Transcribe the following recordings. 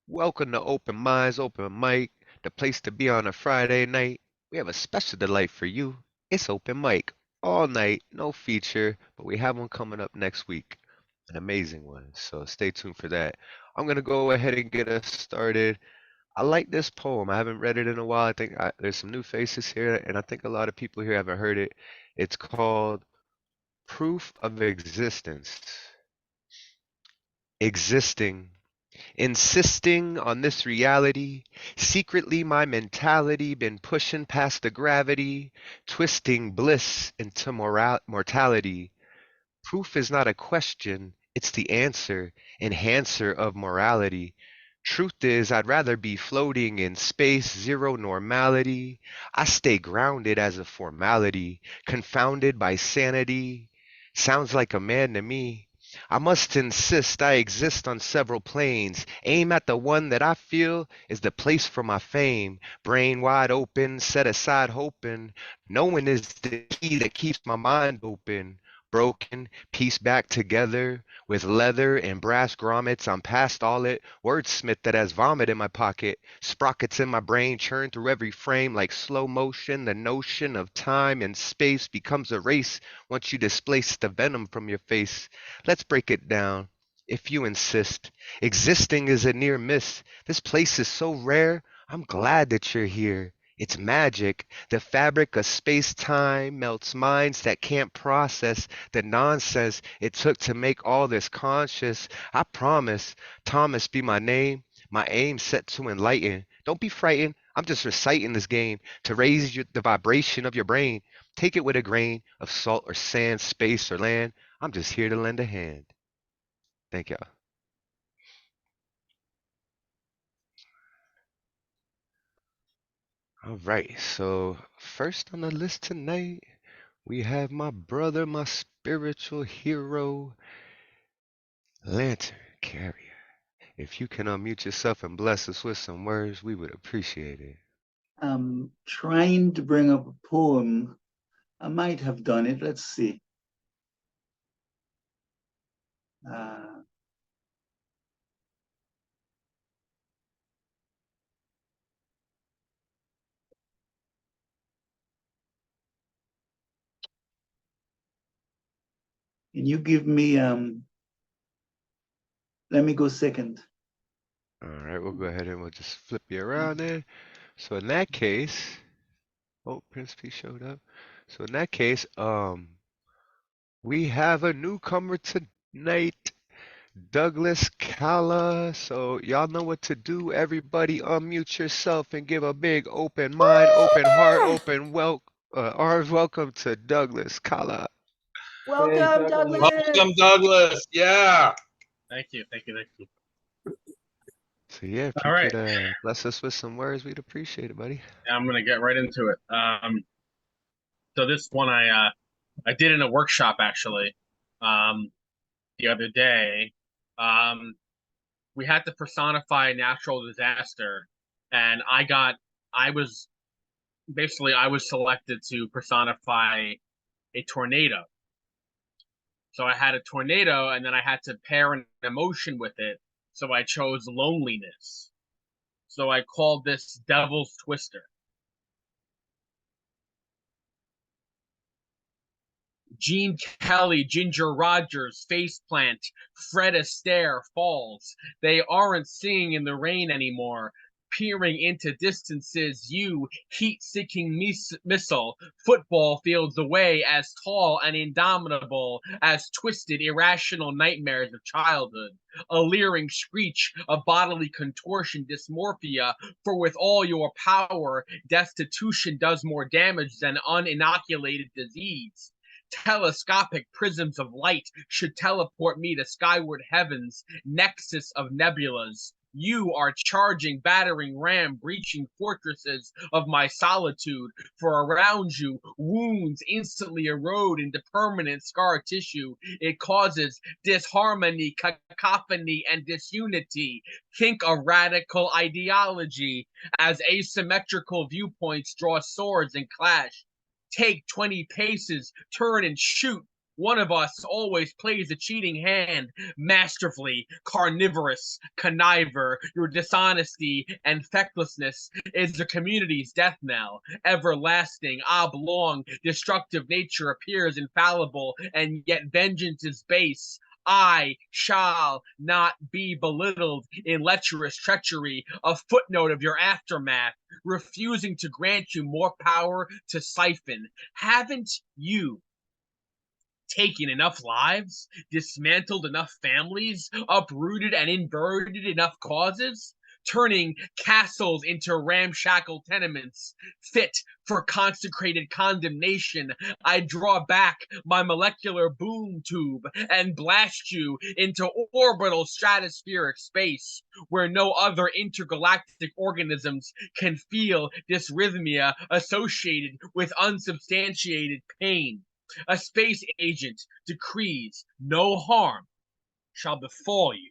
Welcome to Open Minds, Open Mic, the place to be on a Friday night. We have a special delight for you. It's Open Mic, all night, no feature, but we have one coming up next week, an amazing one. So stay tuned for that. I'm gonna go ahead and get us started. I like this poem. I haven't read it in a while. There's some new faces here, and I think a lot of people here haven't heard it. It's called Proof of Existence. Existing. Insisting on this reality, secretly my mentality been pushing past the gravity, twisting bliss into mortality. Proof is not a question, it's the answer, enhancer of morality. Truth is, I'd rather be floating in space, zero normality. I stay grounded as a formality, confounded by sanity. Sounds like a man to me. I must insist I exist on several planes. Aim at the one that I feel is the place for my fame. Brain wide open, set aside hoping. Knowing is the key that keeps my mind open. Broken, pieced back together with leather and brass grommets. I'm past all it. Wordsmith that has vomit in my pocket. Sprockets in my brain churn through every frame like slow motion. The notion of time and space becomes a race once you displace the venom from your face. Let's break it down. If you insist, existing is a near miss. This place is so rare. I'm glad that you're here. It's magic. The fabric of space time melts minds that can't process the nonsense it took to make all this conscious. I promise, Thomas be my name. My aim set to enlighten. Don't be frightened. I'm just reciting this game to raise the vibration of your brain. Take it with a grain of salt or sand, space or land. I'm just here to lend a hand. Thank y'all. All right, so first on the list tonight, we have my brother, my spiritual hero, Lantern Carrier. If you can unmute yourself and bless us with some words, we would appreciate it. I'm trying to bring up a poem. I might have done it. Let's see. Can you give me, let me go second. All right, we'll go ahead and we'll just flip you around there. So in that case, oh, Principe showed up. So in that case, we have a newcomer tonight. Douglas Cala. So y'all know what to do. Everybody unmute yourself and give a big open mind, open heart, open arms. Welcome to Douglas Cala. Welcome, Douglas. Welcome, Douglas. Yeah. Thank you. So yeah, if All you right. could bless us with some words, we'd appreciate it, buddy. I'm gonna get right into it. So this one I did in a workshop actually, the other day. We had to personify a natural disaster, and I was selected to personify a tornado. So I had a tornado, and then I had to pair an emotion with it. So I chose loneliness. So I called this Devil's Twister. Gene Kelly, Ginger Rogers, Faceplant, Fred Astaire, Falls. They aren't singing in the rain anymore. Peering into distances, you, heat-seeking missile, football fields away as tall and indomitable as twisted, irrational nightmares of childhood. A leering screech of bodily contortion, dysmorphia, for with all your power, destitution does more damage than uninoculated disease. Telescopic prisms of light should teleport me to skyward heavens, nexus of nebulas. You are charging battering ram, breaching fortresses of my solitude, for around you, wounds instantly erode into permanent scar tissue. It causes disharmony, cacophony, and disunity. Think a radical ideology as asymmetrical viewpoints draw swords and clash. Take 20 paces, turn and shoot. One of us always plays a cheating hand, masterfully, carnivorous, conniver. Your dishonesty and fecklessness is the community's death knell. Everlasting, oblong, destructive nature appears infallible, and yet vengeance is base. I shall not be belittled in lecherous treachery, a footnote of your aftermath, refusing to grant you more power to siphon. Haven't you taken enough lives, dismantled enough families, uprooted and inverted enough causes, turning castles into ramshackle tenements fit for consecrated condemnation? I draw back my molecular boom tube and blast you into orbital stratospheric space where no other intergalactic organisms can feel dysrhythmia associated with unsubstantiated pain. A space agent decrees no harm shall befall you,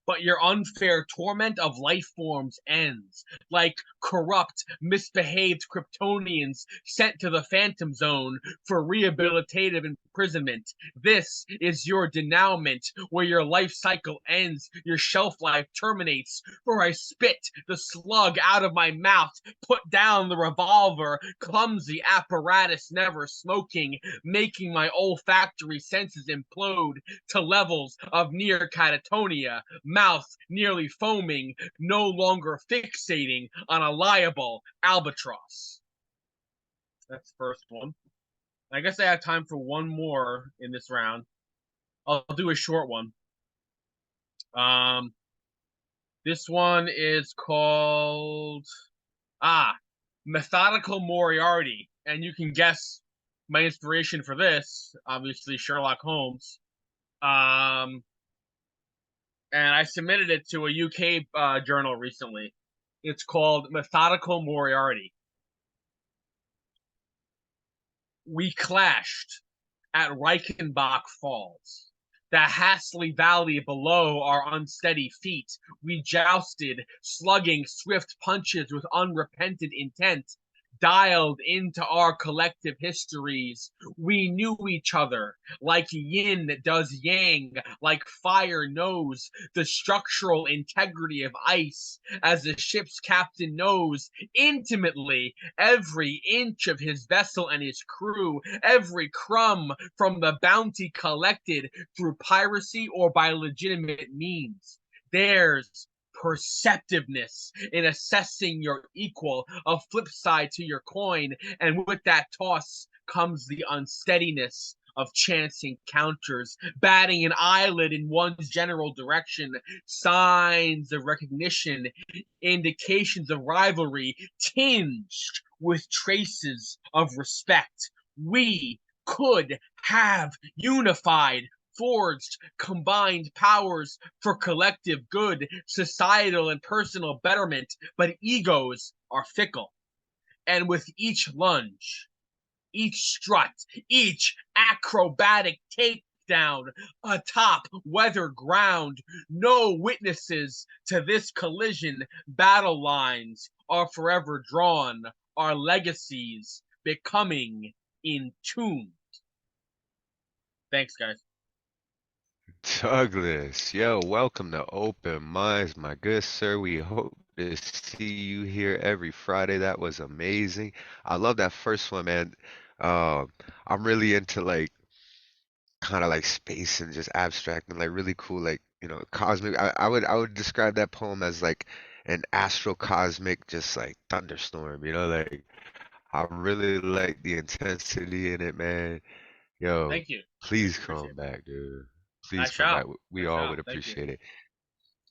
but your unfair torment of life forms ends, like corrupt, misbehaved Kryptonians sent to the Phantom Zone for rehabilitative imprisonment. This is your denouement, where your life cycle ends, your shelf life terminates, for I spit the slug out of my mouth, put down the revolver, clumsy apparatus never smoking, making my olfactory senses implode to levels of near catatonia, mouth nearly foaming, no longer fixating on a liable albatross. That's the first one. I guess I have time for one more in this round. I'll do a short one. This one is called Methodical Moriarty, and you can guess my inspiration for this. Obviously, Sherlock Holmes. And I submitted it to a UK journal recently. It's called Methodical Moriarty. We clashed at Reichenbach Falls. The Hasley Valley below our unsteady feet. We jousted, slugging swift punches with unrepentant intent, dialed into our collective histories. We knew each other, like yin does yang, like fire knows the structural integrity of ice, as the ship's captain knows intimately every inch of his vessel and his crew, every crumb from the bounty collected through piracy or by legitimate means. There's perceptiveness in assessing your equal, a flip side to your coin, and with that toss comes the unsteadiness of chance encounters, batting an eyelid in one's general direction, signs of recognition, indications of rivalry, tinged with traces of respect. We could have unified, forged combined powers for collective good, societal and personal betterment, but egos are fickle. And with each lunge, each strut, each acrobatic takedown atop weathered ground, no witnesses to this collision. Battle lines are forever drawn, our legacies becoming entombed. Thanks, guys. Douglas, yo, welcome to Open Minds, my good sir. We hope to see you here every Friday. That was amazing. I love that first one, man. I'm really into like kind of like space and just abstract and like really cool, like cosmic. I would describe that poem as like an astrocosmic, just like thunderstorm. Like I really like the intensity in it, man. Yo, Thank you. please Appreciate come it. back, dude. I Please come shall. back. We I all shall. would Thank you. appreciate it.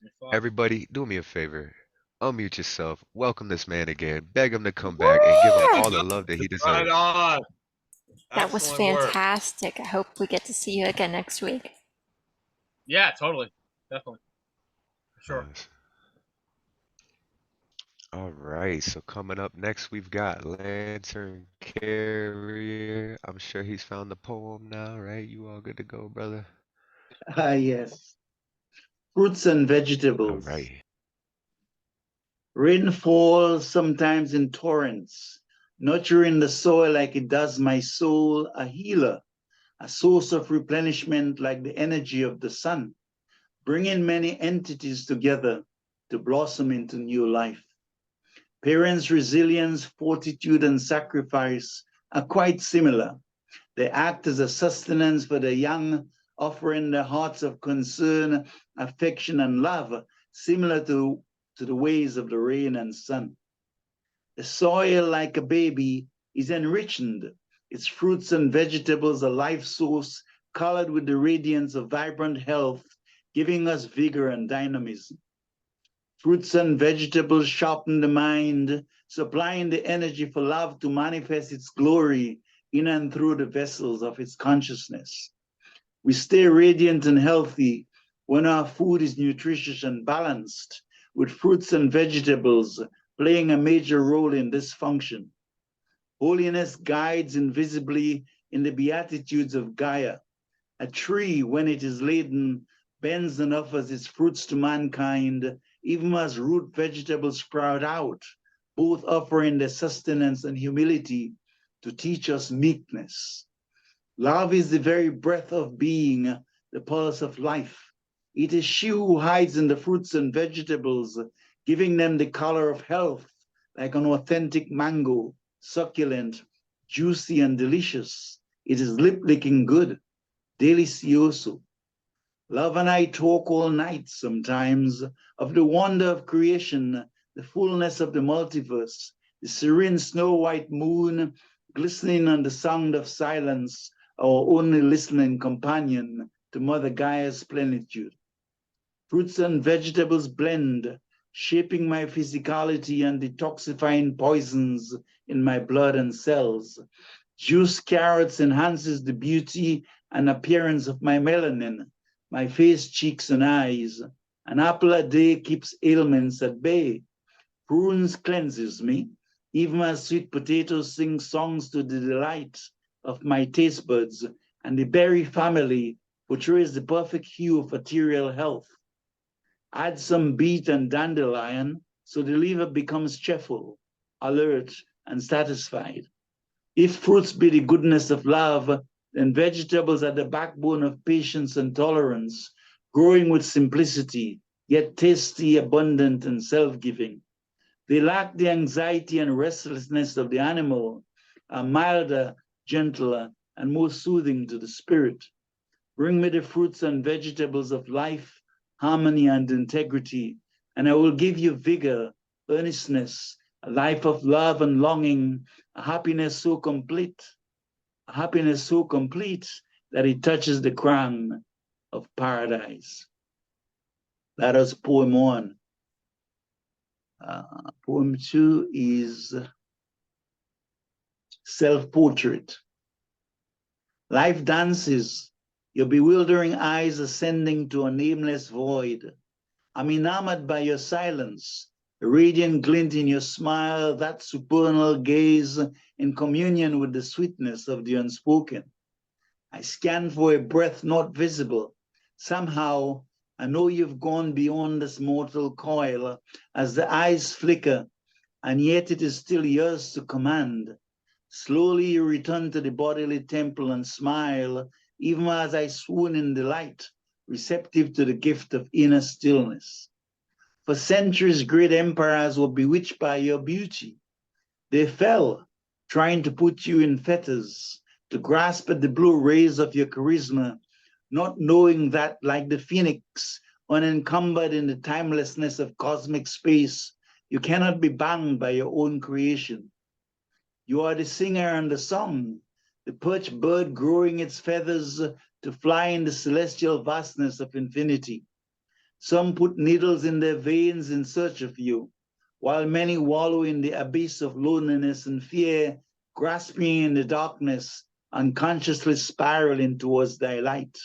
Thanks a lot. Everybody, do me a favor. Unmute yourself. Welcome this man again. Beg him to come back and give him all the love that he Right deserves. on. That was Excellent work. fantastic. I hope we get to see you again next week. Yeah, totally. Definitely. Sure. Yes. All right, so coming up next, we've got Lantern Carrier. I'm sure he's found the poem now, right? You all good to go, brother? Yes. Fruits and All vegetables. right. Rain falls sometimes in torrents, nurturing the soil like it does my soul, a healer, a source of replenishment like the energy of the sun, bringing many entities together to blossom into new life. Parents' resilience, fortitude, and sacrifice are quite similar. They act as a sustenance for the young, offering their hearts of concern, affection, and love, similar to the ways of the rain and sun. The soil, like a baby, is enriched. Its fruits and vegetables are life source, colored with the radiance of vibrant health, giving us vigor and dynamism. Fruits and vegetables sharpen the mind, supplying the energy for love to manifest its glory in and through the vessels of its consciousness. We stay radiant and healthy when our food is nutritious and balanced, with fruits and vegetables playing a major role in this function. Holiness guides invisibly in the beatitudes of Gaia. A tree, when it is laden, bends and offers its fruits to mankind, even as root vegetables sprout out, both offering their sustenance and humility to teach us meekness. Love is the very breath of being, the pulse of life. It is she who hides in the fruits and vegetables, giving them the color of health, like an authentic mango, succulent, juicy, and delicious. It is lip-licking good, delicioso. Love and I talk all night sometimes of the wonder of creation, the fullness of the multiverse, the serene snow-white moon glistening on the sound of silence, our only listening companion to Mother Gaia's plenitude. Fruits and vegetables blend, shaping my physicality and detoxifying poisons in my blood and cells. Juice carrots enhances the beauty and appearance of my melanin, my face, cheeks, and eyes. An apple a day keeps ailments at bay. Prunes cleanses me, even as sweet potatoes sing songs to the delight of my taste buds, and the berry family portrays the perfect hue of arterial health. Add some beet and dandelion, so the liver becomes cheerful, alert, and satisfied. If fruits be the goodness of love, then vegetables are the backbone of patience and tolerance, growing with simplicity, yet tasty, abundant, and self-giving. They lack the anxiety and restlessness of the animal, are milder, gentler, and more soothing to the spirit. Bring me the fruits and vegetables of life, harmony, and integrity, and I will give you vigor, earnestness, a life of love and longing, a happiness so complete that it touches the crown of paradise. That was poem one. Poem two is self-portrait. Life dances, your bewildering eyes ascending to a nameless void. I'm enamored by your silence, a radiant glint in your smile, that supernal gaze in communion with the sweetness of the unspoken. I scan for a breath not visible. Somehow, I know you've gone beyond this mortal coil as the eyes flicker, and yet it is still yours to command. Slowly you return to the bodily temple and smile, even as I swoon in delight, receptive to the gift of inner stillness. For centuries, great empires were bewitched by your beauty. They fell, trying to put you in fetters, to grasp at the blue rays of your charisma, not knowing that, like the phoenix, unencumbered in the timelessness of cosmic space, you cannot be bound by your own creation. You are the singer and the song, the perched bird growing its feathers to fly in the celestial vastness of infinity. Some put needles in their veins in search of you, while many wallow in the abyss of loneliness and fear, grasping in the darkness, unconsciously spiraling towards thy light.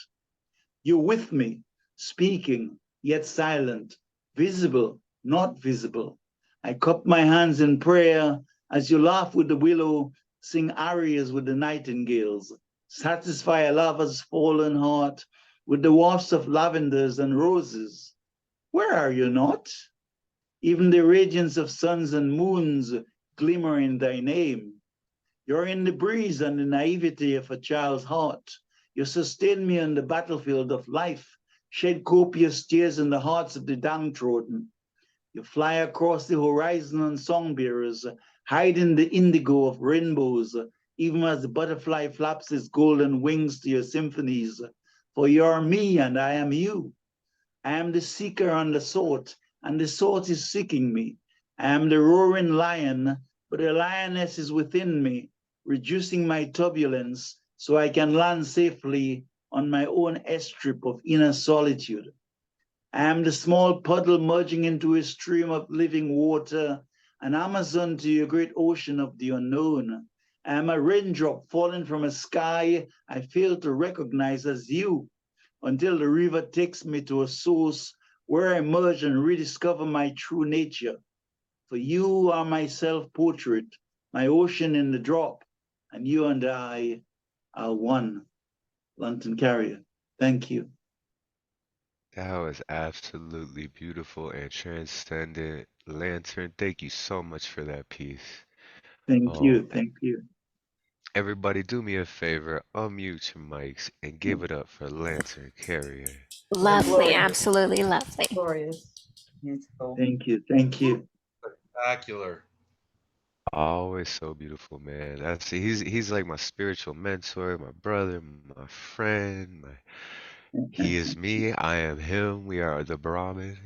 You're with me, speaking, yet silent, visible, not visible. I cup my hands in prayer as you laugh with the willow, sing arias with the nightingales, satisfy a lover's fallen heart with the wafts of lavenders and roses. Where are you not? Even the radiance of suns and moons glimmer in thy name. You're in the breeze and the naivety of a child's heart. You sustain me on the battlefield of life, shed copious tears in the hearts of the downtrodden. You fly across the horizon on song bearers, hide in the indigo of rainbows, even as the butterfly flaps its golden wings to your symphonies. For you are me and I am you. I am the seeker and the sought, and the sought is seeking me. I am the roaring lion, but the lioness is within me, reducing my turbulence so I can land safely on my own airstrip of inner solitude. I am the small puddle merging into a stream of living water, an Amazon to your great ocean of the unknown. I am a raindrop falling from a sky I fail to recognize as you, until the river takes me to a source where I emerge and rediscover my true nature. For you are my self-portrait, my ocean in the drop, and you and I are one. Lantern Carrier, thank you. That was absolutely beautiful and transcendent. Lantern, thank you so much for that piece. Thank you, thank you. Everybody, do me a favor, unmute your mics and give it up for Lantern Carrier. Lovely, absolutely lovely. Glorious. Beautiful. Thank you, thank you. Spectacular. Always so beautiful, man. That's he's like my spiritual mentor, my brother, my friend, he is me, I am him, we are the Brahmin,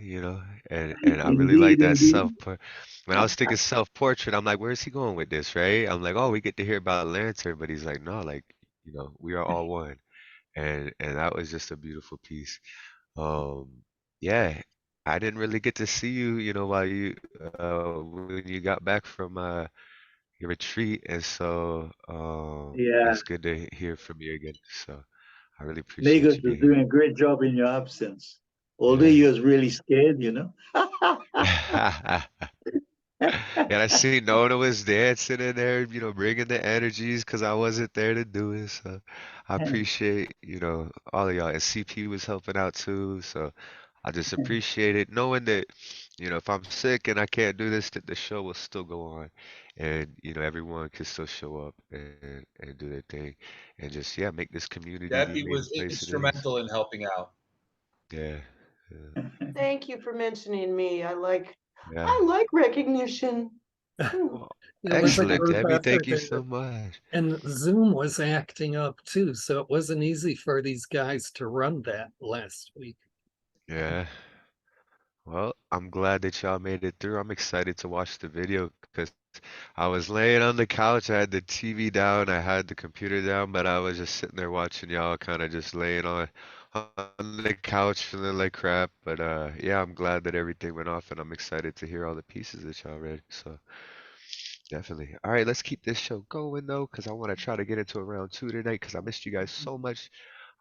and I really like Indeed, that indeed. when I was thinking self-portrait, I'm like, where's he going with this, right? I'm like, oh, we get to hear about Lantern, but he's like, no, like, we are all one. And that was just a beautiful piece. Um, yeah, I didn't really get to see you, while when you got back from your retreat, and so Yeah, it's good to hear from you again. So I really appreciate Magus you is being doing here. a great job in your absence. Although Yeah. he was really scared, you know. And I see Nona was dancing in there, bringing the energies because I wasn't there to do it. So I appreciate, all of y'all. And CP was helping out too. So I just appreciate it, knowing that, if I'm sick and I can't do this, that the show will still go on. And, everyone can still show up and do their thing. And just, yeah, make this community the Debbie amazing was place it is. instrumental in helping out. Yeah. Yeah. Thank you for mentioning me. I like Yeah. recognition. Well, It was a excellent, group Debbie. Thank effort, you so much. and Zoom was acting up too, so it wasn't easy for these guys to run that last week. Yeah. Well, I'm glad that y'all made it through. I'm excited to watch the video because I was laying on the couch. I had the TV down, I had the computer down, but I was just sitting there watching y'all kind of just laying on the couch feeling like crap. But yeah, I'm glad that everything went off and I'm excited to hear all the pieces that y'all read. So definitely. All right, let's keep this show going though, because I want to try to get into a round two tonight because I missed you guys so much.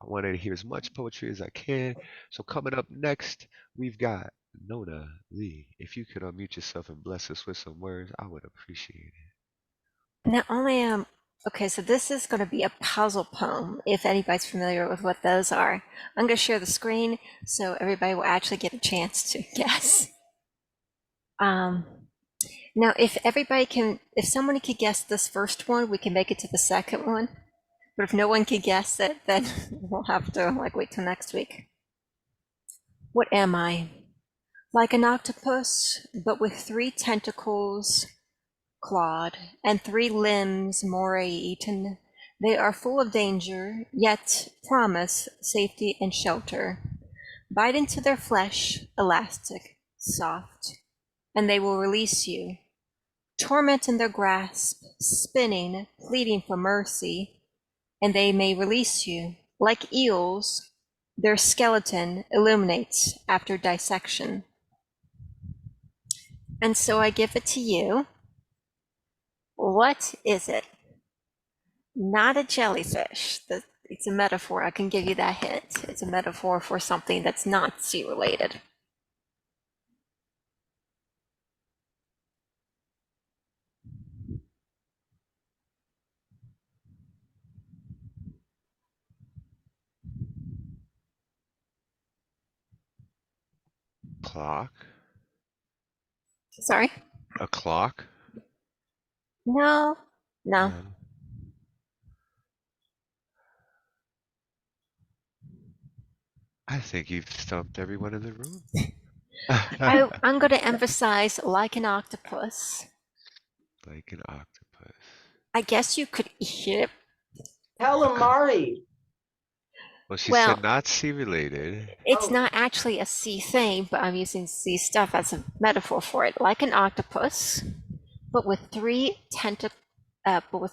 I wanted to hear as much poetry as I can. So coming up next, we've got Nona Lea. If you could unmute yourself and bless us with some words, I would appreciate Not only okay, so this is going to be a puzzle poem, if anybody's familiar with what those are. I'm going to share the screen so everybody will actually get a chance to guess. Now, if someone could guess this first one, we can make it to the second one. But if no one can guess it, then we'll have to wait till next week. What am I? Like an octopus, but with 3 tentacles clawed and 3 limbs moray eaten. They are full of danger, yet promise safety and shelter. Bite into their flesh, elastic, soft, and they will release you. Torment in their grasp, spinning, pleading for mercy, and they may release you. Like eels, their skeleton illuminates after dissection. And so I give it to you. What is it? Not a jellyfish. It's a metaphor. I can give you that hint. It's a metaphor for something that's not sea related. it. Clock? Sorry? A clock? No. No. I think you've stumped everyone in the room. I'm going to emphasize like an octopus. Like an octopus. I guess you could eat it. Calamari. Well, she Well, said not sea related. it's Oh. not actually a sea thing, but I'm using sea stuff as a metaphor for it. Like an octopus, but with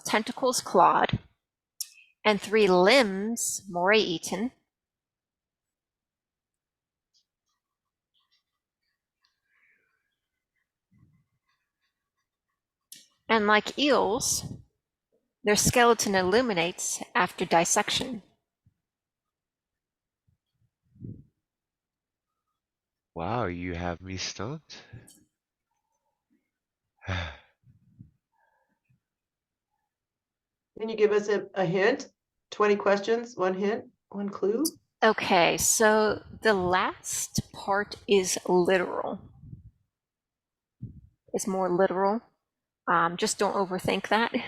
tentacles clawed and 3 limbs moray eaten. And like eels, their skeleton illuminates after dissection. Wow, you have me stumped. Can you give us a hint? 20 questions, 1 hint, 1 clue? Okay, so the last part is literal. It's more literal. Just don't overthink that. Like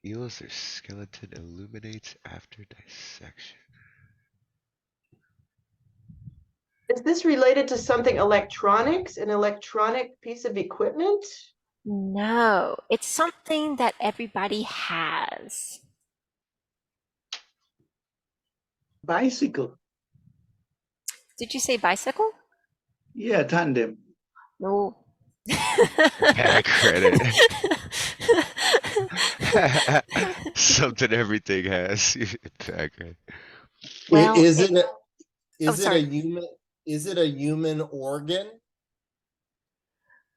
eels, their skeleton illuminates after dissection. Is this related to something electronics, an electronic piece of equipment? No, it's something that everybody has. Bicycle. Did you say bicycle? Yeah, tandem. No. Bad credit. Something everything has. Bad credit. Well, Is it- it Oh, is it a sorry. human? Is it a human organ?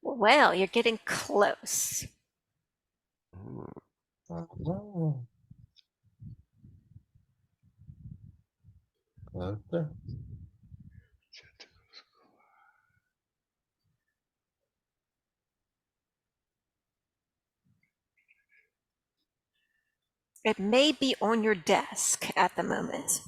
Well, you're getting close. Oh. Okay. It may be on your desk at the moment.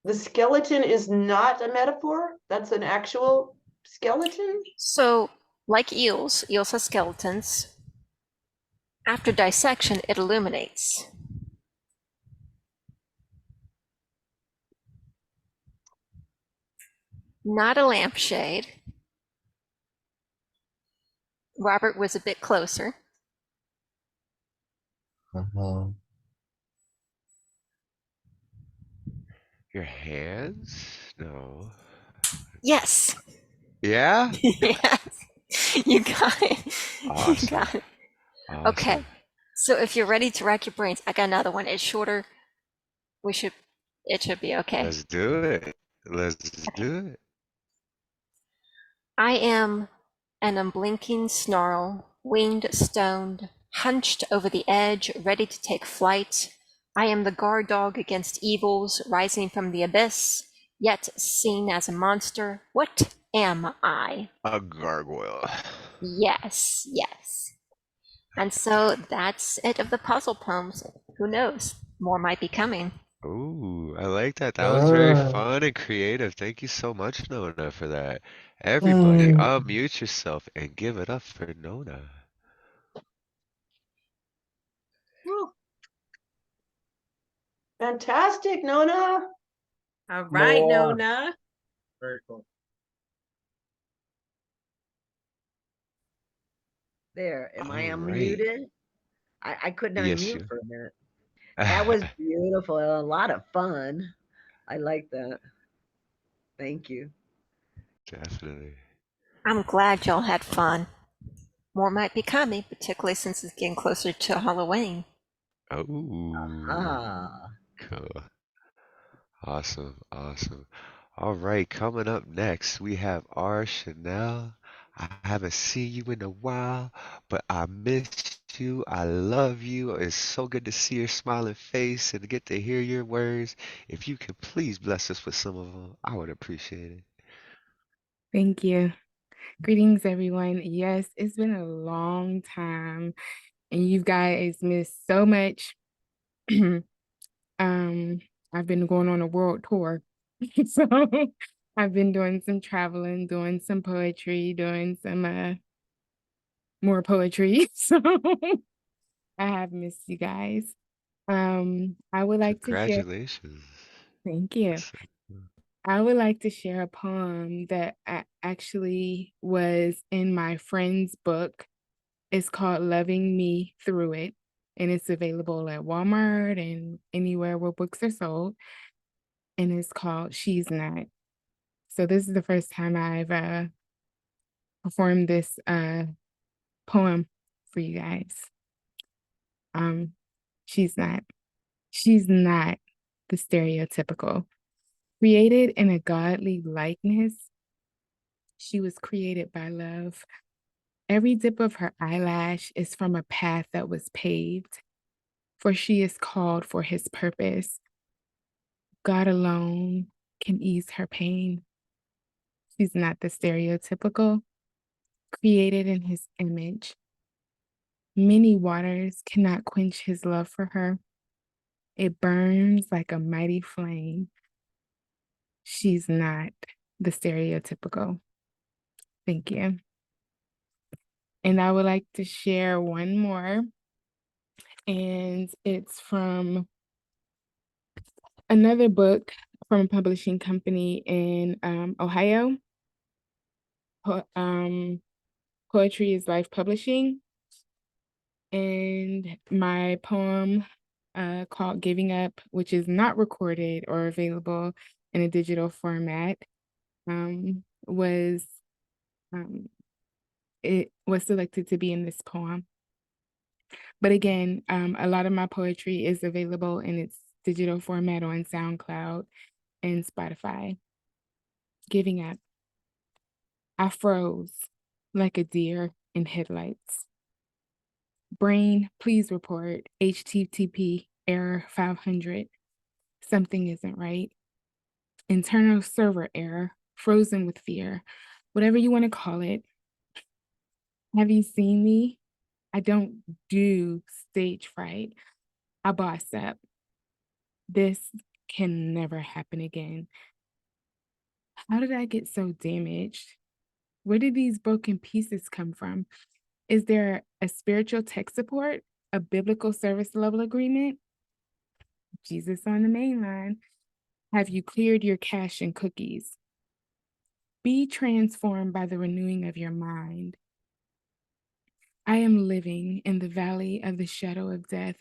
The skeleton is not a metaphor? That's an actual skeleton? So, like eels have skeletons. After dissection, it illuminates. Not a lampshade. Robert was a bit closer. Uh-huh. Your hands? No. Yes. Yeah? Yes. You got it. Awesome. You got it. Awesome. Okay. So if you're ready to rack your brains, I got another one. It's shorter. It should be okay. Let's do it. Let's do it. I am an unblinking snarl, winged, stoned, hunched over the edge, ready to take flight. I am the guard dog against evils rising from the abyss, yet seen as a monster. What am I? A gargoyle. Yes, yes. And so that's it of the puzzle poems. Who knows? More might be coming. Ooh, I like that. That was very Ah. fun and creative. Thank you so much, Nona, for that. Everybody, unmute yourself and give it up for Nona. Fantastic, Nona. All right, More. Nona. Very cool. There, am I All right. unmuted? I couldn't Yes, unmute you. for a minute. That was beautiful. A lot of fun. I like that. Thank you. Definitely. I'm glad y'all had fun. More might be coming, particularly since it's getting closer to Halloween. Oh, Ah, cool. Awesome, awesome. All right, coming up next, we have our Shanelle. I haven't seen you in a while, but I miss you. I love you. It's so good to see your smiling face and get to hear your words. If you could please bless us with some of them, I would appreciate it. Thank you. Greetings, everyone. Yes, it's been a long time, and you guys missed so much. I've been going on a world tour. So I've been doing some traveling, doing some poetry, doing some more poetry. So I have missed you guys. I would like to share. Congratulations. Thank you. That's so- I would like to share a poem that actually was in my friend's book. It's called Loving Me Through It, and it's available at Walmart and anywhere where books are sold. And it's called She's Not. So this is the first time I've performed this poem for you guys. She's not. She's not the stereotypical. Created in a godly likeness, she was created by love. Every dip of her eyelash is from a path that was paved, for she is called for his purpose. God alone can ease her pain. She's not the stereotypical, created in his image. Many waters cannot quench his love for her. It burns like a mighty flame. She's not the stereotypical. Thank you. And I would like to share one more, and it's from another book from a publishing company in Ohio. Poetry is Life Publishing. And my poem called Giving Up, which is not recorded or available in a digital format, was it was selected to be in this poem. But again, a lot of my poetry is available in its digital format on SoundCloud and Spotify. Giving up. I froze like a deer in headlights. Brain, please report HTTP error 500. Something isn't right. Internal server error, frozen with fear, whatever you want to call it. Have you seen me? I don't do stage fright. I boss up. This can never happen again. How did I get so damaged? Where did these broken pieces come from? Is there a spiritual tech support, a biblical service level agreement? Jesus on the main line. Have you cleared your cache and cookies? Be transformed by the renewing of your mind. I am living in the valley of the shadow of death.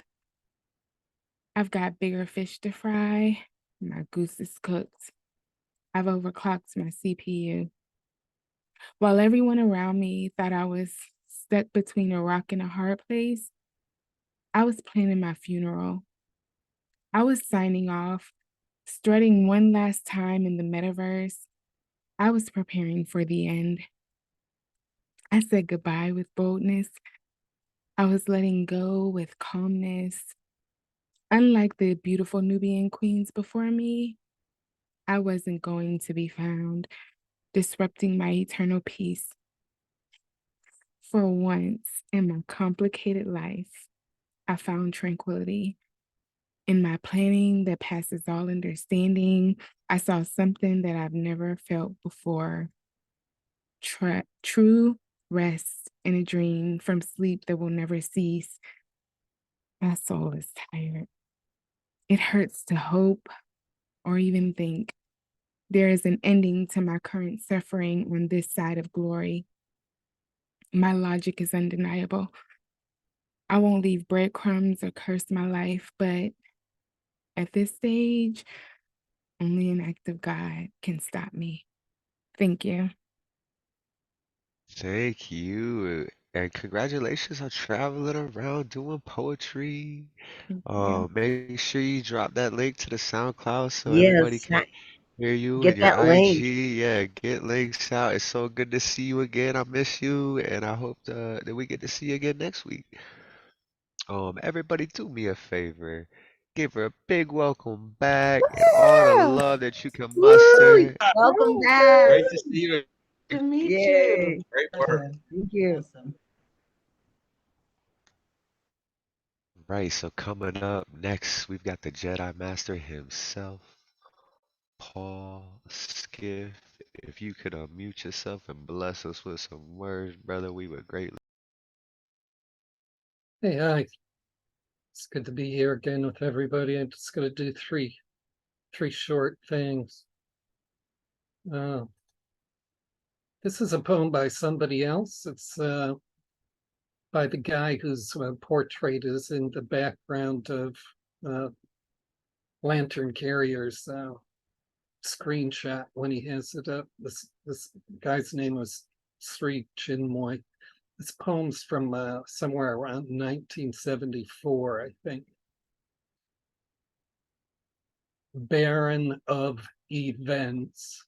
I've got bigger fish to fry. My goose is cooked. I've overclocked my CPU. While everyone around me thought I was stuck between a rock and a hard place, I was planning my funeral. I was signing off, strutting one last time in the metaverse. I was preparing for the end. I said goodbye with boldness. I was letting go with calmness. Unlike the beautiful Nubian queens before me, I wasn't going to be found disrupting my eternal peace. For once in my complicated life, I found tranquility. In my planning that passes all understanding, I saw something that I've never felt before. True rest in a dream from sleep that will never cease. My soul is tired. It hurts to hope or even think there is an ending to my current suffering on this side of glory. My logic is undeniable. I won't leave breadcrumbs or curse my life, but at this stage, only an act of God can stop me. Thank you. Thank you. And congratulations on traveling around doing poetry. Thank you. Make sure you drop that link to the SoundCloud so everybody Yes, can hear you and get your that link. IG. Yeah, get links out. It's so good to see you again. I miss you, and I hope that we get to see you again next week. Everybody do me a favor. Give her a big welcome back and all the Woo! love that you can Woo! muster. Welcome back. Great to see you. To meet Yay. Great work. Thank you. Awesome. Right, so coming up next, we've got the Jedi Master himself, Paul Skiff. If you could unmute yourself and bless us with some words, brother, we would greatly. Hey, hi. It's good to be here again with everybody. I'm just going to do three short things. This is a poem by somebody else. It's by the guy whose portrait is in the background of Lantern Carrier's screenshot when he has it up. This guy's name was Sri Chinmoy. This poem's from somewhere around 1974, I think. Barren of events,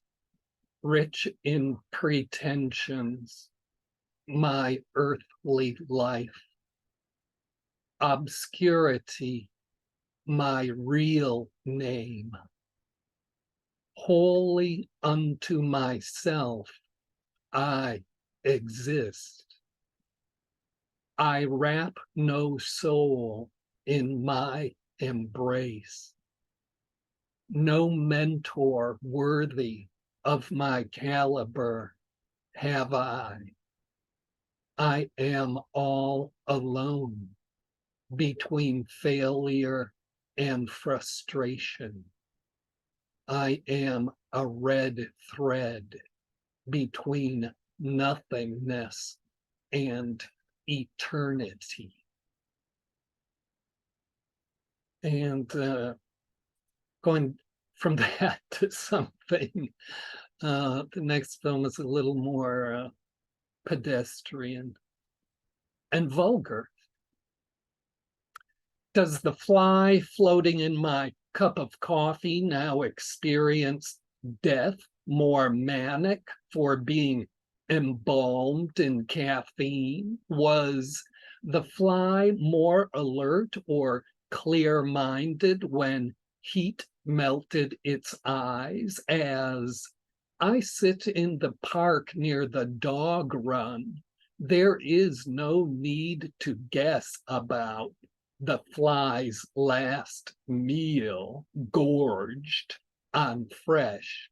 rich in pretensions, my earthly life. Obscurity, my real name. Wholly unto myself, I exist. I wrap no soul in my embrace. No mentor worthy of my caliber have I. I am all alone between failure and frustration. I am a red thread between nothingness and eternity. And going from that to something, the next film is a little more pedestrian and vulgar. Does the fly floating in my cup of coffee now experience death more manic for being embalmed in caffeine? Was the fly more alert or clear-minded when heat melted its eyes as I sit in the park near the dog run? There is no need to guess about the fly's last meal, gorged on fresh,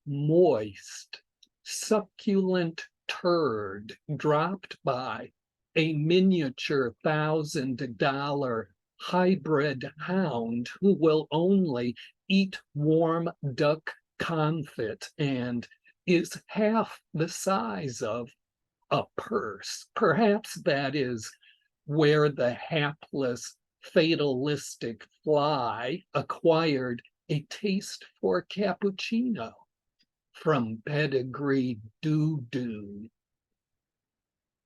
moist, succulent turd dropped by a miniature $1,000 hybrid hound who will only eat warm duck confit and is half the size of a purse. Perhaps that is where the hapless, fatalistic fly acquired a taste for cappuccino from pedigree doo-doo.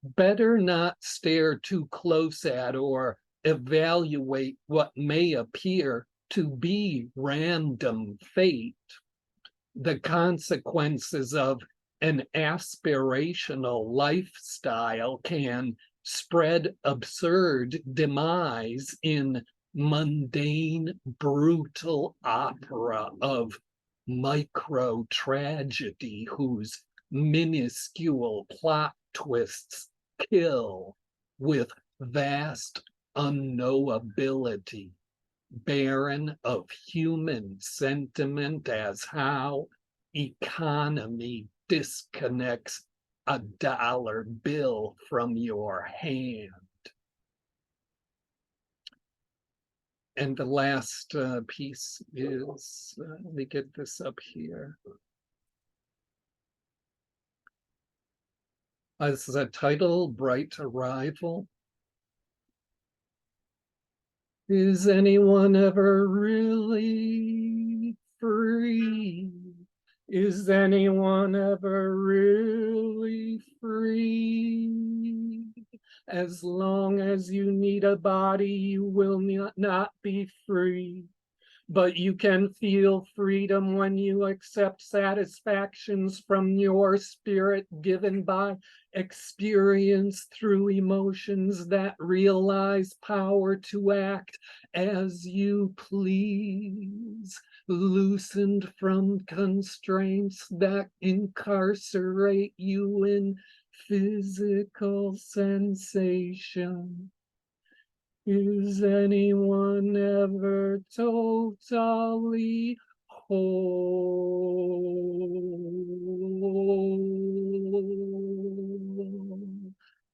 Better not stare too close at or evaluate what may appear to be random fate. The consequences of an aspirational lifestyle can spread absurd demise in mundane, brutal opera of micro tragedy whose minuscule plot twists kill with vast unknowability, barren of human sentiment as how economy disconnects a dollar bill from your hand. And the last piece is, let me get this up here. This is a title, Bright Arrival. Is anyone ever really free? Is anyone ever really free? As long as you need a body, you will not be free. But you can feel freedom when you accept satisfactions from your spirit given by experience through emotions that realize power to act as you please, loosened from constraints that incarcerate you in physical sensation. Is anyone ever totally whole?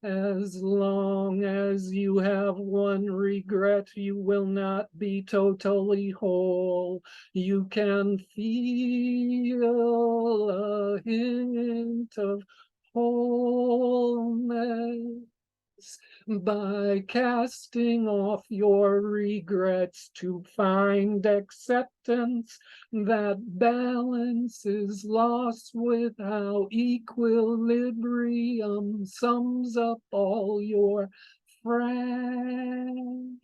As long as you have one regret, you will not be totally whole. You can feel a hint of wholeness by casting off your regrets to find acceptance. That balance is lost with how equilibrium sums up all your fragments.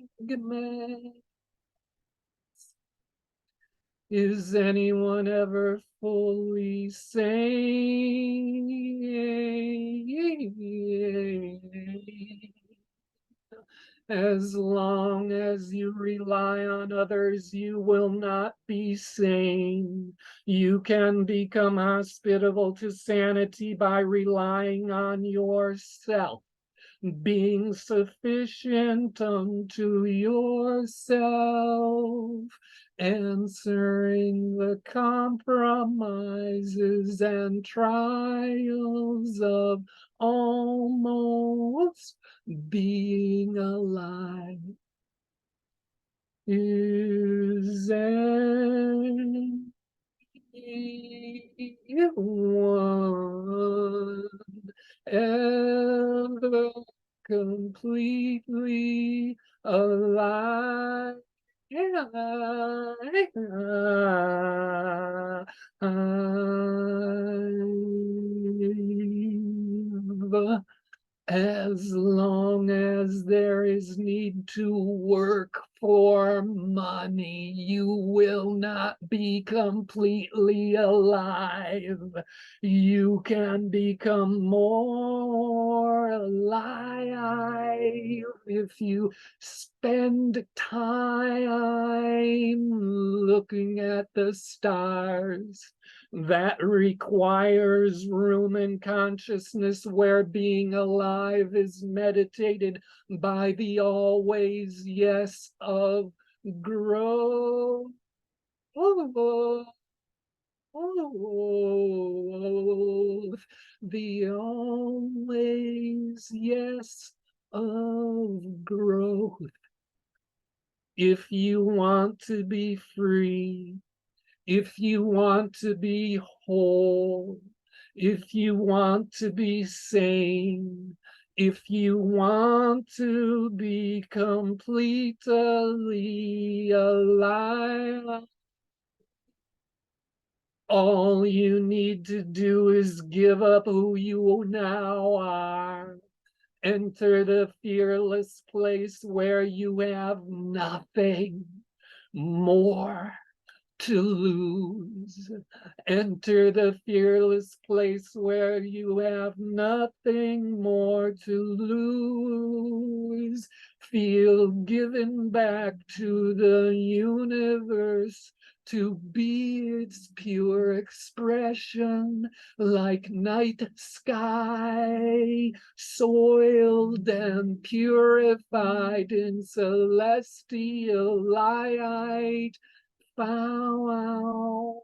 Is anyone ever fully sane? As long as you rely on others, you will not be sane. You can become hospitable to sanity by relying on yourself, being sufficient unto yourself, answering the compromises and trials of almost being alive. Is anyone ever completely alive? As long as there is need to work for money, you will not be completely alive. You can become more alive if you spend time looking at the stars. That requires room and consciousness where being alive is meditated by the always yes of growth. The always yes of growth. If you want to be free, if you want to be whole, if you want to be sane, if you want to be completely alive, all you need to do is give up who you now are. Enter the fearless place where you have nothing more to lose. Enter the fearless place where you have nothing more to lose. Feel given back to the universe to be its pure expression, like night sky, soiled and purified in celestial light. Found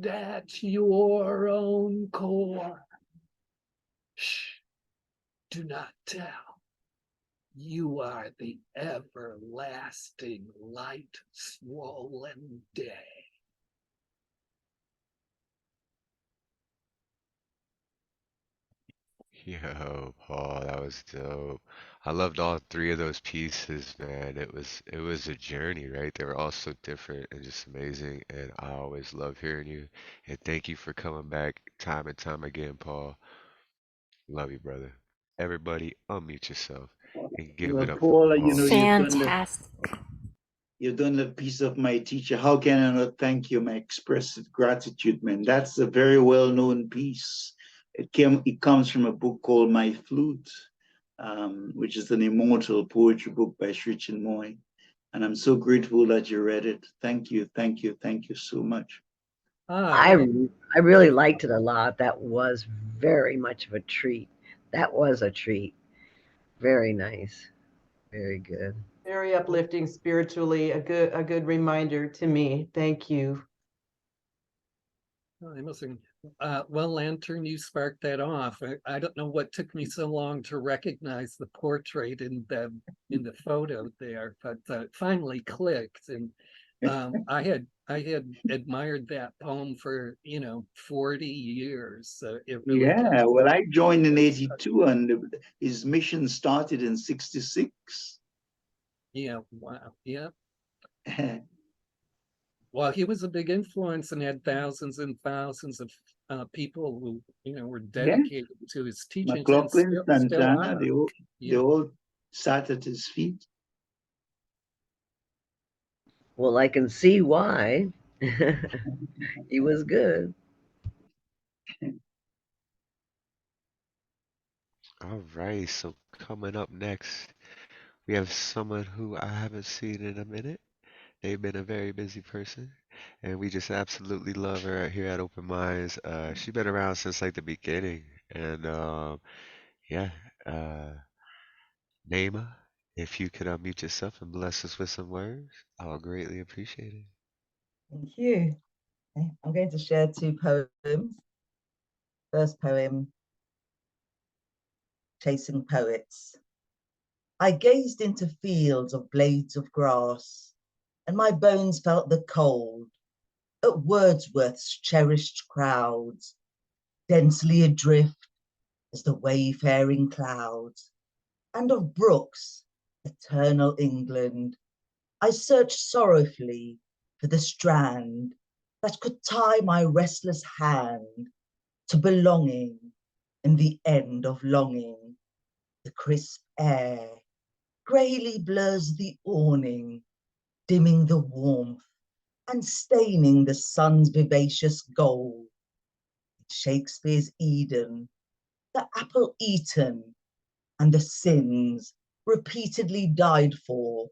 at your own core. Shh, do not tell. You are the everlasting light swollen day. Yo, Paul, that was dope. I loved all three of those pieces, man. It was a journey, right? They were all so different and just amazing, and I always love hearing you. And thank you for coming back time and time again, Paul. Love you, brother. Everybody, unmute yourself and give Well, it up for Paula, Paul. Fantastic. you've done the piece of my teacher. How can I not thank you? My expressive gratitude, man. That's a very well-known piece. It comes from a book called My Flute, which is an immortal poetry book by Sri Chinmoy. And I'm so grateful that you read it. Thank you, thank you, thank you so much. I really liked it a lot. That was very much of a treat. That was a treat. Very nice. Very good. Very uplifting spiritually, a good reminder to me. Thank you. I must think, well, Lantern, you sparked that off. I don't know what took me so long to recognize the portrait in the photo there, but it finally clicked. And I had admired that poem for 40 years. So it really Yeah, well, I joined in 82 and his mission started in 66. Yeah, wow, yeah. Well, he was a big influence and had thousands and thousands of people who, were dedicated to his teachings. McLaughlin, And Santana, they all sat at his feet. Well, I can see why. He was good. All right, so coming up next, we have someone who I haven't seen in a minute. They've been a very busy person, and we just absolutely love her here at Open Minds. She's been around since like the beginning, and yeah, uh, Nayma, if you could unmute yourself and bless us with some words, I would greatly appreciate it. Thank you. Okay, I'm going to share 2 poems. First poem, Chasing Poets. I gazed into fields of blades of grass, and my bones felt the cold at Wordsworth's cherished crowds, densely adrift as the wayfaring clouds, and of Brooks' eternal England. I searched sorrowfully for the strand that could tie my restless hand to belonging in the end of longing. The crisp air greyly blurs the awning, dimming the warmth and staining the sun's vivacious gold. Shakespeare's Eden, the apple eaten, and the sins repeatedly died for,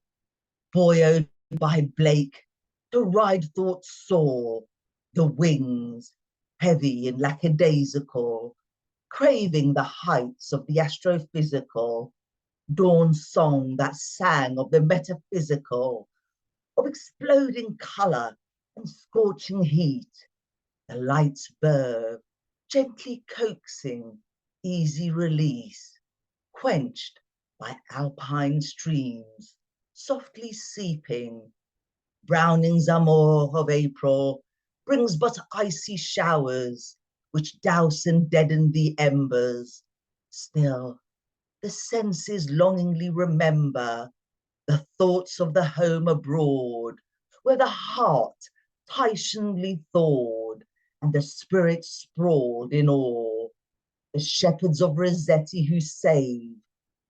buoyed by Blake to ride thought soar, the wings heavy and lackadaisical, craving the heights of the astrophysical, dawn song that sang of the metaphysical, of exploding color and scorching heat, the light's verve gently coaxing easy release, quenched by alpine streams, softly seeping. Browning's amour of April brings but icy showers, which douse and deaden the embers. Still, the senses longingly remember the thoughts of the home abroad, where the heart Titianly thawed and the spirit sprawled in awe. The shepherds of Rossetti who save,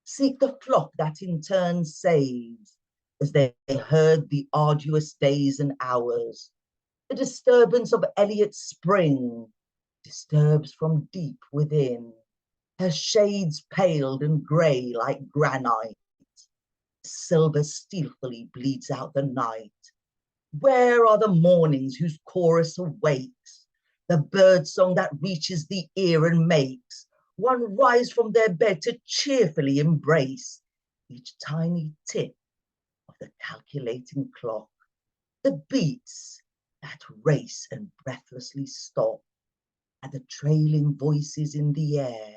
seek the flock that in turn saves, as they herd the arduous days and hours. The disturbance of Eliot's spring disturbs from deep within. Her shades paled and grey like granite. Silver stealthily bleeds out the night. Where are the mornings whose chorus awakes? The bird song that reaches the ear and makes one rise from their bed to cheerfully embrace each tiny tick of the calculating clock. The beats that race and breathlessly stop, and the trailing voices in the air,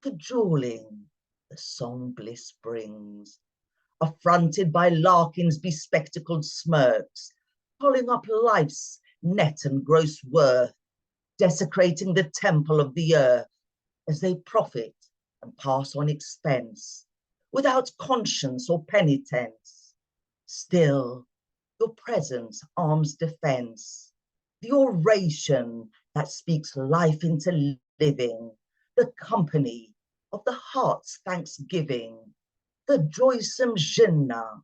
cajoling the song bliss brings. Affronted by Larkin's bespectacled smirks, pulling up life's net and gross worth, desecrating the temple of the earth, as they profit and pass on expense, without conscience or penitence. Still, your presence arms defense, the oration that speaks life into living, the company of the heart's thanksgiving, the joysome gymna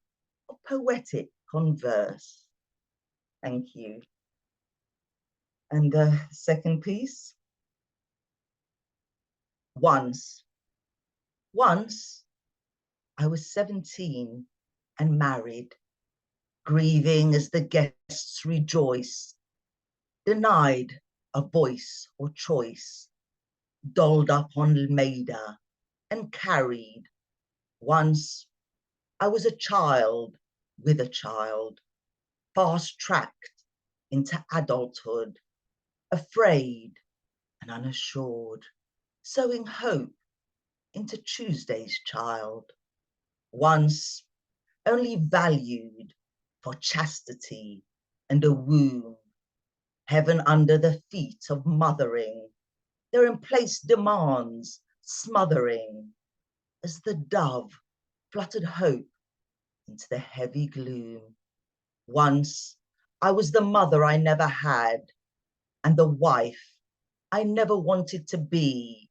of poetic converse. Thank you. And the second piece. Once I was 17 and married, grieving as the guests rejoice, denied a voice or choice, dolled up on Almeida and carried once I was a child with a child, fast-tracked into adulthood, afraid and unassured, sowing hope into Tuesday's child. Once only valued for chastity and a womb, heaven under the feet of mothering, therein placed demands smothering, as the dove fluttered hope into the heavy gloom. Once I was the mother I never had, and the wife I never wanted to be,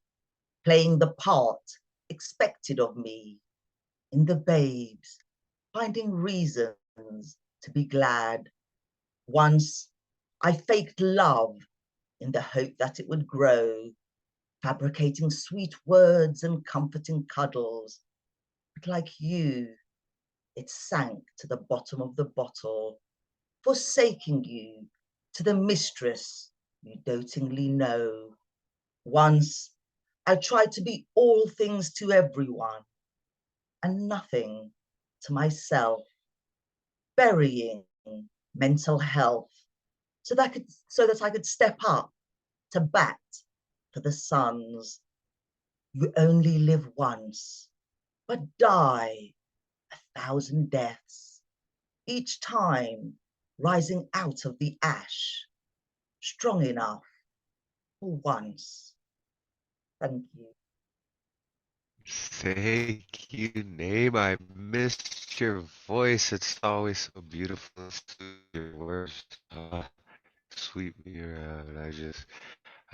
playing the part expected of me, in the babes, finding reasons to be glad. Once I faked love in the hope that it would grow, fabricating sweet words and comforting cuddles. But like you, it sank to the bottom of the bottle, forsaking you to the mistress you dotingly know. Once I tried to be all things to everyone and nothing to myself, burying mental health so that I could step up to bat for the sons. You only live once, but die 1,000 deaths, each time rising out of the ash, strong enough for once. Thank you. Thank you, Name. I missed your voice. It's always so beautiful. Your words sweep me around. I just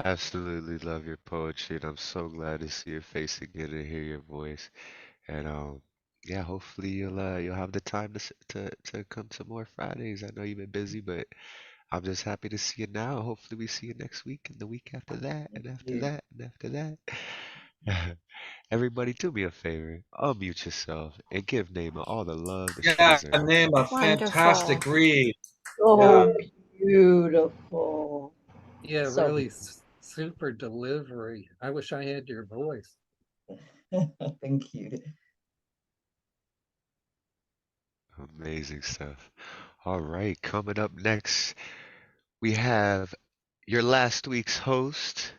absolutely love your poetry, and I'm so glad to see your face again and hear your voice. And yeah, hopefully you'll have the time to come to more Fridays. I know you've been busy, but I'm just happy to see you now. Hopefully we see you next week and the week after that and after that and after that. Everybody, do me a favor. Unmute yourself and give Naima all the love that she Yeah, deserves. name a fantastic Wonderful. read. So beautiful. Yeah, So really super delivery. I wish I had your voice. Thank you. Amazing stuff. All right, coming up next, we have your last week's host,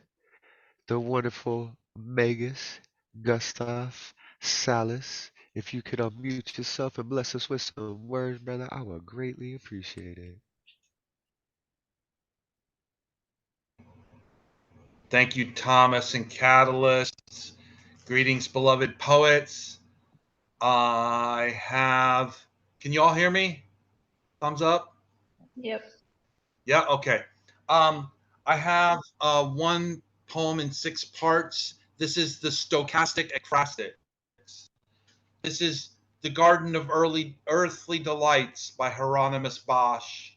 the wonderful Magus Gustav Salas. If you could unmute yourself and bless us with some words, brother, I would greatly appreciate it. Thank you, Thomas and Catalyst. Greetings, beloved poets. I have, can you all hear me? Thumbs up? yep. Yeah, okay. I have one poem in 6 parts. This is the stochastic ekphrastic. This is The Garden of Earthly Delights by Hieronymus Bosch.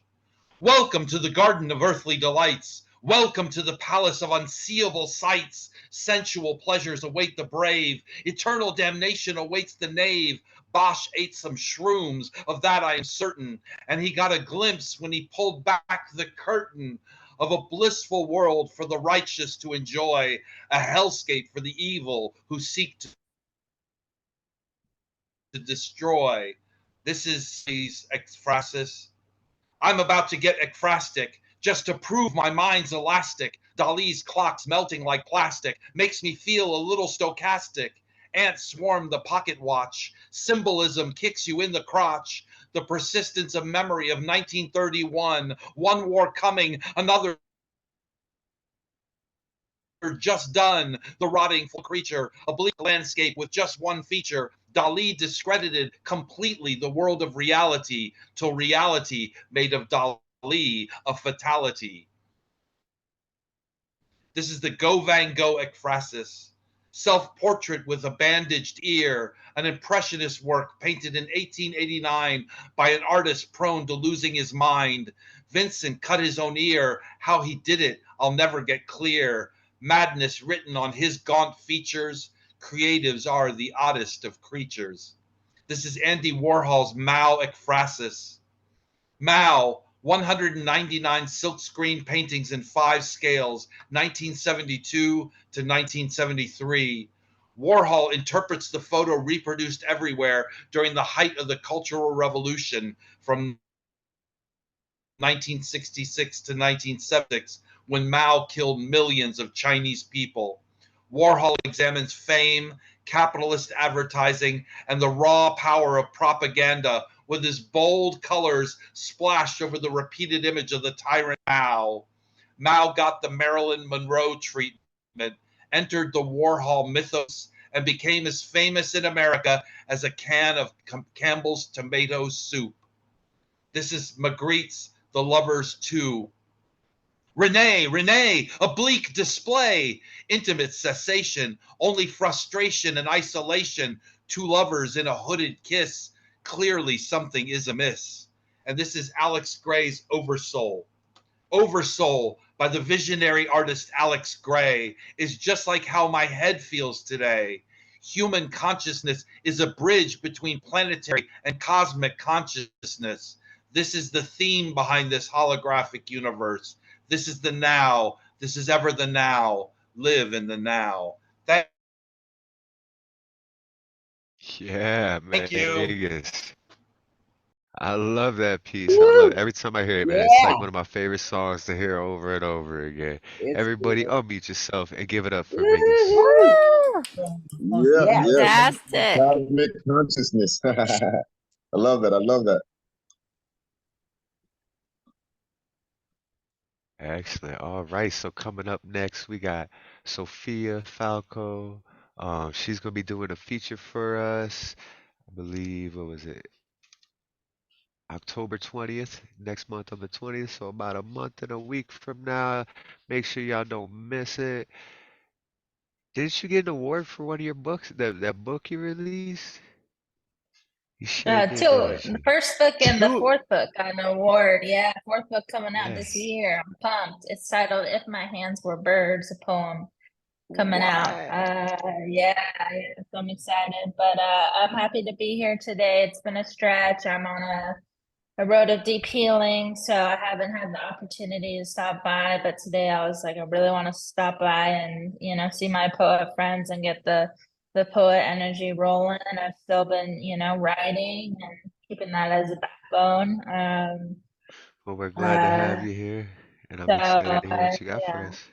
Welcome to the Garden of Earthly Delights. Welcome to the palace of unseeable sights. Sensual pleasures await the brave. Eternal damnation awaits the knave. Bosch ate some shrooms, of that I am certain, and he got a glimpse when he pulled back the curtain of a blissful world for the righteous to enjoy, a hellscape for the evil who seek to destroy. This is his ekphrasis. I'm about to get ekphrastic just to prove my mind's elastic. Dali's clocks melting like plastic makes me feel a little stochastic. Ants swarm the pocket watch. Symbolism kicks you in the crotch. The persistence of memory of 1931. One war coming, another just done. The rotting full creature, a bleak landscape with just one feature. Dali discredited completely the world of reality till reality made of Dali a fatality. This is the Go Van Gogh ekphrasis. Self-portrait with a bandaged ear, an impressionist work painted in 1889 by an artist prone to losing his mind. Vincent cut his own ear. How he did it, I'll never get clear. Madness written on his gaunt features. Creatives are the oddest of creatures. This is Andy Warhol's Mao ekphrasis. Mao, 199 silkscreen paintings in 5 scales, 1972 to 1973. Warhol interprets the photo reproduced everywhere during the height of the Cultural Revolution from 1966 to 1976, when Mao killed millions of Chinese people. Warhol examines fame, capitalist advertising, and the raw power of propaganda with his bold colors splashed over the repeated image of the tyrant Mao. Mao got the Marilyn Monroe treatment, entered the Warhol mythos, and became as famous in America as a can of Campbell's tomato soup. This is Magritte's The Lovers 2. Renee, a bleak display, intimate cessation, only frustration and isolation, two lovers in a hooded kiss, clearly something is amiss. And this is Alex Gray's Oversoul. Oversoul by the visionary artist Alex Gray is just like how my head feels today. Human consciousness is a bridge between planetary and cosmic consciousness. This is the theme behind this holographic universe. This is the now. This is ever the now. Live in the now. Yeah, Thank you. Magus. I love that piece. I love it. Every time I hear it, man, it's like Yeah, one of my favorite songs to hear over and over again. it's Everybody, good. unmute yourself and give it up for Magus. Woo! Yeah, Yeah, yeah. Fantastic. Cosmic consciousness. I love that. I love that. Excellent. All right. So coming up next, we got Sophia Falco. She's gonna be doing a feature for us. I believe, what was it? October 20th, next month on the 20th, so about a month and a week from now. Make sure y'all don't miss it. Didn't you get an award for one of your books? That book you released? You sure did, Two, didn't the you? first book and the Two. fourth book got an award. Yeah, fourth book coming out this Yes. year. I'm pumped. It's titled "If My Hands Were Birds," a poem coming out. What? Yeah, so I'm excited. But I'm happy to be here today. It's been a stretch. I'm on a road of deep healing, so I haven't had the opportunity to stop by. But today I was like, I really want to stop by and see my poet friends and get the poet energy rolling. And I've still been writing and keeping that as a backbone. Well, we're glad to have Uh, you here, and I'm so excited to hear what you got for yeah, us.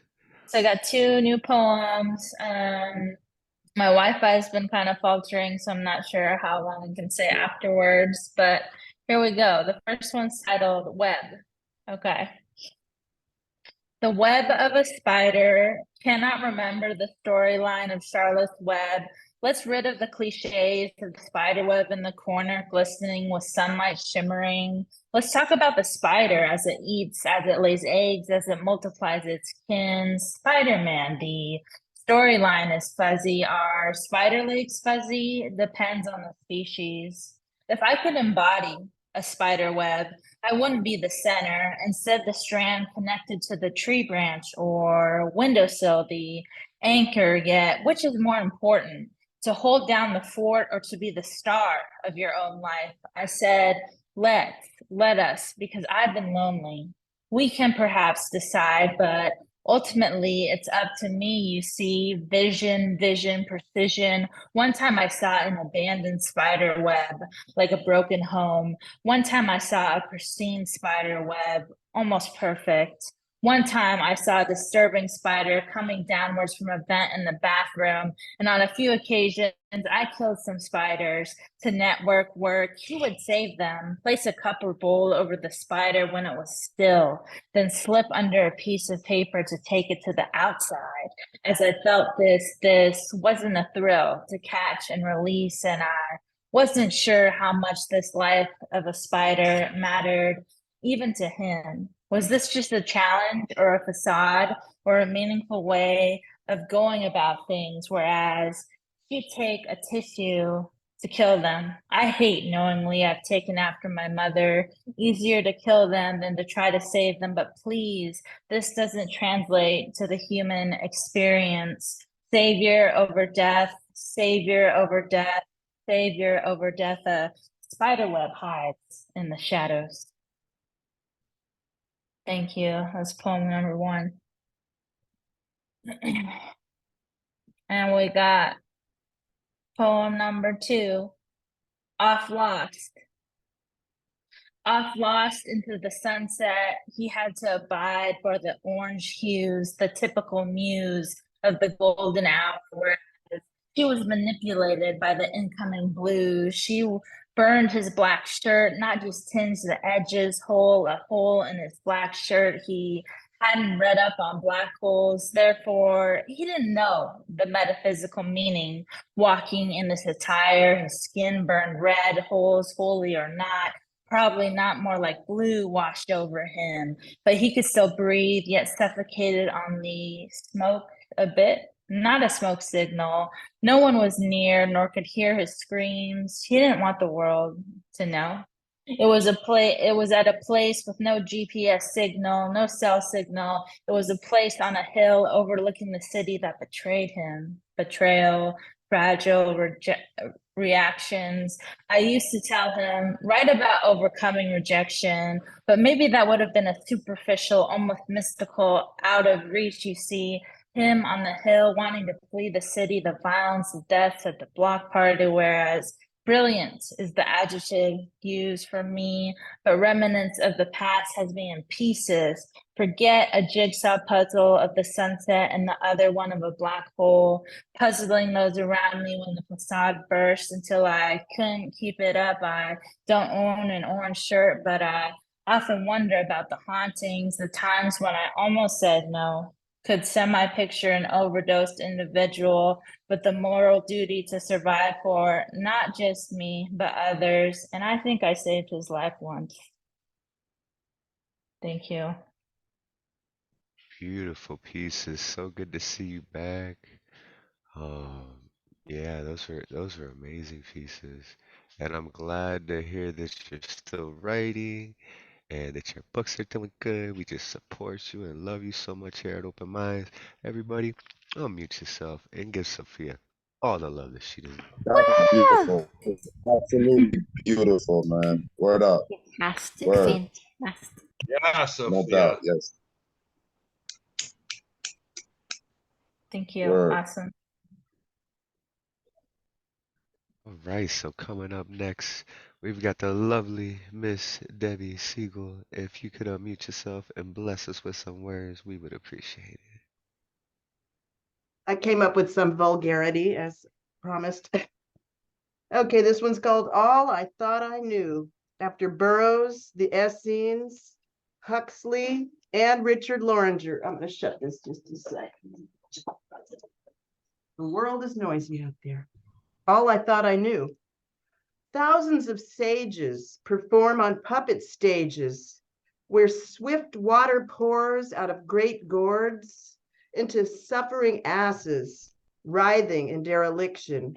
so I got two new poems. My Wi-Fi has been kind of faltering, so I'm not sure how long I can say afterwards, but here we go. The first one's titled Web. Okay. The web of a spider cannot remember the storyline of Charlotte's Web. Let's rid of the cliches of the spider web in the corner, glistening with sunlight shimmering. Let's talk about the spider as it eats, as it lays eggs, as it multiplies its kin. Spider-Man, the storyline is fuzzy. Are spider legs fuzzy? Depends on the species. If I could embody a spider web, I wouldn't be the center. Instead, the strand connected to the tree branch or windowsill, the anchor. Yet, which is more important, to hold down the fort or to be the star of your own life? I said, let us, because I've been lonely. We can perhaps decide, but ultimately it's up to me. You see, vision, precision. One time I saw an abandoned spider web, like a broken home. One time I saw a pristine spider web, almost perfect. One time I saw a disturbing spider coming downwards from a vent in the bathroom. And on a few occasions, I killed some spiders to network work. Who would save them? Place a cup or bowl over the spider when it was still, then slip under a piece of paper to take it to the outside. As I felt this wasn't a thrill to catch and release, and I wasn't sure how much this life of a spider mattered, even to him. Was this just a challenge or a facade or a meaningful way of going about things? Whereas you take a tissue to kill them. I hate knowingly I've taken after my mother. Easier to kill them than to try to save them. But please, this doesn't translate to the human experience. Savior over death, savior over death, savior over death. A spiderweb hides in the shadows. Thank you. That's poem number one. And we got Poem number 2, Off Lost. Off lost into the sunset, he had to abide for the orange hues, the typical muse of the golden hour, whereas she was manipulated by the incoming blues. She burned his black shirt, not just tinged the edges, a hole in his black shirt. He hadn't read up on black holes, therefore he didn't know the metaphysical meaning. Walking in this attire, his skin burned red, holes holy or not, probably not more like blue washed over him, but he could still breathe, yet suffocated on the smoke a bit. Not a smoke signal. No one was near, nor could hear his screams. He didn't want the world to know. It was at a place with no GPS signal, no cell signal. It was a place on a hill overlooking the city that betrayed him. Betrayal, fragile reactions. I used to tell him, write about overcoming rejection, but maybe that would have been a superficial, almost mystical, out of reach. You see him on the hill wanting to flee the city, the violence, the deaths at the block party, whereas brilliant is the adjective used for me, but remnants of the past has me in pieces. Forget a jigsaw puzzle of the sunset and the other one of a black hole, puzzling those around me when the facade burst until I couldn't keep it up. I don't own an orange shirt, but I often wonder about the hauntings, the times when I almost said no. Could semi-picture an overdosed individual with the moral duty to survive for not just me, but others. And I think I saved his life once. Thank you. Beautiful pieces. So good to see you back. Yeah, those were amazing pieces. And I'm glad to hear that you're still writing and that your books are doing good. We just support you and love you so much here at Open Minds. Everybody, unmute yourself and give Sophia all the love that she deserves. That was beautiful. Absolutely beautiful, man. Word up. Fantastic, Word. fantastic. Yeah, No Sophia. doubt. Yes. Thank you. Word. Awesome. All right, so coming up next, we've got the lovely Miss Debby Segal. If you could unmute yourself and bless us with some words, we would appreciate it. I came up with some vulgarity as promised. Okay, this one's called All I Thought I Knew, after Burroughs, the Essenes, Huxley, and Richard Loranger. I'm going to shut this just a second. The world is noisy out there. All I thought I knew. Thousands of sages perform on puppet stages where swift water pours out of great gourds into suffering asses, writhing in dereliction.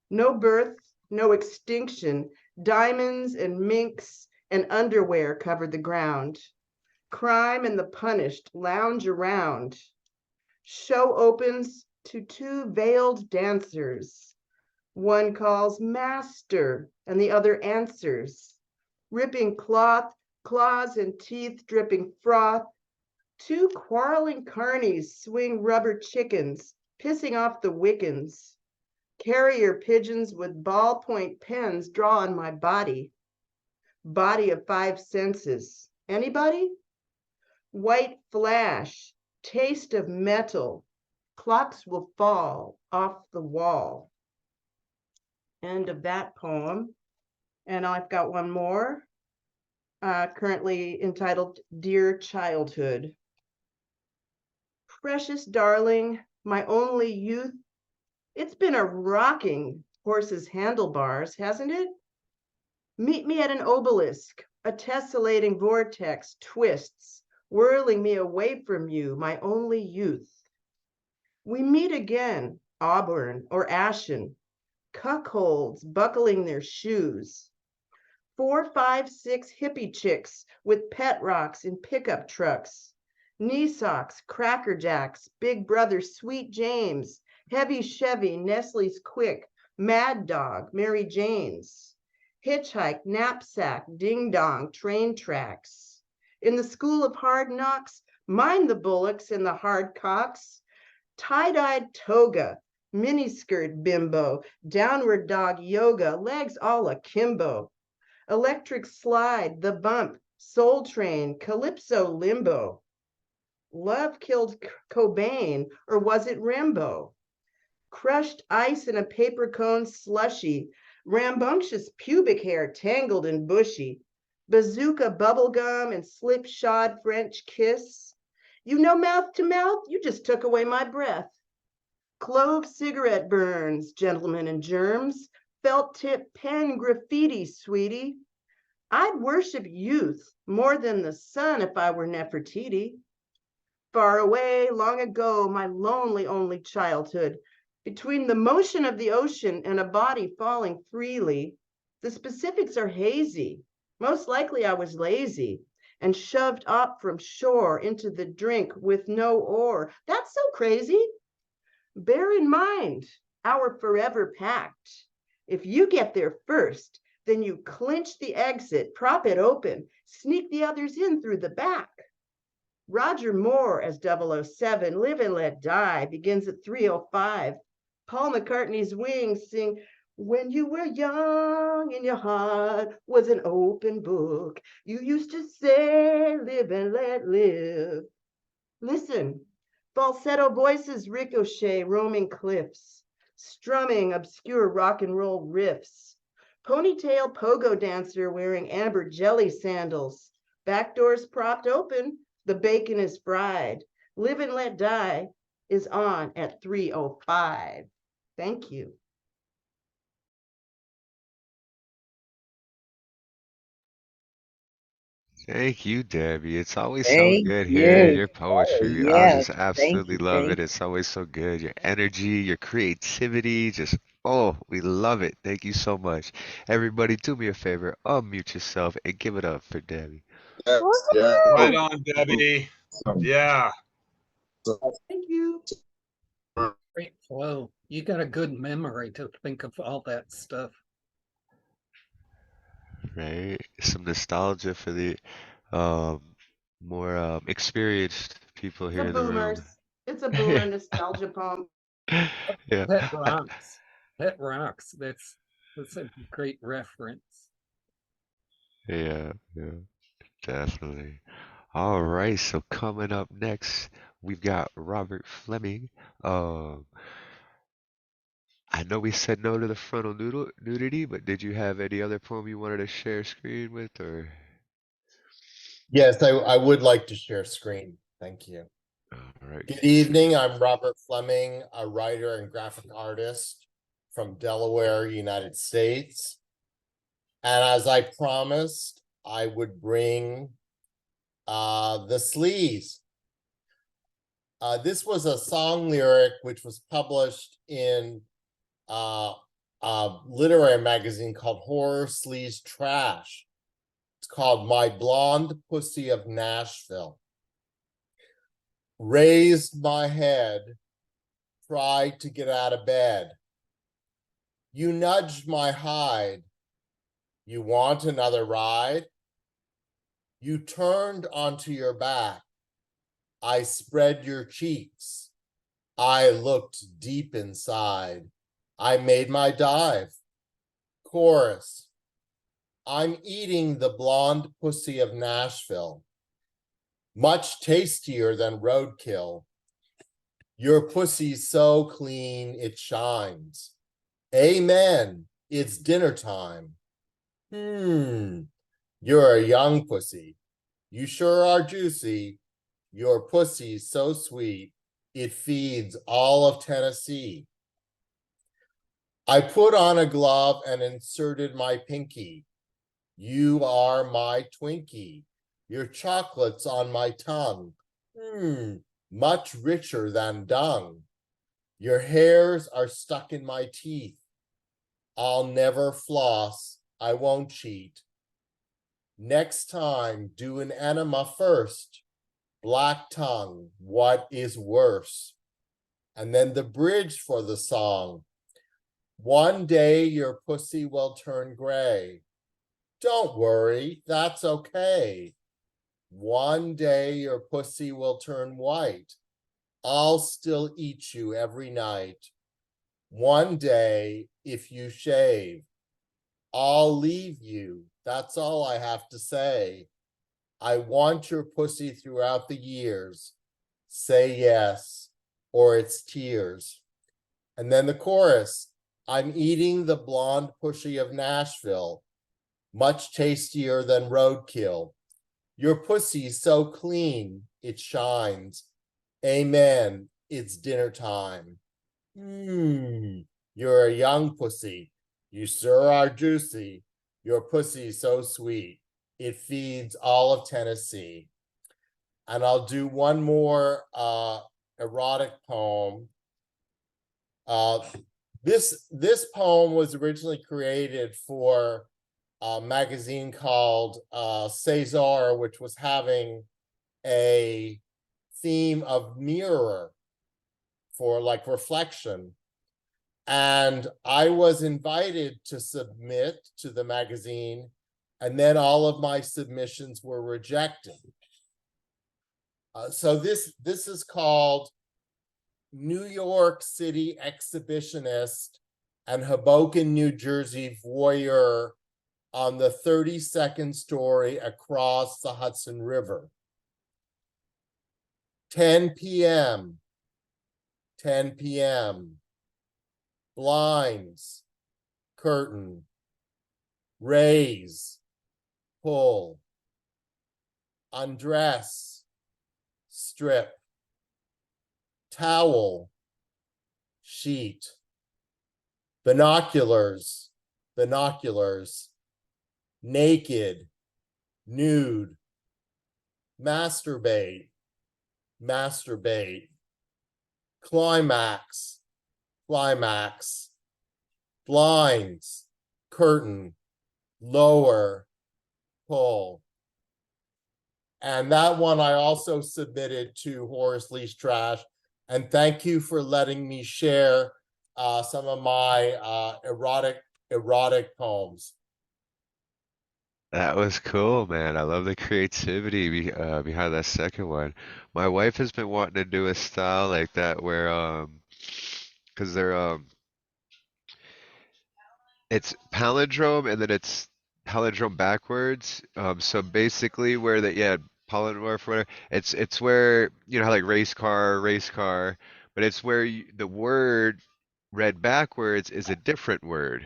No birth, no extinction, diamonds and minks and underwear covered the ground. Crime and the punished lounge around. Show opens to two veiled dancers. One calls master and the other answers. Ripping cloth, claws and teeth dripping froth. Two quarreling carnies swing rubber chickens, pissing off the Wiccans. Carrier pigeons with ballpoint pens draw on my body. Body of five senses. Anybody? White flash, taste of metal. Clocks will fall off the wall. End of that poem. And I've got one more, currently entitled Dear Childhood. Precious darling, my only youth, it's been a rocking horse's handlebars, hasn't it? Meet me at an obelisk, a tessellating vortex twists, whirling me away from you, my only youth. We meet again, auburn or ashen, cuckolds buckling their shoes. 4, 5, 6 hippie chicks with pet rocks in pickup trucks. Knee socks, Cracker Jacks, Big Brother, Sweet James, Heavy Chevy, Nestle's Quick, Mad Dog, Mary Jane's. Hitchhike, knapsack, ding dong, train tracks. In the school of hard knocks, mind the bullocks and the hard cocks. Tie-dyed toga, miniskirt bimbo, downward dog yoga, legs all akimbo, electric slide, the bump, soul train, calypso limbo. Love killed Cobain, or was it Rimbo? Crushed ice in a paper cone slushy, rambunctious pubic hair tangled and bushy, bazooka bubblegum and slipshod French kiss. You know, mouth to mouth, you just took away my breath. Clove cigarette burns, gentlemen and germs, felt tip pen graffiti, sweetie. I'd worship youth more than the sun if I were Nefertiti. Far away, long ago, my lonely only childhood, between the motion of the ocean and a body falling freely, the specifics are hazy. Most likely I was lazy and shoved up from shore into the drink with no oar. That's so crazy. Bear in mind our forever pact. If you get there first, then you clinch the exit, prop it open, sneak the others in through the back. Roger Moore as 007, Live and Let Die, begins at 3:05. Paul McCartney's Wings sing, when you were young and your heart was an open book, you used to say, live and let live. Listen, falsetto voices ricochet roaming cliffs, strumming obscure rock and roll riffs. Ponytail pogo dancer wearing amber jelly sandals, back doors propped open, the bacon is fried. Live and Let Die is on at 3:05. Thank you. Thank you, Debbie. It's always so Thank good hearing you. your Oh, poetry. I yes. just Thank absolutely you. love Thank it. It's always so good. Your energy, your creativity, just oh, we love it. Thank you so much. Everybody, do me a favor, unmute yourself and give it up for Debbie. Yes, yes. Right Woohoo! on, Debbie. Yeah. Thank you. Great flow. You got a good memory to think of all that stuff. Right? Some nostalgia for the um more experienced people The here in the room. boomers. It's a boomer nostalgia poem. Yeah. That rocks. That rocks. That's a great reference. Yeah, yeah, definitely. All right, so coming up next, we've got Robert Fleming. Um, I know we said no to the frontal nudity, but did you have any other poem you wanted to share screen with, or? Yes, I would like to share screen. Thank you. All right. Good evening. I'm Robert Fleming, a writer and graphic artist from Delaware, United States. And as I promised, I would bring the sleaze. This was a song lyric which was published in a literary magazine called Horror Sleaze Trash. It's called My Blonde Pussy of Nashville. Raised my head, tried to get out of bed. You nudged my hide. You want another ride? You turned onto your back. I spread your cheeks. I looked deep inside. I made my dive. Chorus. I'm eating the blonde pussy of Nashville. Much tastier than roadkill. Your pussy's so clean it shines. Amen. It's dinner time. You're a young pussy. You sure are juicy. Your pussy's so sweet. It feeds all of Tennessee. I put on a glove and inserted my pinky. You are my Twinkie. Your chocolate's on my tongue. Much richer than dung. Your hairs are stuck in my teeth. I'll never floss. I won't cheat. Next time, do an enema first. Black tongue, what is worse? And then the bridge for the song. One day your pussy will turn gray. Don't worry, that's okay. One day your pussy will turn white. I'll still eat you every night. One day, if you shave, I'll leave you. That's all I have to say. I want your pussy throughout the years. Say yes, or it's tears. And then the chorus, I'm eating the blonde pussy of Nashville, much tastier than roadkill. Your pussy's so clean, it shines. Amen, it's dinner time. You're a young pussy. You sure are juicy. Your pussy's so sweet. It feeds all of Tennessee. And I'll do one more erotic poem. This poem was originally created for a magazine called César, which was having a theme of mirror for like reflection. And I was invited to submit to the magazine, and then all of my submissions were rejected. So this is called New York City Exhibitionist and Hoboken, New Jersey Voyeur on the 32nd story across the Hudson River. 10 p.m., 10 p.m., blinds, curtain, raise, pull, undress, strip, towel, sheet, binoculars, binoculars, naked, nude, masturbate, masturbate, climax, climax, blinds, curtain, lower, pull. And that one I also submitted to Horace Lee's Trash. And thank you for letting me share some of my erotic poems. That was cool, man. I love the creativity behind that second one. My wife has been wanting to do a style like that where, because they're it's palindrome and then it's palindrome backwards. So basically, where the yeah polymorph whatever. It's where you know how like race car, but it's where the word read backwards is a different word.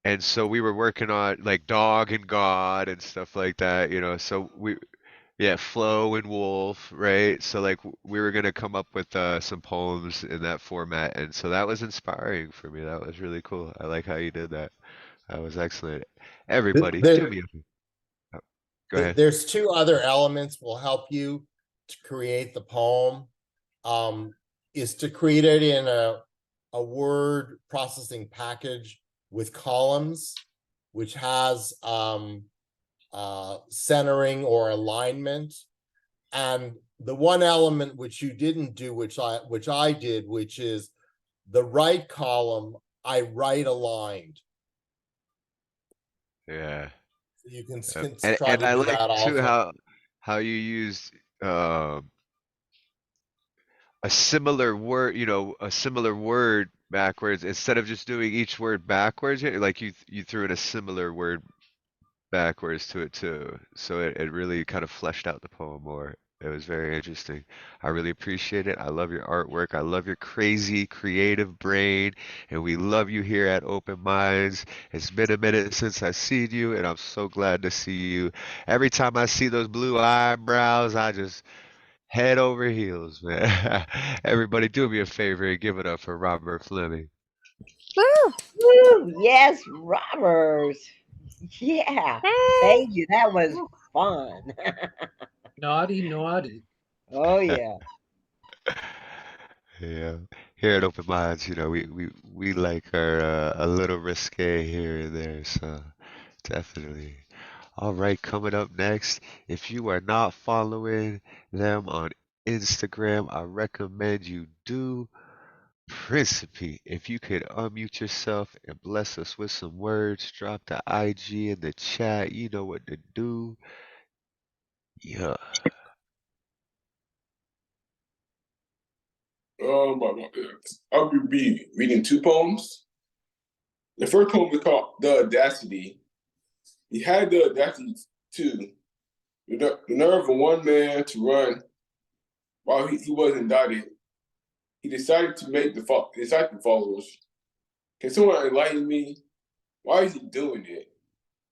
And so we were working on like dog and God and stuff like that, you know. So yeah, Flo and Wolf, right? So like we were gonna come up with some poems in that format, and so that was inspiring for me. That was really cool. I like how you did that. That was excellent. Everybody, do me a go ahead. There's two other elements will help you to create the poem. Is to create it in a word processing package with columns, which has centering or alignment. And the one element which you didn't do, which I did, which is the right column, I write aligned. Yeah. You can And try to I do like that too also. how you used a similar word, you know, a similar word backwards instead of just doing each word backwards. Like you threw in a similar word backwards to it too. So it really kind of fleshed out the poem more. It was very interesting. I really appreciate it. I love your artwork. I love your crazy creative brain. And we love you here at Open Minds. It's been a minute since I've seen you, and I'm so glad to see you. Every time I see those blue eyebrows, I just head over heels, man. Everybody do me a favor and give it up for Robert Fleming. Woo! Woo, yes, Robert. Yeah, thank you. That was fun. Naughty, naughty. Oh, yeah. Yeah. Here at Open Minds, you know, we like our a little risque here and there, so definitely. All right, coming up next, if you are not following them on Instagram, I recommend you do. Principe, if you could unmute yourself and bless us with some words, drop the IG in the chat. You know what to do. Yeah. I'll be reading two poems. The first poem is called The Audacity. He had the audacity to the nerve of one man to run while he was indicted. He decided to make the disciple followers. Can someone enlighten me? Why is he doing it?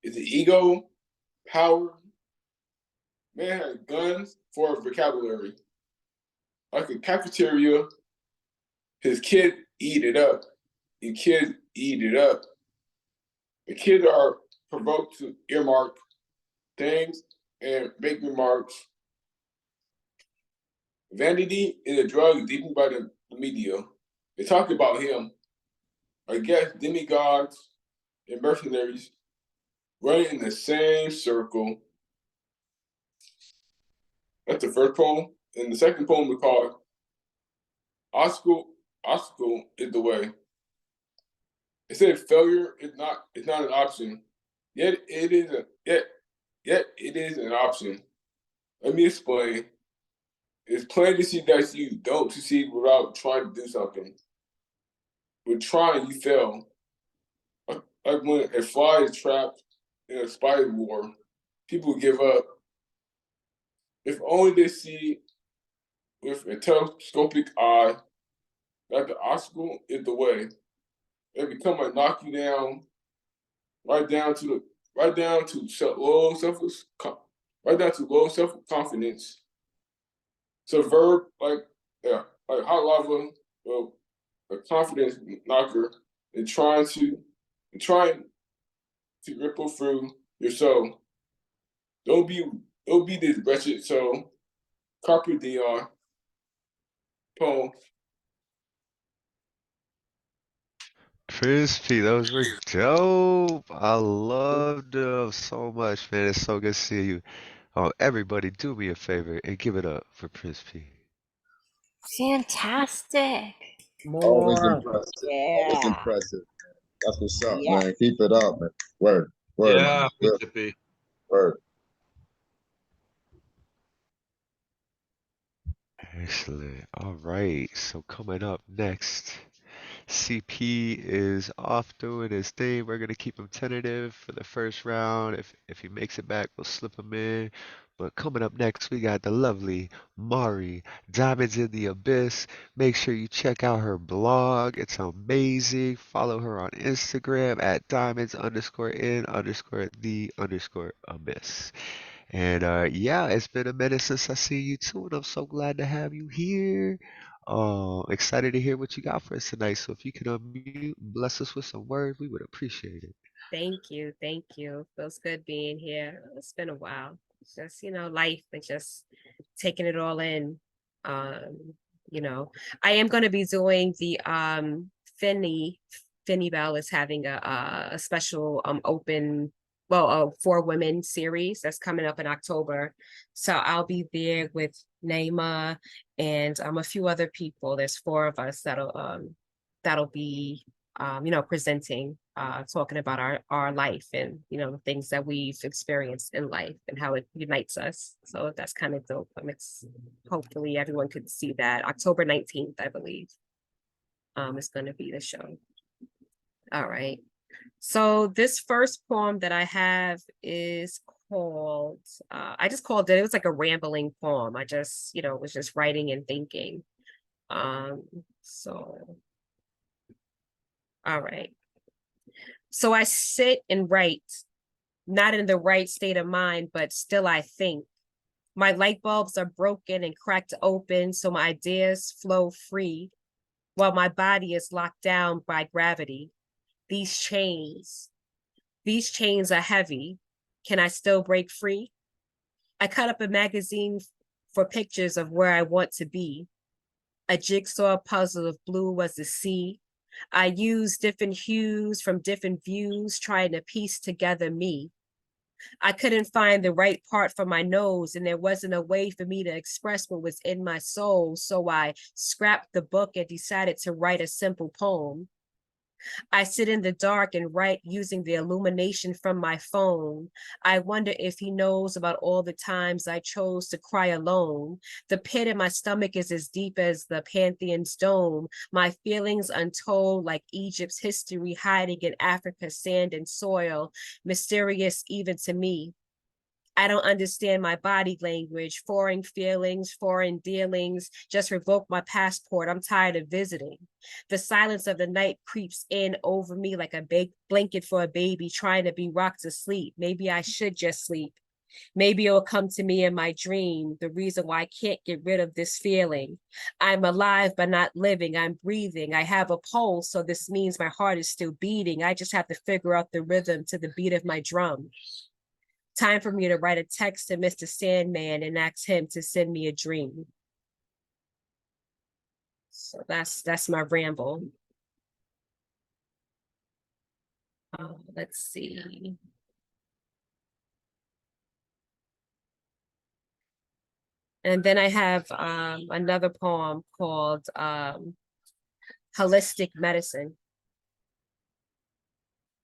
Is it ego? Power? Man has guns for vocabulary. Like a cafeteria, his kids eat it up. The kids eat it up. The kids are provoked to earmark things and make remarks. Vanity is a drug deepened by the media. They talk about him. I guess demigods and mercenaries running in the same circle. That's the first poem. And the second poem is called Obstacle is the Way. It said failure is not an option. Yet it is an option. Let me explain. It's plain to see that you don't succeed without trying to do something. With trying, you fail. Like when a fly is trapped in a spider war, people give up. If only they see with a telescopic eye that the obstacle is the way, they become a knock you down, right down to low self confidence. It's a verb like hot lava, a confidence knocker, and trying to ripple through your soul. Don't be this wretched soul. Carpe diem. Poem. Principe, those were dope. I loved them so much, man. It's so good seeing you. Oh, everybody, do me a favor and give it up for Principe. Fantastic. Always More. impressive. Always Yeah. impressive. That's what's up, Yes. man. Keep it up, man. Word. Word. Yeah, Good. Principe. Word. Excellent. All right. So coming up next, CP is off doing his thing. We're gonna keep him tentative for the first round. If he makes it back, we'll slip him in. But coming up next, we got the lovely Mari, Diamonds in the Abyss. Make sure you check out her blog. It's amazing. Follow her on Instagram at diamonds_in_the_abyss. And yeah, it's been a minute since I see you too, and I'm so glad to have you here. Excited to hear what you got for us tonight. So if you could unmute and bless us with some words, we would appreciate it. Thank you. Thank you. Feels good being here. It's been a while. It's just, life and just taking it all in. I am going to be doing the Finney Bell is having a special open, a for women series that's coming up in October. So I'll be there with Nayma and a few other people. There's 4 of us that'll be presenting, talking about our life and the things that we've experienced in life and how it unites us. So that's kind of dope. Hopefully everyone could see that. October 19th, I believe, is going to be the show. All right. So this first poem that I have is called, I just called it was like a rambling poem. I just, was just writing and thinking. All right. So I sit and write, not in the right state of mind, but still I think. My light bulbs are broken and cracked open, so my ideas flow free, while my body is locked down by gravity. These chains are heavy. Can I still break free? I cut up a magazine for pictures of where I want to be. A jigsaw puzzle of blue as the sea. I use different hues from different views, trying to piece together me. I couldn't find the right part for my nose, and there wasn't a way for me to express what was in my soul, so I scrapped the book and decided to write a simple poem. I sit in the dark and write using the illumination from my phone. I wonder if he knows about all the times I chose to cry alone. The pit in my stomach is as deep as the Pantheon's dome. My feelings untold like Egypt's history hiding in Africa's sand and soil, mysterious even to me. I don't understand my body language, foreign feelings, foreign dealings, just revoke my passport. I'm tired of visiting. The silence of the night creeps in over me like a big blanket for a baby trying to be rocked to sleep. Maybe I should just sleep. Maybe it'll come to me in my dream, the reason why I can't get rid of this feeling. I'm alive but not living, I'm breathing. I have a pulse, so this means my heart is still beating. I just have to figure out the rhythm to the beat of my drum. Time for me to write a text to Mr. Sandman and ask him to send me a dream. So that's my ramble. Let's see. And then I have another poem called Holistic Medicine.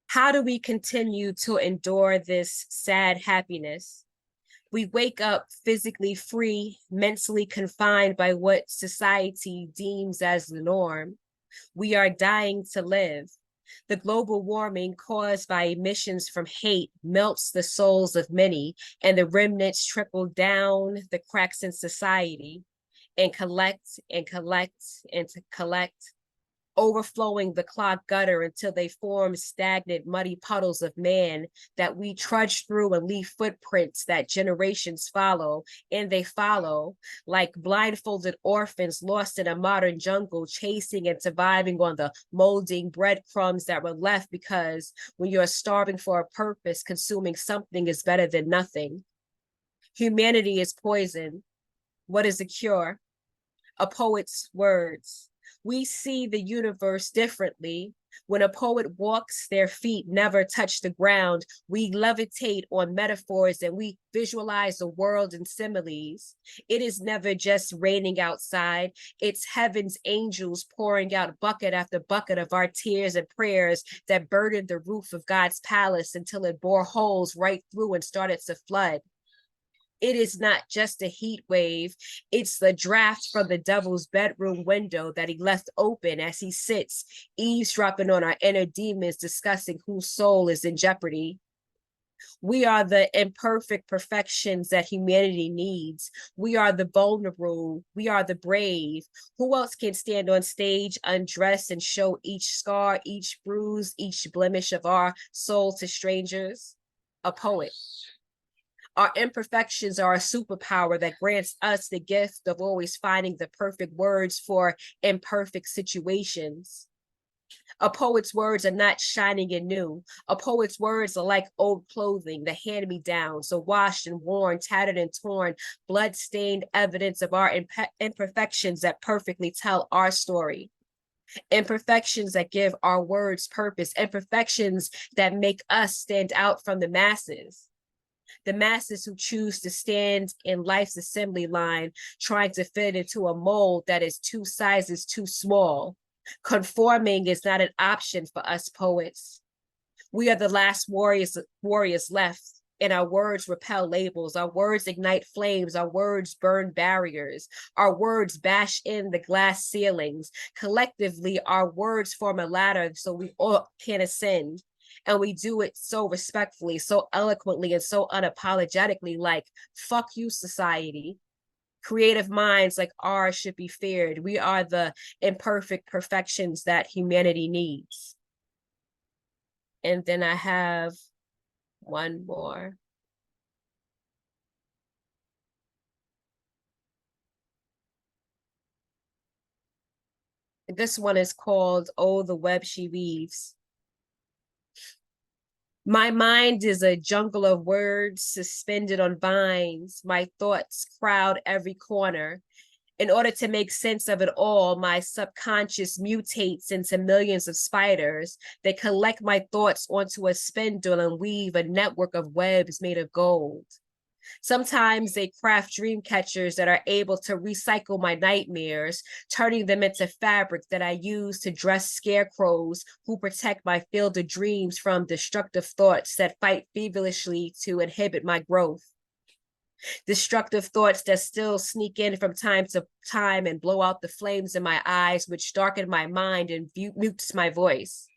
How do we continue to endure this sad happiness? We wake up physically free, mentally confined by what society deems as the norm. We are dying to live. The global warming caused by emissions from hate melts the souls of many, and the remnants trickle down the cracks in society and collect and collect and to collect, overflowing the clogged gutter until they form stagnant, muddy puddles of man that we trudge through and leave footprints that generations follow, and they follow like blindfolded orphans lost in a modern jungle, chasing and surviving on the molding breadcrumbs that were left, because when you're starving for a purpose, consuming something is better than nothing. Humanity is poison. What is the cure? A poet's words. We see the universe differently. When a poet walks, their feet never touch the ground. We levitate on metaphors and we visualize the world in similes. It is never just raining outside. It's heaven's angels pouring out bucket after bucket of our tears and prayers that burdened the roof of God's palace until it bore holes right through and started to flood. It is not just a heat wave. It's the draft from the devil's bedroom window that he left open as he sits, eavesdropping on our inner demons, discussing whose soul is in jeopardy. We are the imperfect perfections that humanity needs. We are the vulnerable. We are the brave. Who else can stand on stage, undress, and show each scar, each bruise, each blemish of our soul to strangers? A poet. Our imperfections are a superpower that grants us the gift of always finding the perfect words for imperfect situations. A poet's words are not shining and new. A poet's words are like old clothing, the hand-me-downs, so washed and worn, tattered and torn, blood-stained evidence of our imperfections that perfectly tell our story. Imperfections that give our words purpose, imperfections that make us stand out from the masses. The masses who choose to stand in life's assembly line, trying to fit into a mold that is 2 sizes too small. Conforming is not an option for us poets. We are the last warriors left, and our words repel labels. Our words ignite flames. Our words burn barriers. Our words bash in the glass ceilings. Collectively, our words form a ladder so we all can ascend. And we do it so respectfully, so eloquently, and so unapologetically, like, fuck you, society. Creative minds like ours should be feared. We are the imperfect perfections that humanity needs. And then I have one more. This one is called Oh, the Web She Weaves. My mind is a jungle of words suspended on vines. My thoughts crowd every corner. In order to make sense of it all, my subconscious mutates into millions of spiders. They collect my thoughts onto a spindle and weave a network of webs made of gold. Sometimes they craft dream catchers that are able to recycle my nightmares, turning them into fabric that I use to dress scarecrows who protect my field of dreams from destructive thoughts that fight feverishly to inhibit my growth. Destructive thoughts that still sneak in from time to time and blow out the flames in my eyes, which darken my mind and mutes my voice.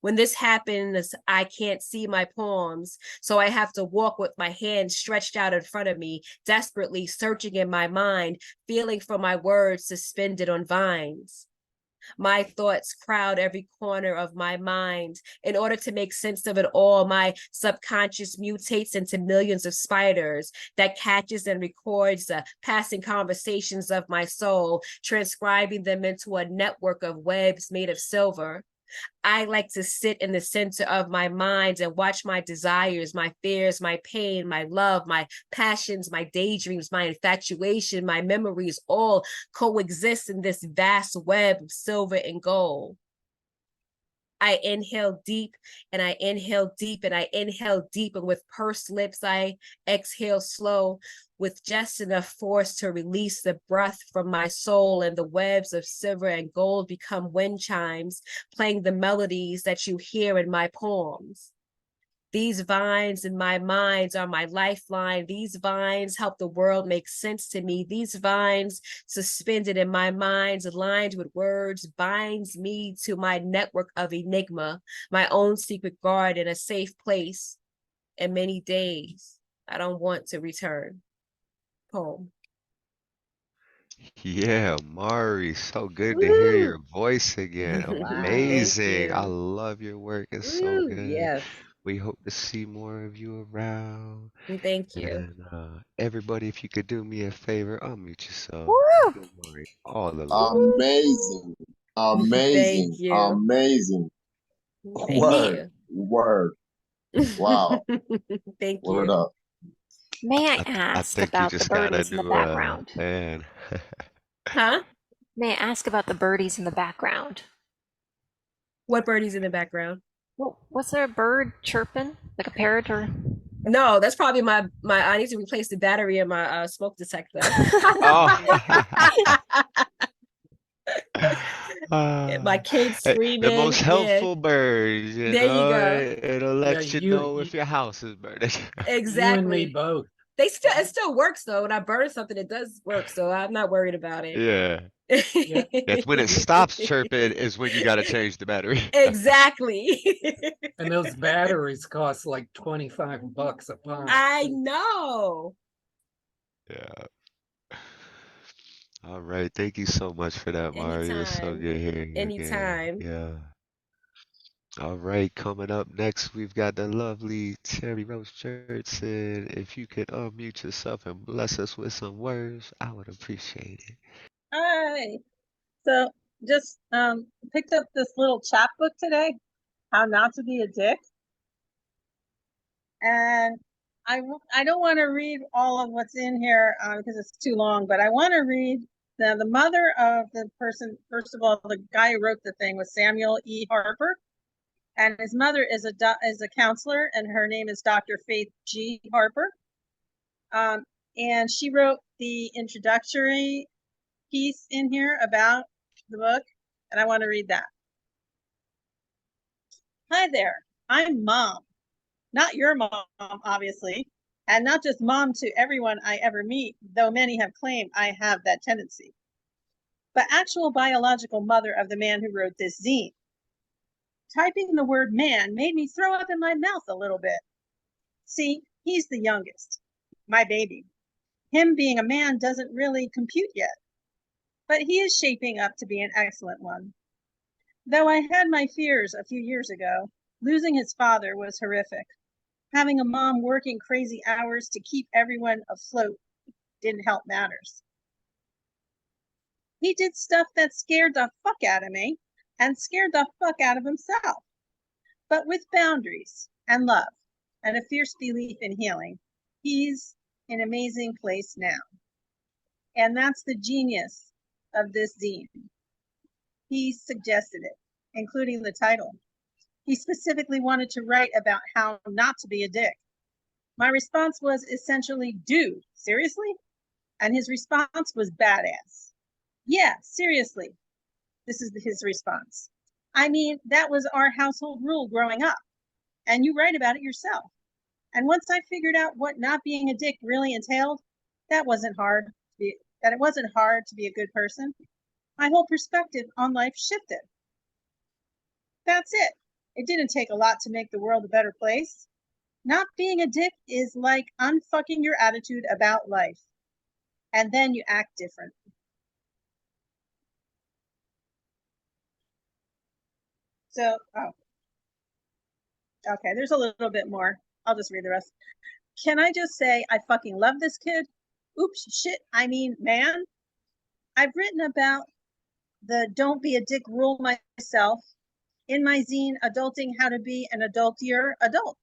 When this happens, I can't see my poems, so I have to walk with my hands stretched out in front of me, desperately searching in my mind, feeling for my words suspended on vines. My thoughts crowd every corner of my mind. In order to make sense of it all, my subconscious mutates into millions of spiders that catches and records the passing conversations of my soul, transcribing them into a network of webs made of silver. I like to sit in the center of my mind and watch my desires, my fears, my pain, my love, my passions, my daydreams, my infatuation, my memories all coexist in this vast web of silver and gold. I inhale deep and I inhale deep and I inhale deep, and with pursed lips, I exhale slow with just enough force to release the breath from my soul, and the webs of silver and gold become wind chimes, playing the melodies that you hear in my poems. These vines in my mind are my lifeline. These vines help the world make sense to me. These vines suspended in my mind, aligned with words, binds me to my network of enigma, my own secret garden, a safe place. And many days I don't want to return. Poem. Yeah, Mari, so good to hear Woo! your voice again. Wow. Thank Amazing. I you. love your work. It's so Woo! good. Yes. We hope to see more of you around. Thank you. And everybody, if you could do me a favor, unmute yourself. Woo! Give Mari all the love. Amazing. Thank Amazing. you. Amazing. Thank Word. you. Word. Wow. Thank Word you. up. May I I ask think you about the just got a birdies in the new background? fan. Huh? May I ask about the birdies in the background? What birdie's in the background? Well, was there a bird chirping, like a parrot or? No, that's probably my I need to replace the battery in my smoke detector. Oh. My kids The most screaming. Yeah. helpful birds, you There you know, go. it'll Yeah, let you know if your house is burning. you and me Exactly. both. It still works though. When I burn something, it does work. So I'm not worried about it. Yeah. Yeah. That's when it stops chirping is when you got to change the battery. Exactly. And those batteries cost like $25 a pop. I know. Yeah. All right. Thank you so much for that, Mario. It was so Anytime. good hearing you again. Anytime. Yeah. All right. Coming up next, we've got the lovely Terri Rose-Jertson. If you could unmute yourself and bless us with some words, I would appreciate it. Hi. So just picked up this little chapbook today, How Not to Be a Dick. And I don't want to read all of what's in here because it's too long, but I want to read the mother of the person. First of all, the guy who wrote the thing was Samuel E. Harper, and his mother is a counselor, and her name is Dr. Faith G. Harper. And she wrote the introductory piece in here about the book, and I want to read that. Hi there, I'm Mom. Not your mom, obviously, and not just mom to everyone I ever meet, though many have claimed I have that tendency, but actual biological mother of the man who wrote this zine. Typing the word man made me throw up in my mouth a little bit. See, he's the youngest, my baby. Him being a man doesn't really compute yet, but he is shaping up to be an excellent one. Though I had my fears a few years ago, losing his father was horrific. Having a mom working crazy hours to keep everyone afloat didn't help matters. He did stuff that scared the fuck out of me and scared the fuck out of himself. But with boundaries and love and a fierce belief in healing, he's in an amazing place now. And that's the genius of this zine. He suggested it, including the title. He specifically wanted to write about how not to be a dick. My response was essentially, dude, seriously? And his response was badass. Yeah, seriously. This is his response. I mean, that was our household rule growing up. And you write about it yourself. And once I figured out what not being a dick really entailed, that it wasn't hard to be a good person. My whole perspective on life shifted. That's it. It didn't take a lot to make the world a better place. Not being a dick is like unfucking your attitude about life. And then you act different. So, okay, there's a little bit more. I'll just read the rest. Can I just say I fucking love this kid? Oops, shit, I mean, man. I've written about the don't be a dick rule myself in my zine, Adulting How to Be an Adultier Adult,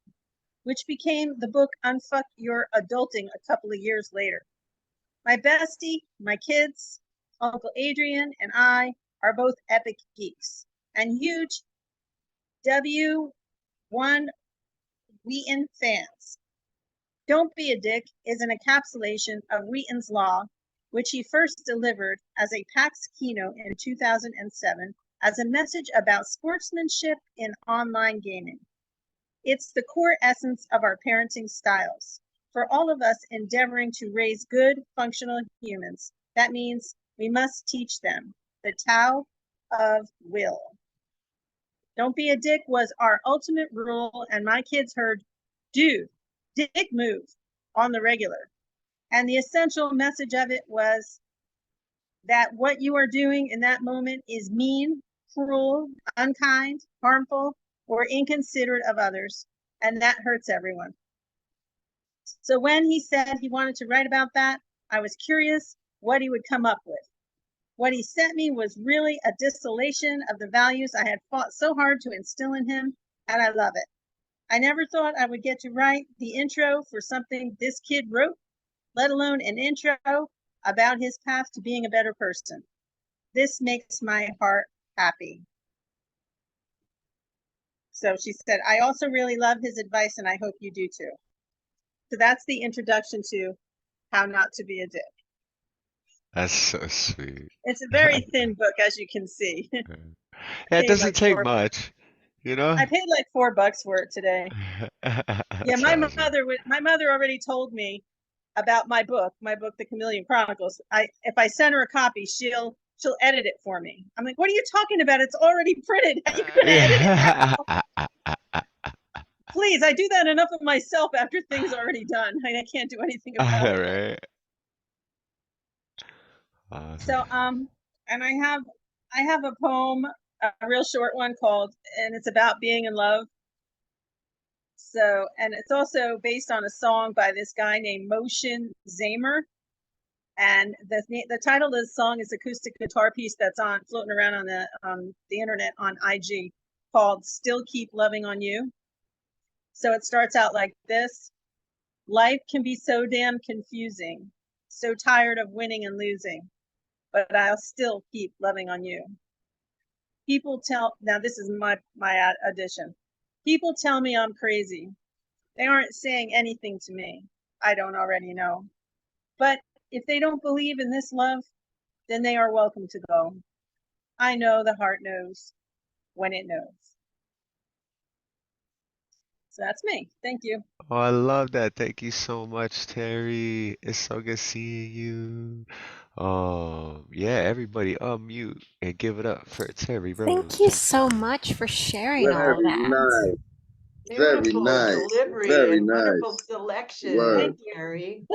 which became the book Unfuck Your Adulting a couple of years later. My bestie, my kids, Uncle Adrian, and I are both epic geeks and huge W1 Wheaton fans. Don't Be a Dick is an encapsulation of Wheaton's Law, which he first delivered as a PAX keynote in 2007 as a message about sportsmanship in online gaming. It's the core essence of our parenting styles. For all of us endeavoring to raise good, functional humans, that means we must teach them the Tao of will. Don't be a dick was our ultimate rule, and my kids heard, dude, dick move on the regular. And the essential message of it was that what you are doing in that moment is mean, cruel, unkind, harmful, or inconsiderate of others, and that hurts everyone. So when he said he wanted to write about that, I was curious what he would come up with. What he sent me was really a distillation of the values I had fought so hard to instill in him, and I love it. I never thought I would get to write the intro for something this kid wrote, let alone an intro about his path to being a better person. This makes my heart happy. So she said, I also really love his advice, and I hope you do too. So that's the introduction to How Not to Be a Dick. That's so sweet. It's a very thin book, as you can see. Yeah, it doesn't take much, you know? I paid like $4 for it today. Yeah, That's my awesome. mother already told me about my book, The Chameleon Chronicles. If I send her a copy, she'll edit it for me. I'm like, what are you talking about? It's already printed. How are you gonna edit it now? Please, I do that enough of myself after things already done. I can't do anything about it. Right. Awesome. So and I have a poem, a real short one and it's about being in love. So, and it's also based on a song by this guy named Motion Zamer. And the title of the song is acoustic guitar piece that's floating around on the internet on IG called Still Keep Loving on You. So it starts out like this. Life can be so damn confusing, so tired of winning and losing, but I'll still keep loving on you. Now this is my addition. People tell me I'm crazy. They aren't saying anything to me I don't already know. But if they don't believe in this love, then they are welcome to go. I know the heart knows when it knows. So that's me. Thank you. Oh, I love that. Thank you so much, Terry. It's so good seeing you. Yeah, everybody unmute and give it up for Terri Thank you so Rose-Jertson. much for sharing all Very that. nice. Very Beautiful nice. delivery Very and wonderful nice. selection, Word. Terry.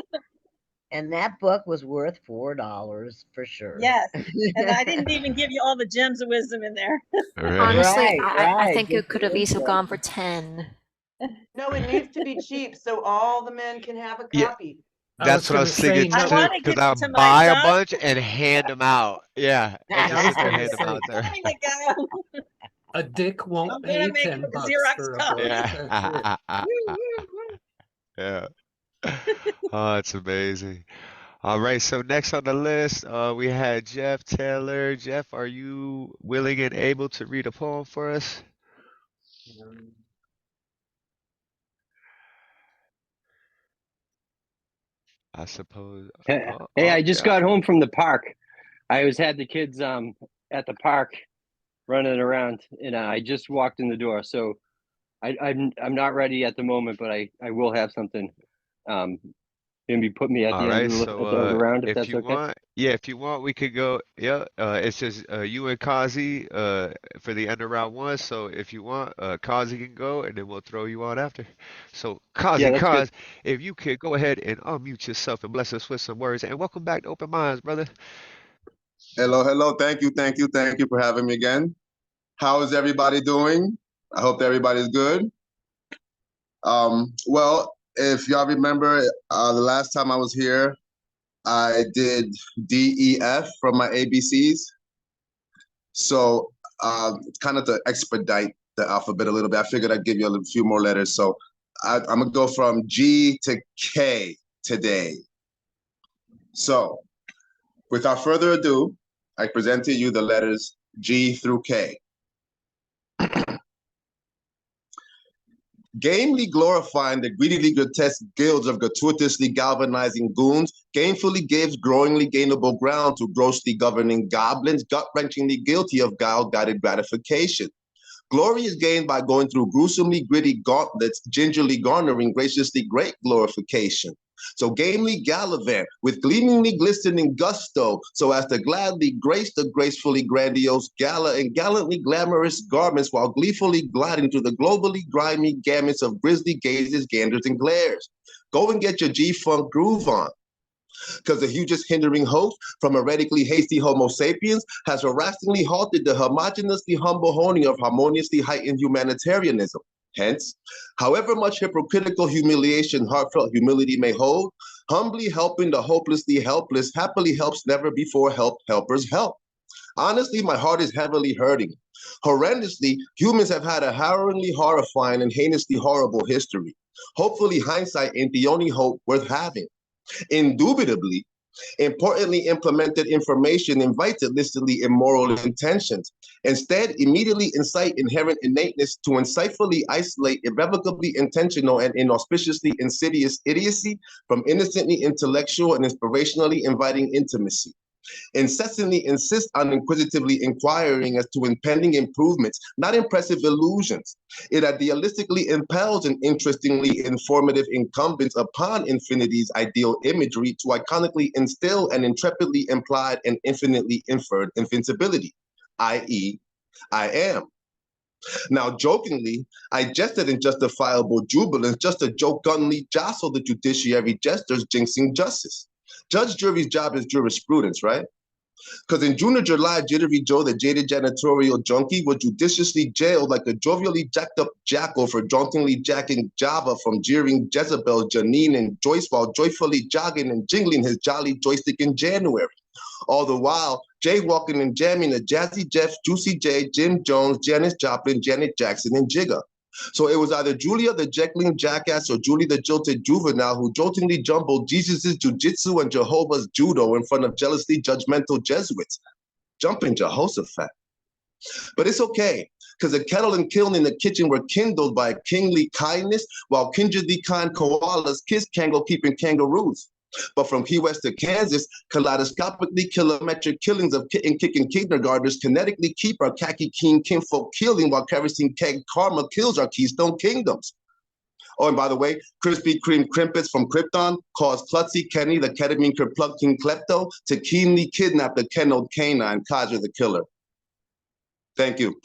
And that book was worth $4 for sure. Yes. And I didn't even give you all the gems of wisdom in there. Right. Honestly, Right, I right. think it Just could the have easily intro. gone for 10. No, it needs to be cheap so all the men can have a Yeah, copy. I was that's what I gonna was thinking say I no. too, want to because give it I'll to my buy a son. bunch and hand them out. Yeah, and Yeah, just I was sit there and gonna hand them say out there. There you go. a dick won't I'm pay gonna make $10 a Xerox for a copy. book. That's it. Yeah. Yeah. Oh, it's amazing. All right, so next on the list, we had Jeff Taylor. Jeff, are you willing and able to read a poem for us? I suppose. Hey, I just got home from the park. I had the kids at the park running around, and I just walked in the door. So I'm not ready at the moment, but I will have something. Maybe put me at All the end right, of so the round if if that's you okay. want, yeah, if you want, we could go. Yeah, it says you and Cozzy for the end of round one. So if you want, Cozzy can go, and then we'll throw you on after. So Yeah, Cozzy, that's good. Coz, if you could go ahead and unmute yourself and bless us with some words, and welcome back to Open Minds, brother. Hello, hello. Thank you for having me again. How is everybody doing? I hope everybody's good. Well, if y'all remember, the last time I was here, I did DEF from my ABCs. So kind of to expedite the alphabet a little bit, I figured I'd give you a few more letters. So I'm gonna go from G to K today. So without further ado, I present to you the letters G through K. Gamely glorifying the greedily grotesque guilds of gratuitously galvanizing goons, gainfully gives growingly gainable ground to grossly governing goblins, gut-wrenchingly guilty of guile-guided gratification. Glory is gained by going through gruesomely gritty gauntlets, gingerly garnering graciously great glorification. So gamely gallivant with gleamingly glistening gusto, so as to gladly grace the gracefully grandiose gala in gallantly glamorous garments while gleefully gliding through the globally grimy gamuts of grisly gazes, ganders, and glares. Go and get your G-Funk groove on, because the hugest hindering host from heretically hasty Homo sapiens has harassingly halted the homogeneously humble honing of harmoniously heightened humanitarianism. Hence, however much hypocritical humiliation heartfelt humility may hold, humbly helping the hopelessly helpless happily helps never before helped helpers help. Honestly, my heart is heavily hurting. Horrendously, humans have had a harrowingly horrifying and heinously horrible history. Hopefully, hindsight ain't the only hope worth having. Indubitably, importantly implemented information invites illicitly immoral intentions. Instead, immediately incite inherent innateness to insightfully isolate irrevocably intentional and inauspiciously insidious idiocy from innocently intellectual and inspirationally inviting intimacy. Incessantly insist on inquisitively inquiring as to impending improvements, not impressive illusions. It idealistically impels and interestingly informative incumbents upon infinity's ideal imagery to iconically instill an intrepidly implied and infinitely inferred invincibility, i.e., I am. Now, jokingly, I jested in justifiable jubilance just to jokingly jostle the judiciary jesters jinxing justice. Judge, jury's job is jurisprudence, right? Because in June or July, Jittery Joe, the jaded janitorial junkie, was judiciously jailed like a jovially jacked up jackal for jauntily jacking Java from jeering Jezebel, Janine, and Joyce while joyfully jogging and jingling his jolly joystick in January. All the while, jaywalking and jamming the Jazzy Jeff, Juicy J, Jim Jones, Janis Joplin, Janet Jackson, and Jigga. So it was either Julia the Jekyll jackass or Julie the jilted juvenile who joltingly jumbled Jesus's jujitsu and Jehovah's judo in front of jealously judgmental Jesuits. Jumping Jehoshaphat. But it's okay, because the kettle and kiln in the kitchen were kindled by a kingly kindness, while kindredly kind koalas kiss kango keeping kangaroos. But from Key West to Kansas, kaleidoscopically kilometric killings of kitten kicking kindergartners kinetically keep our khaki keen kinfolk killing while kerosene keg karma kills our keystone kingdoms. Oh, and by the way, Krispy Kreme crimpets from Krypton caused Klutzy Kenny, the ketamine kerplunking klepto, to keenly kidnap the kenneled canine, Kaja the killer. Thank you.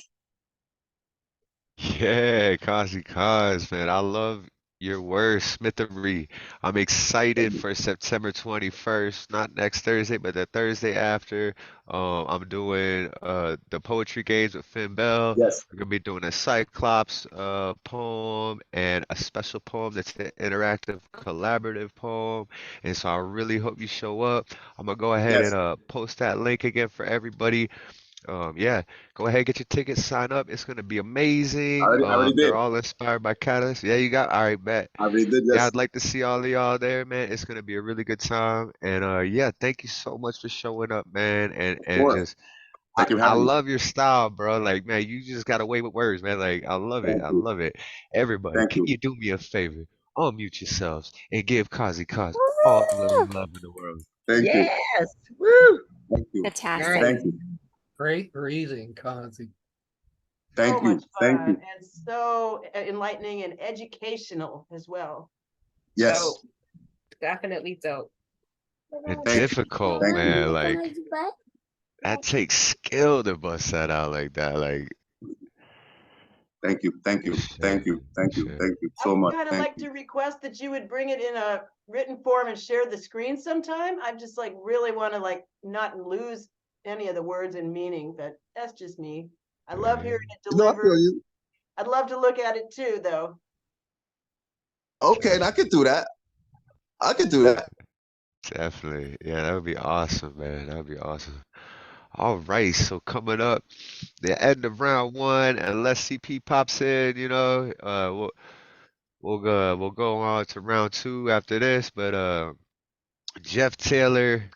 Yeah, Cozzy Coz, man. I love your words, Smithery. I'm excited for September 21st, not next Thursday, but the Thursday after. I'm doing the poetry games with Finn Bell. Yes. We're gonna be doing a Cyclops poem and a special poem that's an interactive collaborative poem. And so I really hope you show up. I'm gonna go ahead Yes. and post that link again for everybody. Yeah, go ahead, get your tickets, sign up. It's gonna be amazing. I already They're did. all inspired by Catalyst. Yeah, you got. All right, bet. I already did, Yeah, yes. I'd like to see all of y'all there, man. It's gonna be a really good time. And yeah, thank you so much for showing up, man. And Of and course. just Thank you for I having me. love your style, bro. Like, man, you just got away with words, man. Like, I love it. Thank I you. love it. Everybody, Thank can you. you do me a favor? unmute yourselves and give Cozzy Coz all the love in the world. Thank you. Yes. Woo. Thank you. Fantastic. Thank you. Great reading, Cozzy. Thank So you. much Thank fun you. and so enlightening and educational as well. Yes. Dope. Definitely dope. And Thank you. difficult, Thank you. man. Like that takes skill to bust that out like that. Like Thank you. Thank you. Thank you. Thank you. shit. Thank you I so would much. kind of Thank like you. to request that you would bring it in a written form and share the screen sometime. I just like really want to like not lose any of the words and meaning, but that's just me. I love hearing it No, I feel delivered. you. I'd love to look at it too, though. Okay, and I can do that. I can do that. Definitely. Yeah, that would be awesome, man. That would be awesome. All right, so coming up, the end of round one, unless CP pops in, we'll go on to round two after this. But Jeff Taylor,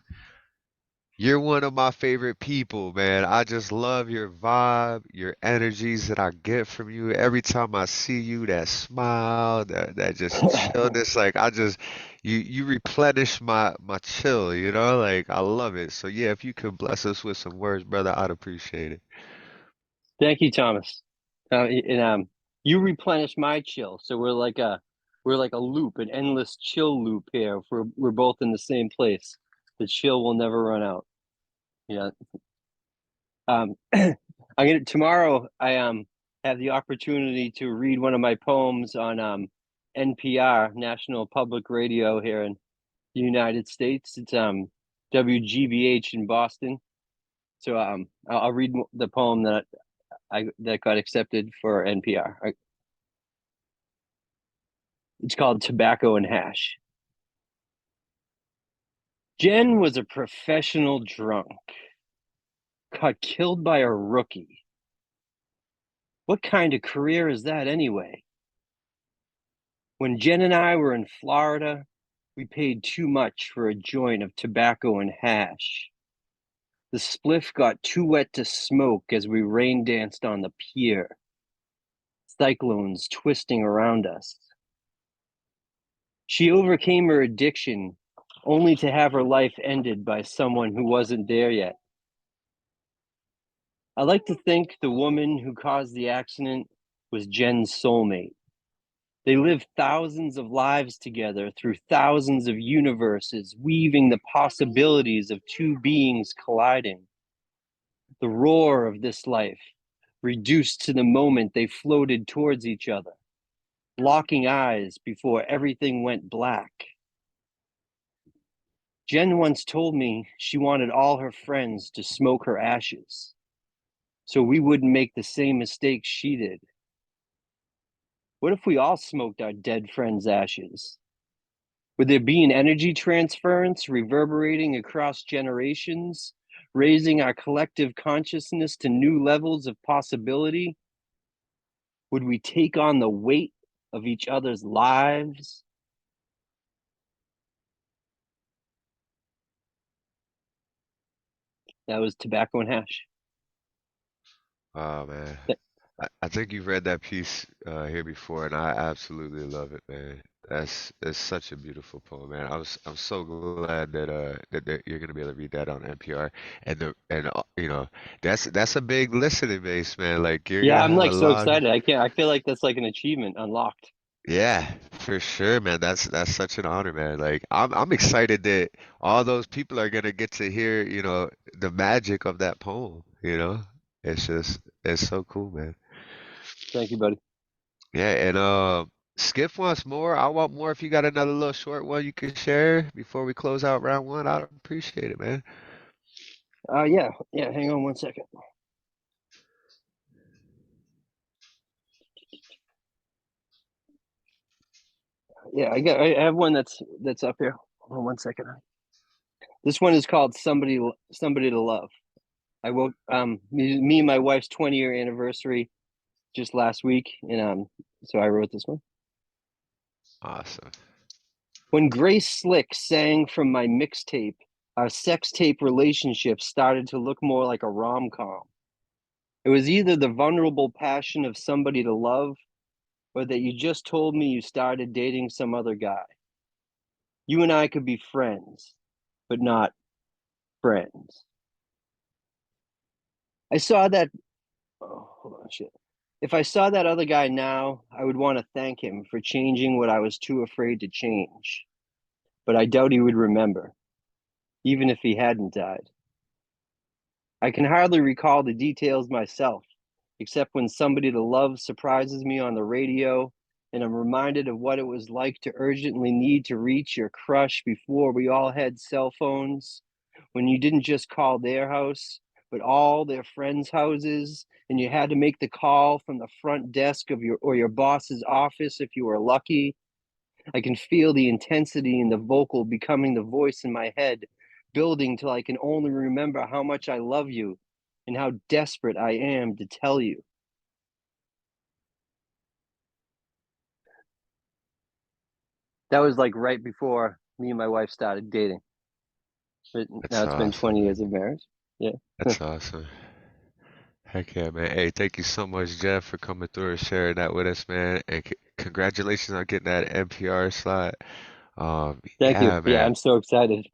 you're one of my favorite people, man. I just love your vibe, your energies that I get from you every time I see you. That smile, that just chillness. Like you replenish my chill. Like I love it. So yeah, if you could bless us with some words, brother, I'd appreciate it. Thank you, Thomas. You replenish my chill, so we're like a loop, an endless chill loop here. If we're both in the same place, the chill will never run out. Yeah. I'm gonna tomorrow. I have the opportunity to read one of my poems on NPR, National Public Radio here in the United States. It's WGBH in Boston. So I'll read the poem that got accepted for NPR. It's called Tobacco and Hash. Jen was a professional drunk, got killed by a rookie. What kind of career is that anyway? When Jen and I were in Florida, we paid too much for a joint of tobacco and hash. The spliff got too wet to smoke as we rain danced on the pier, cyclones twisting around us. She overcame her addiction only to have her life ended by someone who wasn't there yet. I like to think the woman who caused the accident was Jen's soulmate. They lived thousands of lives together through thousands of universes, weaving the possibilities of two beings colliding. The roar of this life, reduced to the moment they floated towards each other, locking eyes before everything went black. Jen once told me she wanted all her friends to smoke her ashes, so we wouldn't make the same mistakes she did. What if we all smoked our dead friends' ashes? Would there be an energy transference reverberating across generations, raising our collective consciousness to new levels of possibility? Would we take on the weight of each other's lives? That was Tobacco and Hash. Oh man. I think you've read that piece here before, and I absolutely love it, man. It's such a beautiful poem, man. I'm so glad that you're gonna be able to read that on NPR, and that's a big listening base, man. Like you're Yeah, gonna I'm have a like so lot. excited. I feel like that's like an achievement unlocked. Yeah, for sure, man. That's such an honor, man. Like I'm excited that all those people are gonna get to hear, the magic of that poem. It's so cool, man. Thank you, buddy. Yeah, and Skiff wants more. I want more. If you got another little short one you can share before we close out round one, I'd appreciate it, man. Yeah. Hang on one second. Yeah, I have one that's up here. Hold on one second. This one is called Somebody to Love. I woke me and my wife's 20-year anniversary just last week, and so I wrote this one. Awesome. When Grace Slick sang from my mixtape, our sex tape relationship started to look more like a rom-com. It was either the vulnerable passion of somebody to love or that you just told me you started dating some other guy. You and I could be friends, but not friends. I saw that. Oh, hold on, shit. If I saw that other guy now, I would want to thank him for changing what I was too afraid to change. But I doubt he would remember, even if he hadn't died. I can hardly recall the details myself, except when somebody to love surprises me on the radio, and I'm reminded of what it was like to urgently need to reach your crush before we all had cell phones, when you didn't just call their house, but all their friends' houses, and you had to make the call from the front desk of your boss's office if you were lucky. I can feel the intensity in the vocal becoming the voice in my head, building till I can only remember how much I love you and how desperate I am to tell you. That was like right before me and my wife started dating. But now it's been 20 years of marriage. Yeah. That's awesome. Heck yeah, man. Hey, thank you so much, Jeff, for coming through and sharing that with us, man. And congratulations on getting that NPR slot. Thank you. Yeah, Yeah, man. I'm so excited.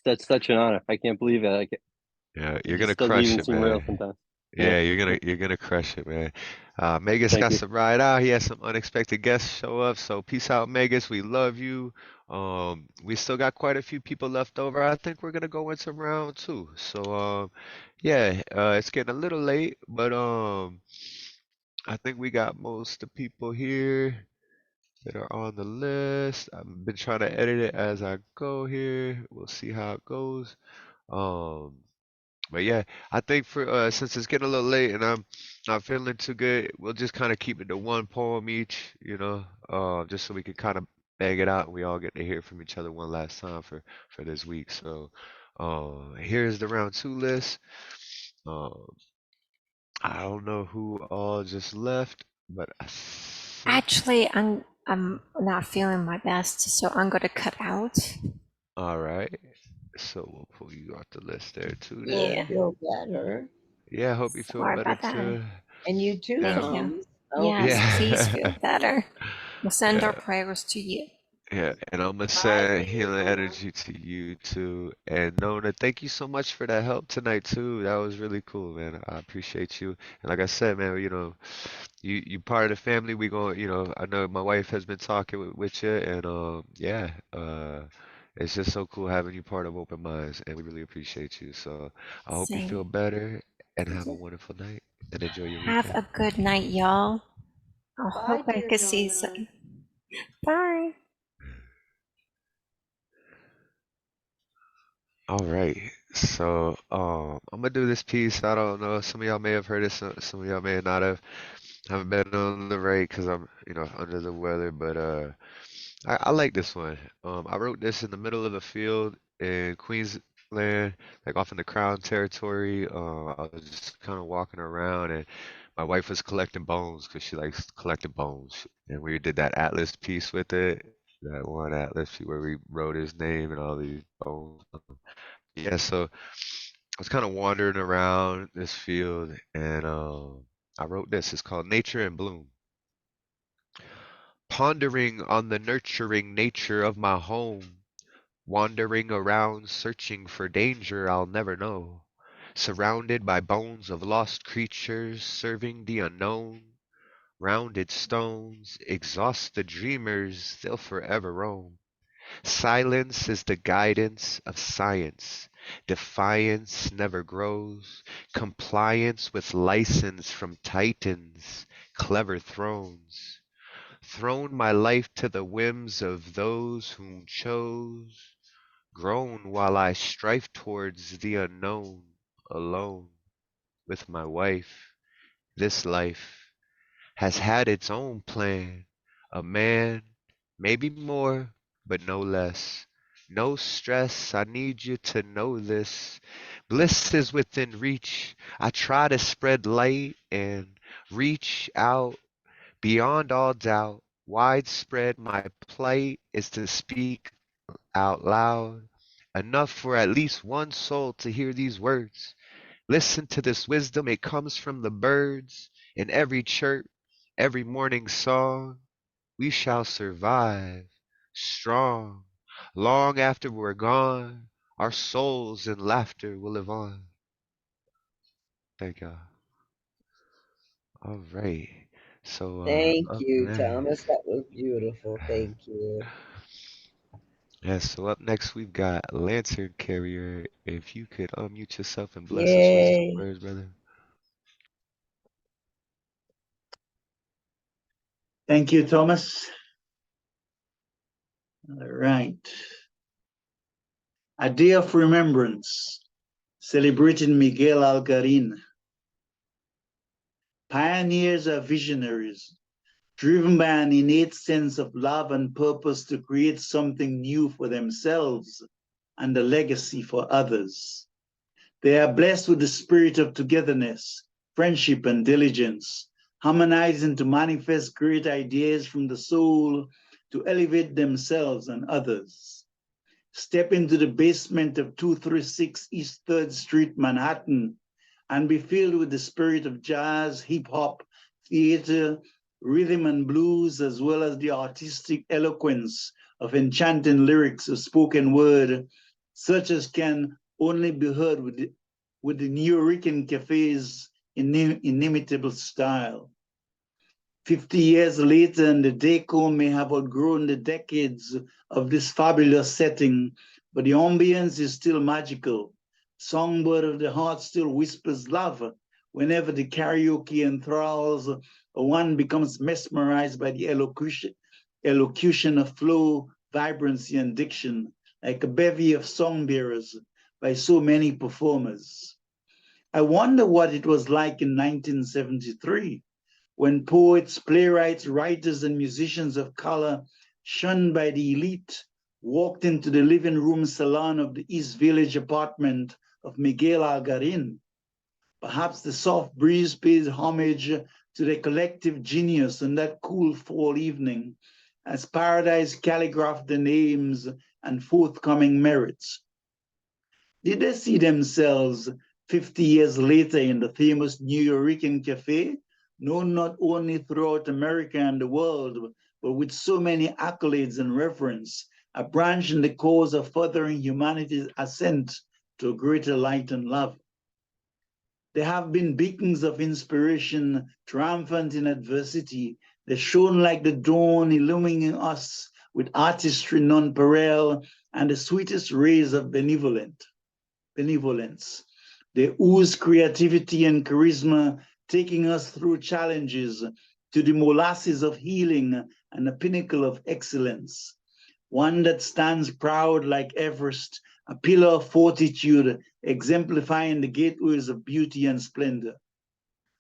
That's such an honor. I can't believe it. Yeah, It you're gonna just doesn't crush even it, seem real man. sometimes. Yeah. Yeah, you're gonna crush it, man. Magus Thank got you. some ride out. He has some unexpected guests show up. So peace out, Magus. We love you. We still got quite a few people left over. I think we're gonna go into round two. So yeah, it's getting a little late, but I think we got most of the people here that are on the list. I've been trying to edit it as I go here. We'll see how it goes. Um, but yeah, I think for since it's getting a little late and I'm not feeling too good, we'll just kind of keep it to one poem each, just so we can kind of bang it out and we all get to hear from each other one last time for this week. So, here's the round two list. Um, I don't know who all just left, but I think Actually, I'm not feeling my best, so I'm gonna cut out. all right. So we'll pull you off the list there too Yeah. then. Feel better. Yeah, I hope you feel Sorry better about that. too. And you too, Thank Yeah. you. Moms. Yes, please Yeah. feel better. We'll send our Yeah. prayers to you. Yeah, and I'm gonna Bye, send healing Nona. energy to you too. And Nona, thank you so much for that help tonight too. That was really cool, man. I appreciate you. And like I said, man, you part of the family. We going, I know my wife has been talking with you, and yeah, it's just so cool having you part of Open Minds, and we really appreciate you. So I hope you feel Same. better and have a wonderful night and enjoy your Have weekend. a good night, y'all. I Bye, hope I dear could see Nona. some. Bye. All right. So, I'm gonna do this piece. I don't know. Some of y'all may have heard it. Some of y'all may not have. Haven't been on the right because I'm, under the weather. But I like this one. I wrote this in the middle of a field in Queensland, like off in the Crown Territory. I was just kind of walking around, and my wife was collecting bones because she likes collecting bones, and we did that atlas piece with it. That one atlas where we wrote his name and all these bones. Yeah, so I was kind of wandering around this field and I wrote this. It's called Nature in Bloom. Pondering on the nurturing nature of my home, wandering around searching for danger I'll never know, surrounded by bones of lost creatures serving the unknown, rounded stones, exhausted dreamers, they'll forever roam. Silence is the guidance of science. Defiance never grows. Compliance with license from titans, clever thrones. Thrown my life to the whims of those whom chose. Grown while I strive towards the unknown, alone with my wife. This life has had its own plan. A man, maybe more, but no less. No stress, I need you to know this. Bliss is within reach. I try to spread light and reach out beyond all doubt. Widespread, my plight is to speak out loud. Enough for at least one soul to hear these words. Listen to this wisdom, it comes from the birds in every chirp Every morning song, we shall survive, strong. Long after we're gone, our souls in laughter will live on. Thank y'all. All right. So Thank up you, next. Thomas. That was beautiful. Thank you. Yeah, so up next we've got Lantern Carrier. If you could unmute yourself and bless us with some Yay. words, brother. Thank you, Thomas. All right. A day of remembrance, celebrating Miguel Algarin. Pioneers are visionaries, driven by an innate sense of love and purpose to create something new for themselves and a legacy for others. They are blessed with the spirit of togetherness, friendship, and diligence, harmonizing to manifest great ideas from the soul to elevate themselves and others. Step into the basement of 236 East 3rd Street, Manhattan, and be filled with the spirit of jazz, hip hop, theater, rhythm and blues, as well as the artistic eloquence of enchanting lyrics of spoken word, such as can only be heard with the New York Cafe's inimitable style. 50 years later, and the decor may have outgrown the decades of this fabulous setting, but the ambience is still magical. Songbird of the heart still whispers love whenever the karaoke enthralls, or one becomes mesmerized by the elocution of flow, vibrancy, and diction, like a bevy of song bearers by so many performers. I wonder what it was like in 1973 when poets, playwrights, writers, and musicians of color, shunned by the elite, walked into the living room salon of the East Village apartment of Miguel Algarin. Perhaps the soft breeze paid homage to their collective genius on that cool fall evening, as Paradise calligraphed the names and forthcoming merits. Did they see themselves 50 years later in the famous New York Cafe, known not only throughout America and the world, but with so many accolades and reverence, a branch in the cause of furthering humanity's ascent to a greater light and love? They have been beacons of inspiration, triumphant in adversity. They shone like the dawn, illumining us with artistry nonpareil and the sweetest rays of benevolence. They ooze creativity and charisma, taking us through challenges to the molasses of healing and the pinnacle of excellence. One that stands proud like Everest, a pillar of fortitude, exemplifying the gateways of beauty and splendor.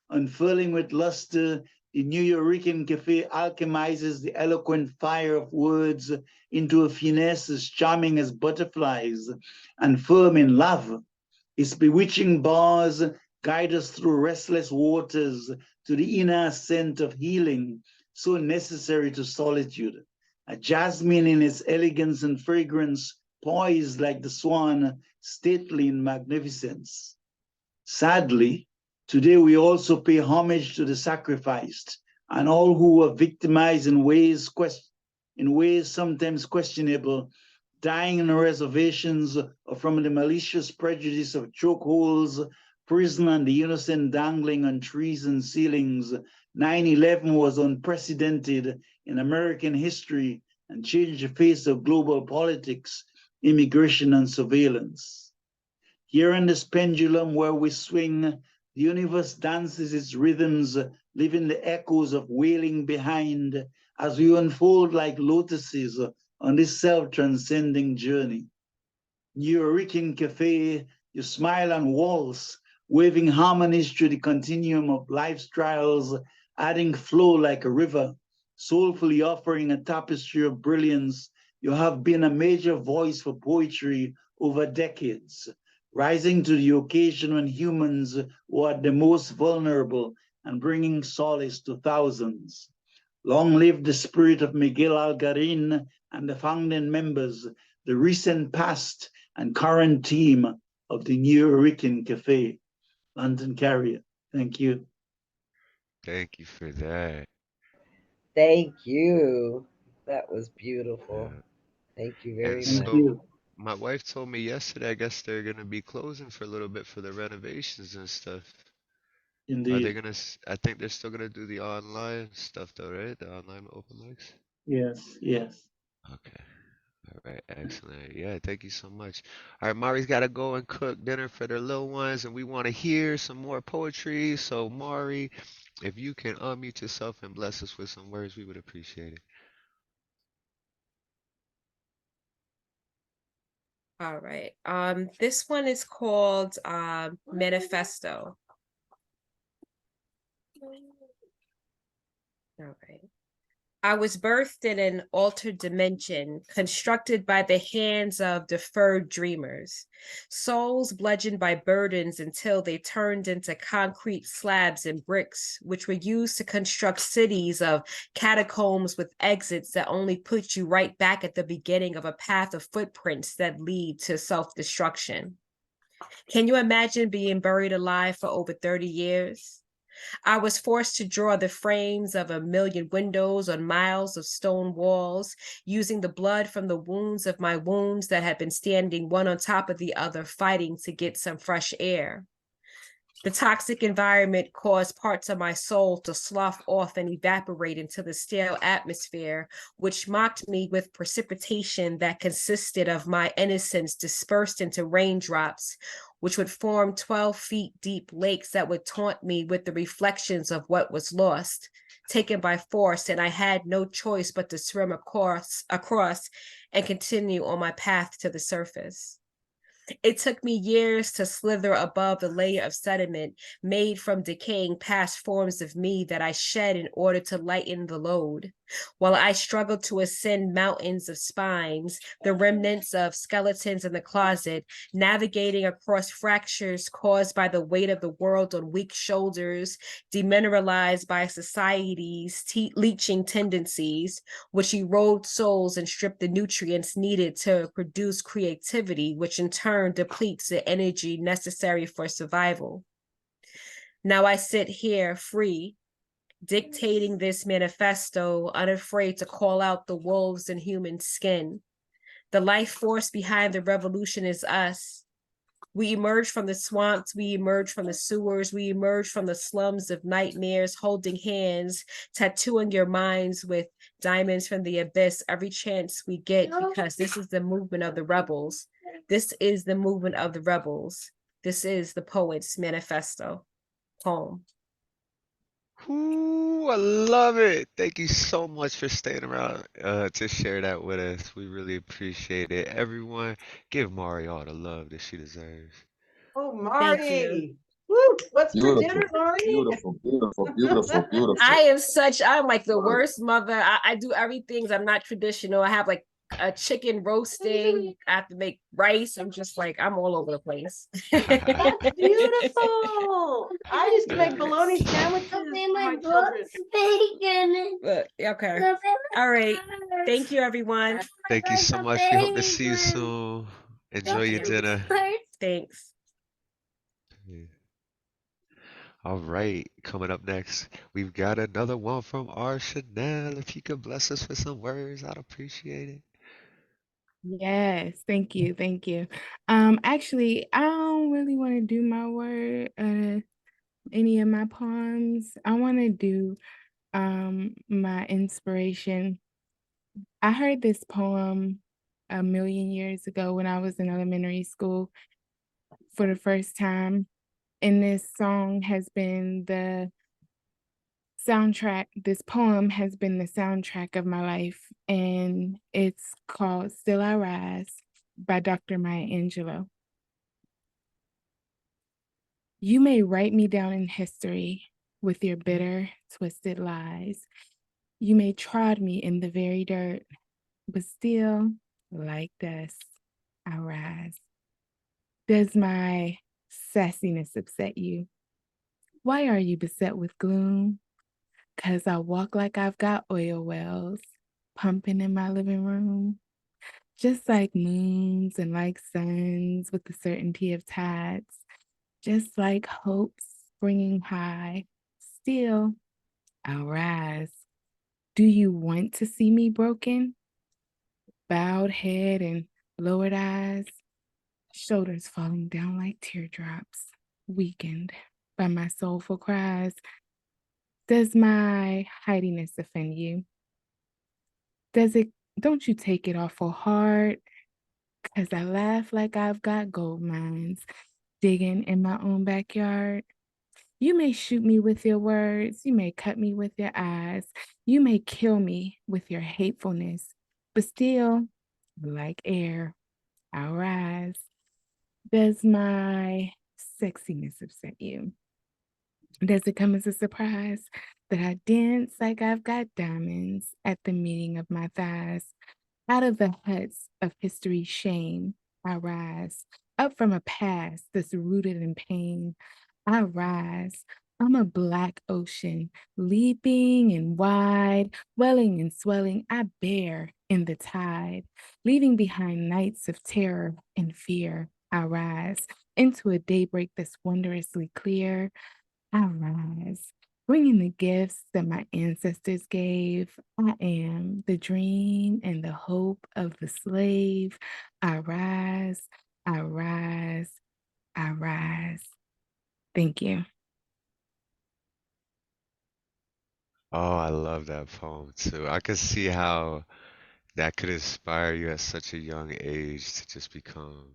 Unfurling with luster, the New York Cafe alchemizes the eloquent fire of words into a finesse as charming as butterflies and firm in love. Its bewitching bars guide us through restless waters to the inner scent of healing, so necessary to solitude. A jasmine in its elegance and fragrance, poised like the swan, stately in magnificence. Sadly, today we also pay homage to the sacrificed and all who were victimized in ways sometimes questionable, dying in reservations or from the malicious prejudice of chokeholds, prison, and the innocent dangling on trees and ceilings. 9/11 was unprecedented in American history and changed the face of global politics, immigration, and surveillance. Here in this pendulum where we swing, the universe dances its rhythms, leaving the echoes of wailing behind as we unfold like lotuses on this self-transcending journey. New York Cafe, you smile and waltz, waving harmonies through the continuum of life's trials, adding flow like a river, soulfully offering a tapestry of brilliance. You have been a major voice for poetry over decades, rising to the occasion when humans were the most vulnerable and bringing solace to thousands. Long live the spirit of Miguel Algarin and the founding members, the recent past and current team of the New York Cafe. London Carrier. Thank you. Thank you for that. Thank you. That was beautiful. Yeah. Thank you And very Thank much. so you. my wife told me yesterday, I guess they're gonna be closing for a little bit for the renovations and stuff. Are they Indeed. gonna? I think they're still gonna do the online stuff though, right? The online open mics. Yes, yes. Okay. All right. Excellent. Yeah. Thank you so much. All right. Mari's got to go and cook dinner for their little ones, and we want to hear some more poetry. So, Mari, if you can unmute yourself and bless us with some words, we would appreciate it. All right. This one is called Manifesto. All right. I was birthed in an altered dimension, constructed by the hands of deferred dreamers, souls bludgeoned by burdens until they turned into concrete slabs and bricks, which were used to construct cities of catacombs with exits that only put you right back at the beginning of a path of footprints that lead to self-destruction. Can you imagine being buried alive for over 30 years? I was forced to draw the frames of 1,000,000 windows on miles of stone walls, using the blood from the wounds of my wounds that had been standing one on top of the other, fighting to get some fresh air. The toxic environment caused parts of my soul to slough off and evaporate into the stale atmosphere, which mocked me with precipitation that consisted of my innocence dispersed into raindrops, which would form 12 feet deep lakes that would taunt me with the reflections of what was lost, taken by force, and I had no choice but to swim across and continue on my path to the surface. It took me years to slither above the layer of sediment made from decaying past forms of me that I shed in order to lighten the load. While I struggled to ascend mountains of spines, the remnants of skeletons in the closet, navigating across fractures caused by the weight of the world on weak shoulders, demineralized by society's leaching tendencies, which erode souls and strip the nutrients needed to produce creativity, which in turn depletes the energy necessary for survival. Now I sit here free, dictating this manifesto, unafraid to call out the wolves in human skin. The life force behind the revolution is us. We emerge from the swamps, we emerge from the sewers, we emerge from the slums of nightmares, holding hands, tattooing your minds with diamonds from the abyss every chance we get, because this is the movement of the rebels. This is the movement of the rebels. This is the poet's manifesto. Poem. Ooh, I love it. Thank you so much for staying around to share that with us. We really appreciate it. Everyone, give Mari all the love that she deserves. Oh, Thank you. Marty. Woo, what's for dinner, Marty? Beautiful, beautiful, beautiful, beautiful. I'm like the worst mother. I do everything. I'm not traditional. I have like a chicken roasting. I have to make rice. I'm just like, I'm all over the place. That's beautiful. I used to make bologna sandwiches for my children. Okay. All right. Thank you, everyone. Thank you so much. We hope to see you soon. Enjoy your dinner. Thanks. Yeah. All right, coming up next, we've got another one from our Shanelle. If you could bless us with some words, I'd appreciate it. Yes, thank you, thank you. Actually, I don't really want to do my word, any of my poems. I want to do my inspiration. I heard this poem 1,000,000 years ago when I was in elementary school for the first time, and this song has been the soundtrack. This poem has been the soundtrack of my life, and it's called Still I Rise by Dr. Maya Angelou. You may write me down in history with your bitter, twisted lies. You may trod me in the very dirt, but still, like dust, I rise. Does my sassiness upset you? Why are you beset with gloom? 'Cause I walk like I've got oil wells pumping in my living room, just like moons and like suns with the certainty of tides, just like hopes springing high. Still, I'll rise. Do you want to see me broken? Bowed head and lowered eyes, shoulders falling down like teardrops, weakened by my soulful cries. Does my hidiness offend you? Don't you take it awful hard? 'Cause I laugh like I've got gold mines digging in my own backyard. You may shoot me with your words, you may cut me with your eyes, you may kill me with your hatefulness, but still, like air, I'll rise. Does my sexiness upset you? Does it come as a surprise that I dance like I've got diamonds at the meeting of my thighs? Out of the huts of history's shame, I rise. Up from a past that's rooted in pain, I rise. I'm a black ocean, leaping and wide, welling and swelling. I bear in the tide, leaving behind nights of terror and fear. I rise into a daybreak that's wondrously clear. I rise, bringing the gifts that my ancestors gave. I am the dream and the hope of the slave. I rise, I rise, I rise. Thank you. Oh, I love that poem too. I could see how that could inspire you at such a young age to just become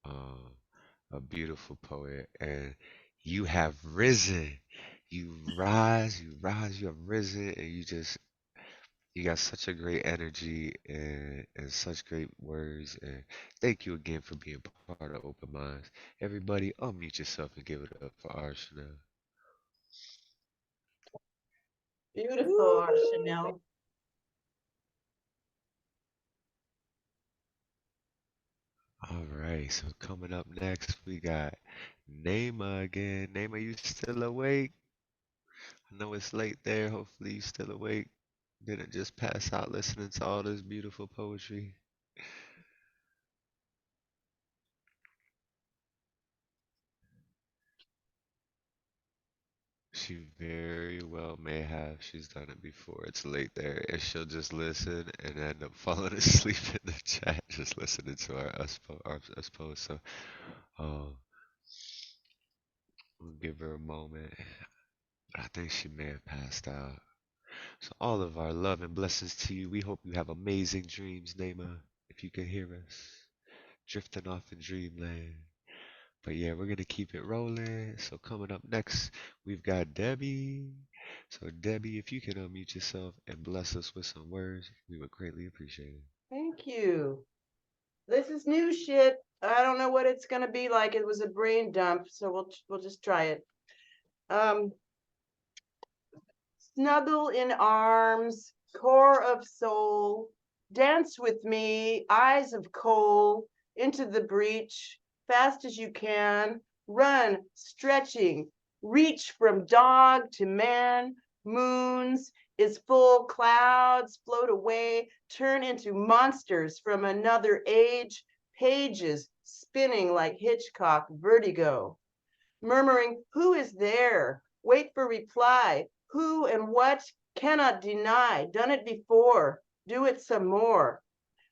uh, a beautiful poet. And you have risen. You rise, you have risen, and you got such a great energy and such great words. And thank you again for being part of Open Minds. Everybody, unmute yourself and give it up for our Chanel. Beautiful, Shanelle. All right, so coming up next, we got Nayma again. Nayma, you still awake? I know it's late there. Hopefully, you still awake. Didn't just pass out listening to all this beautiful poetry. She very well may have. She's done it before. It's late there, and she'll just listen and end up falling asleep in the chat, just listening to us post. So, uh, we'll give her a moment. But I think she may have passed out. So all of our love and blessings to you. We hope you have amazing dreams, Nema, if you can hear us. Drifting off in dreamland. But yeah, we're gonna keep it rolling. So coming up next, we've got Debbie. So Debbie, if you can unmute yourself and bless us with some words, we would greatly appreciate it. Thank you. This is new shit. I don't know what it's gonna be like. It was a brain dump, so we'll just try it. Snuggle in arms, core of soul, dance with me, eyes of coal, into the breach, fast as you can, run, stretching, reach from dog to man, moons, is full clouds, float away, turn into monsters from another age, pages spinning like Hitchcock vertigo, murmuring, who is there? Wait for reply. Who and what? Cannot deny. Done it before. Do it some more.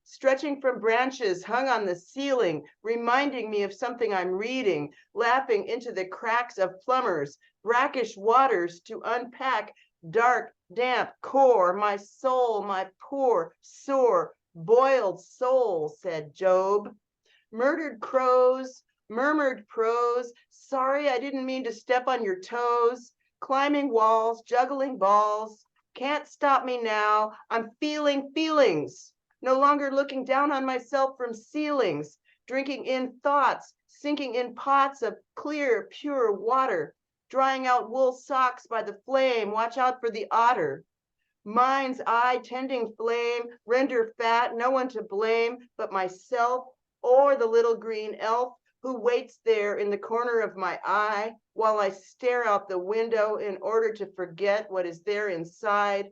Stretching from branches hung on the ceiling, reminding me of something I'm reading, laughing into the cracks of plumbers, brackish waters to unpack, dark, damp core, my soul, my poor, sore, boiled soul, said Job. Murdered crows, murmured prose, sorry I didn't mean to step on your toes, climbing walls, juggling balls, can't stop me now, I'm feeling feelings, no longer looking down on myself from ceilings, drinking in thoughts, sinking in pots of clear, pure water, drying out wool socks by the flame, watch out for the otter. Mind's eye tending flame, render fat, no one to blame but myself, or the little green elf who waits there in the corner of my eye while I stare out the window in order to forget what is there inside.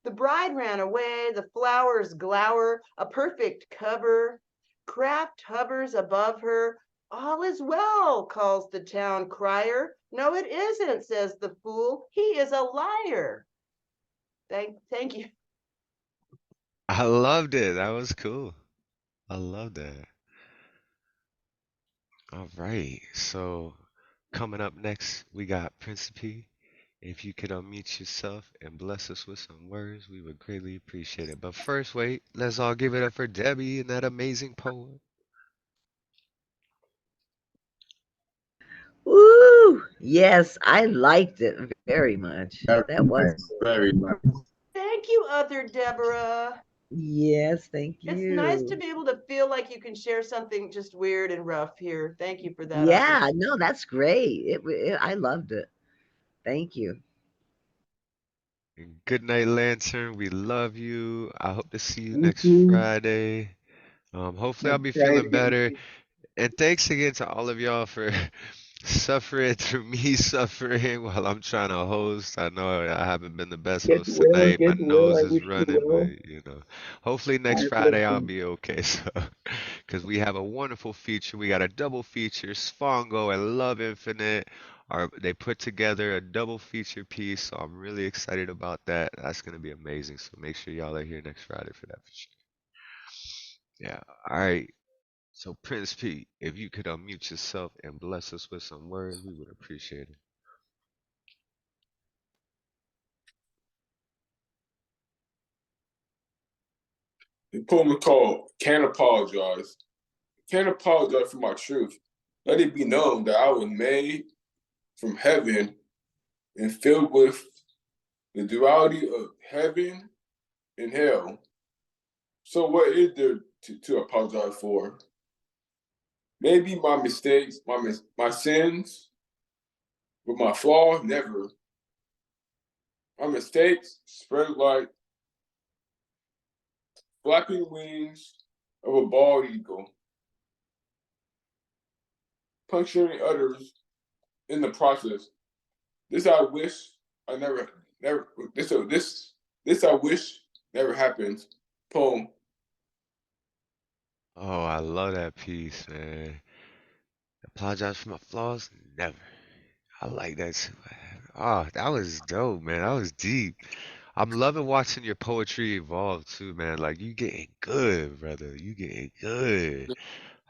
The bride ran away, the flowers glower, a perfect cover. Craft hovers above her. All is well, calls the town crier. No, it isn't, says the fool. He is a liar. Thank you. I loved it. That was cool. I love that. All right. So coming up next, we got Principe. If you could unmute yourself and bless us with some words, we would greatly appreciate it. But first, wait, let's all give it up for Debbie and that amazing poem. Woo! Yes, I liked it very much. Very That was nice. Very nice. Thank you, other Deborah. yes, thank It's nice to you. be able to feel like you can share something just weird and rough here. Thank you for that. Yeah, no, that's great. I loved it. Thank you. And good night, Lantern. We love you. I hope to see you Thank next you. Friday. Hopefully I'll Next be feeling Friday. better. And thanks again to all of y'all for suffering through me suffering while I'm trying to host. I know I haven't been the best Get host well. tonight. My Get well. nose I is wish you running, well. but hopefully next God bless Friday I'll you. be okay. So, because we have a wonderful feature, we got a double feature, Sfongo and Love Infinite. They put together a double feature piece, so I'm really excited about that. That's gonna be amazing. So make sure y'all are here next Friday for that for sure. Yeah. All right. So, Prince P, if you could unmute yourself and bless us with some words, we would appreciate it. The poem is called Can't Apologize. Can't apologize for my truth. Let it be known that I was made from heaven and filled with the duality of heaven and hell. So what is there to apologize for? Maybe my mistakes, my sins, but my flaws, never. My mistakes spread like flapping wings of a bald eagle, puncturing others in the process. This I wish I never, this I wish never happened. Poem. Oh, I love that piece, man. Apologize for my flaws? Never. I like that too. Oh, that was dope, man. That was deep. I'm loving watching your poetry evolve too, man. Like you getting good, brother. You getting good.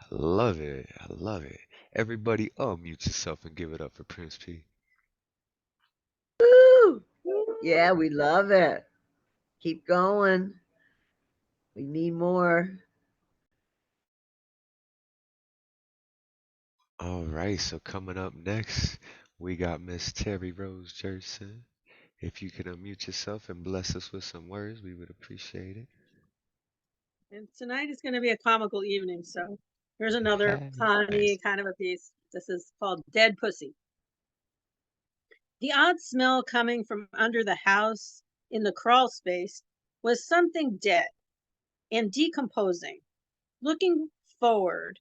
I love it. I love it. Everybody unmute yourself and give it up for Prince P. Woo! Yeah, we love it. Keep going. We need more. All right, so coming up next, we got Miss Terri Rose-Jertson. If you could unmute yourself and bless us with some words, we would appreciate it. And tonight is going to be a comical evening, so here's another funny kind of a piece. This is called Dead Pussy. The odd smell coming from under the house in the crawl space was something dead and decomposing, looking forward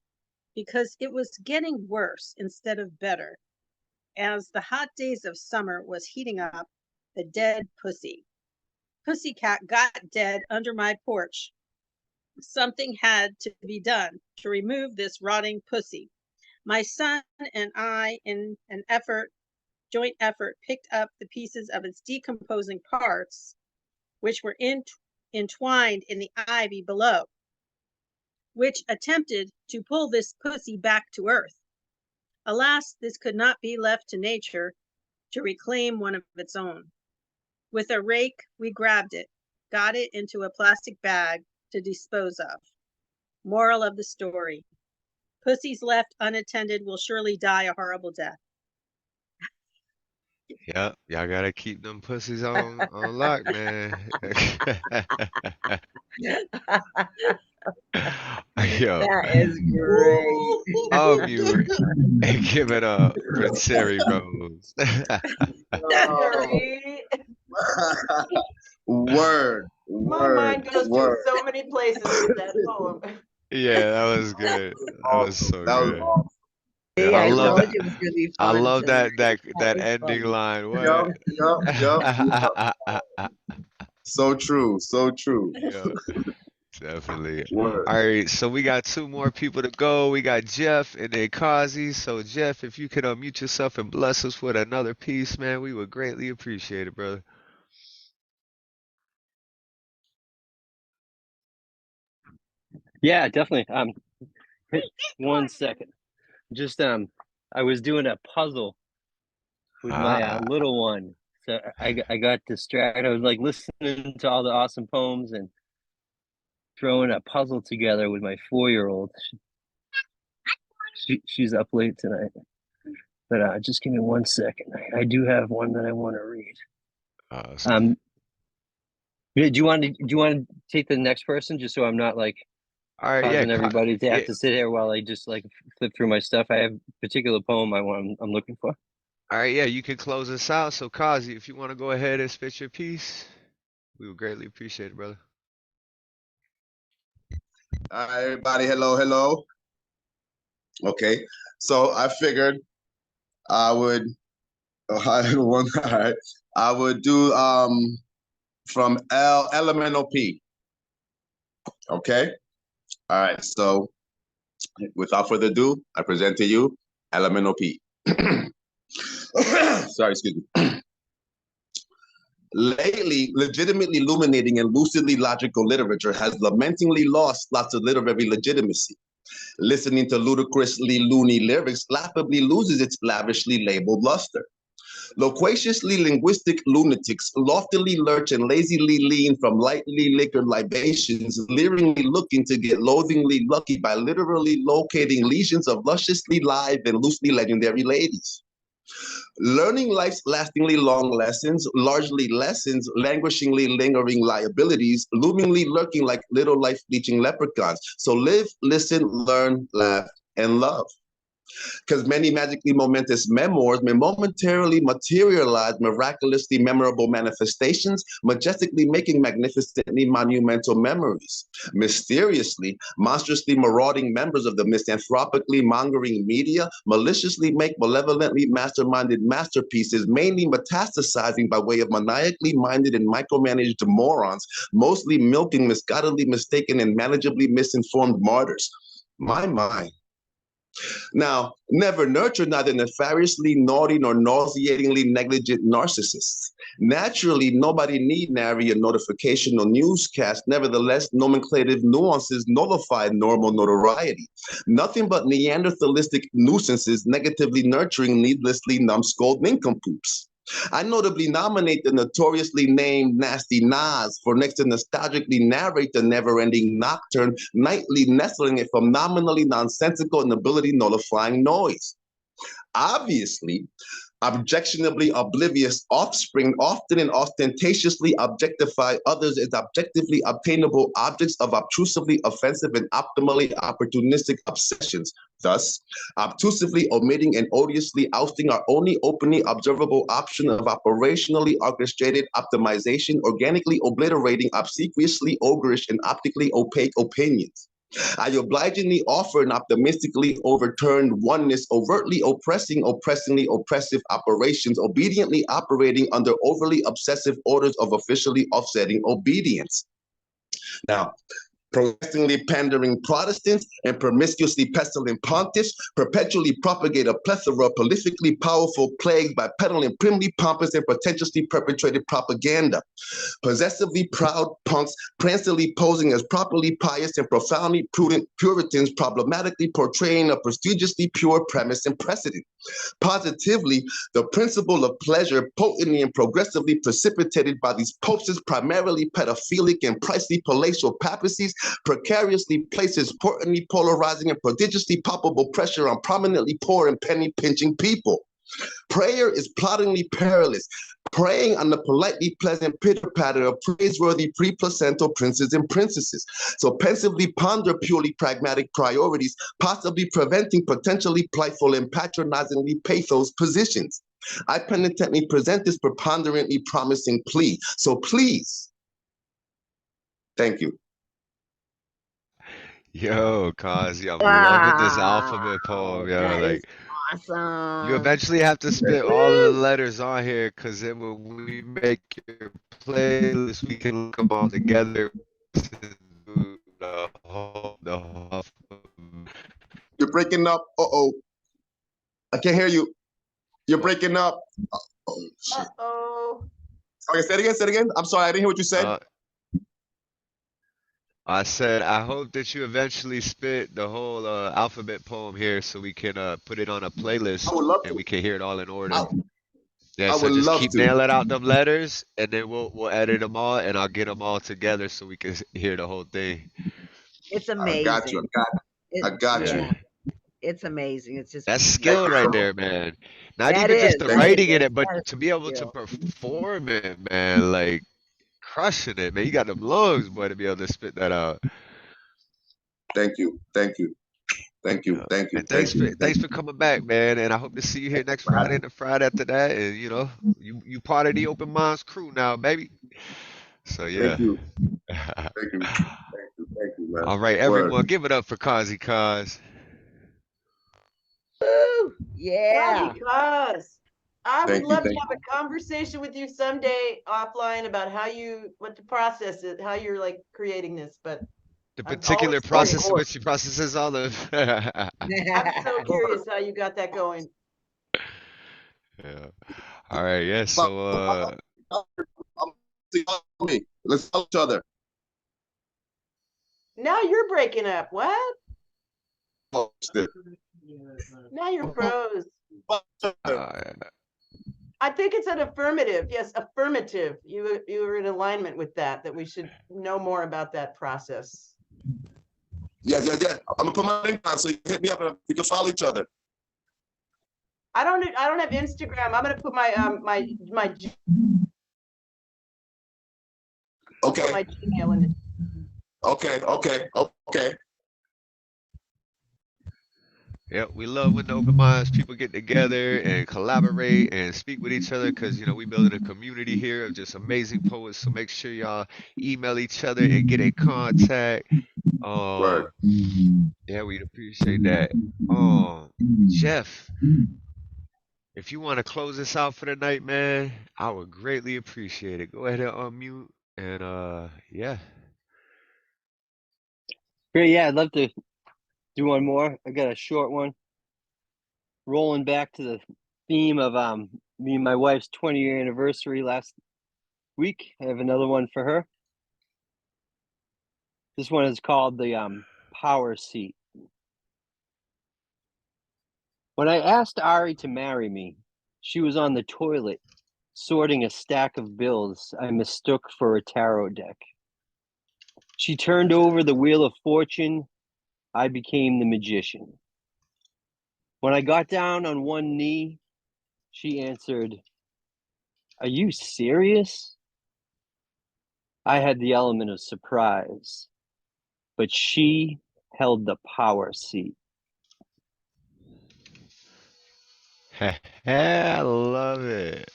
because it was getting worse instead of better as the hot days of summer was heating up. The dead pussy. Pussycat got dead under my porch. Something had to be done to remove this rotting pussy. My son and I, in an joint effort, picked up the pieces of its decomposing parts, which were entwined in the ivy below, which attempted to pull this pussy back to earth. Alas, this could not be left to nature to reclaim one of its own. With a rake, we grabbed it, got it into a plastic bag to dispose of. Moral of the story: pussies left unattended will surely die a horrible death. Yep, y'all gotta keep them pussies on lock, man. Yo, That is great. unmute and give it up for Terry Rose. Word, My word, mind goes to word. so many places with that poem. Yeah, that was good. That was so That was good. awesome. Yeah, See, I I love told that. you it was going to be I fun love tonight. that Was ending fun. line. Yup, What? yup, yup. So true, so true. Yeah, definitely. Word. All right, so we got two more people to go. We got Jeff and then Cozzy. So Jeff, if you could unmute yourself and bless us with another piece, man, we would greatly appreciate it, brother. Yeah, definitely. One second. Just I was doing a puzzle with my little one, so I got distracted. I was like listening to all the awesome poems and throwing a puzzle together with my 4-year-old. She's up late tonight, but just give me 1 second. I do have one that I want to read. Do you want to take the next person, just so I'm not like All right, causing yeah, everybody to have to sit here while I just like flip through my stuff? I have a particular poem I'm looking for. all right, yeah, you can close us out. So, Cozzy, if you want to go ahead and spit your piece, we would greatly appreciate it, brother. All right, everybody, hello. Okay, so I figured I would all right, I would do from elemental P. Okay, all right. So without further ado, I present to you elemental P. Sorry, excuse me. Lately, legitimately illuminating and lucidly logical literature has lamentingly lost lots of literary legitimacy. Listening to ludicrously loony lyrics laughably loses its lavishly labeled luster. Loquaciously linguistic lunatics loftily lurch and lazily lean from lightly liquored libations, leeringly looking to get loathingly lucky by literally locating legions of lusciously live and loosely legendary ladies. Learning life's lastingly long lessons, largely lessons, languishingly lingering liabilities, loomingly lurking like little life-bleaching leprechauns. So live, listen, learn, laugh, and love. Because many magically momentous memoirs may momentarily materialize miraculously memorable manifestations, majestically making magnificently monumental memories. Mysteriously, monstrously marauding members of the misanthropically mongering media maliciously make malevolently masterminded masterpieces, mainly metastasizing by way of maniacally minded and micromanaged morons, mostly milking misguidedly mistaken and manageably misinformed martyrs. My. Now, never nurture neither nefariously naughty nor nauseatingly negligent narcissists. Naturally, nobody need nary a notification or newscast. Nevertheless, nomenclative nuances nullify normal notoriety. Nothing but Neanderthalistic nuisances negatively nurturing needlessly numbskulled nincompoops. I notably nominate the notoriously named Nasty Nas for next to nostalgically narrate the never-ending nocturne, nightly nestling it from nominally nonsensical and ability nullifying noise. Obviously, objectionably oblivious offspring often and ostentatiously objectify others as objectively obtainable objects of obtrusively offensive and optimally opportunistic obsessions. Thus, obtusively omitting and odiously ousting our only openly observable option of operationally orchestrated optimization, organically obliterating obsequiously ogreish and optically opaque opinions. I obligingly offer an optimistically overturned oneness, overtly oppressing, oppressingly oppressive operations, obediently operating under overly obsessive orders of officially offsetting obedience. Now, protestingly pandering Protestants and promiscuously pestilent pontiffs perpetually propagate a plethora of prolifically powerful plagues by peddling primly pompous and pretentiously perpetrated propaganda. Possessively proud punks prancily posing as properly pious and profoundly prudent Puritans, problematically portraying a prestigiously pure premise and precedent. Positively, the principle of pleasure, potently and progressively precipitated by these popes, primarily pedophilic and pricely palatial papacies, precariously places portently polarizing and prodigiously palpable pressure on prominently poor and penny-pinching people. Prayer is ploddingly perilous, preying on the politely pleasant pitter-patter of praiseworthy pre-placental princes and princesses. So pensively ponder purely pragmatic priorities, possibly preventing potentially playful and patronizingly pathos positions. I penitently present this preponderantly promising plea. So please, thank you. Yo, Cozzy, I'm loving this alphabet poem, yo. That is Like, you awesome. eventually have to spit all of the letters on here, because then when we make your playlist, we can look them all together. The whole alphabet. You're breaking up. Uh-oh. I can't hear you. You're breaking up. Oh, shit. Uh-oh. Okay, say it again. I'm sorry, I didn't hear what you said. I said I hope that you eventually spit the whole alphabet poem here so we can put it on a I playlist would love and to. we can hear it all in I, order. Yeah, I so would just love keep to. nailing out them letters and then we'll edit them all and I'll get them all together so we can hear the whole thing. It's I got you. amazing. It, I got Yeah. you. yeah, it's amazing. It's just That's Thank skill you right so much. there, man. Not that even just is the that is writing in a it, but that is to some be able to skill. perform it, man. Like crushing it, man. You got them lungs, boy, to be able to spit that out. Thank you. Thank you. Thank you. Yeah. Thank you. And Thank you. Thank thanks you for coming back, man. And I hope to see you here next for Friday having and the Friday after that. And you part of the Open Minds crew now, baby. So me. Thank yeah. you. Thank you. Thank you. Thank you, man. All right, Word. everyone, give it up for Cozzy Coz. Woo! Yeah. Because I would Thank you. love to Thank have a conversation with you someday offline about what to process it, how you're like creating this. But The I'm particular always you. Of process curious. in course. which he processes all of. I'm so Of course. curious how you got that going. Yeah. All right, yeah. But So me. Let's help each other. Now you're breaking up. What? Still. Now you're froze. uh, I think it's an affirmative. Yes, affirmative. You were in alignment with that we should know more about that process. Yeah. I'm gonna put my link on so you can hit me up and we can follow each other. I don't have Instagram. I'm gonna put my Okay. my Gmail in the Okay. yeah, we love when the open minds people get together and collaborate and speak with each other because we building a community here of just amazing poets. So make sure y'all email each other and get in contact. Word. Yeah, we'd appreciate that. Jeff, if you want to close this out for the night, man, I would greatly appreciate it. Go ahead and unmute and yeah. Great, yeah, I'd love to do one more. I got a short one. Rolling back to the theme of me and my wife's 20-year anniversary last week. I have another one for her. This one is called the power seat. When I asked Ari to marry me, she was on the toilet sorting a stack of bills I mistook for a tarot deck. She turned over the wheel of fortune. I became the magician. When I got down on one knee, she answered, "Are you serious?" I had the element of surprise, but she held the power seat. I love it.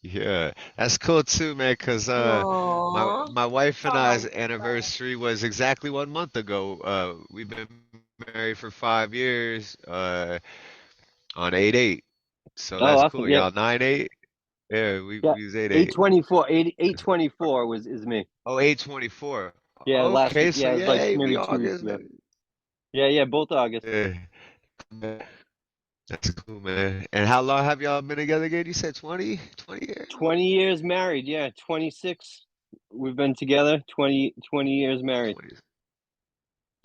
Yeah, that's cool too, man. Cause my Aww. my wife and Oh my I's anniversary was exactly 1 month ago. We've been married for 5 years. On 8/8. So Oh, that's cool. awesome. Yeah. Y'all 9/8. Yeah, Yeah. we was 8/8. 824. 824 is me. Oh, 8/24. Yeah, last Okay, week. so Yeah, it was yeah, like hey, we maybe 2 weeks August, ago. man. Yeah, both August. Yeah, that's cool, man. And how long have y'all been together again? You said 20 years? 20 years married. Yeah, 26. We've been together 20 years married. 20.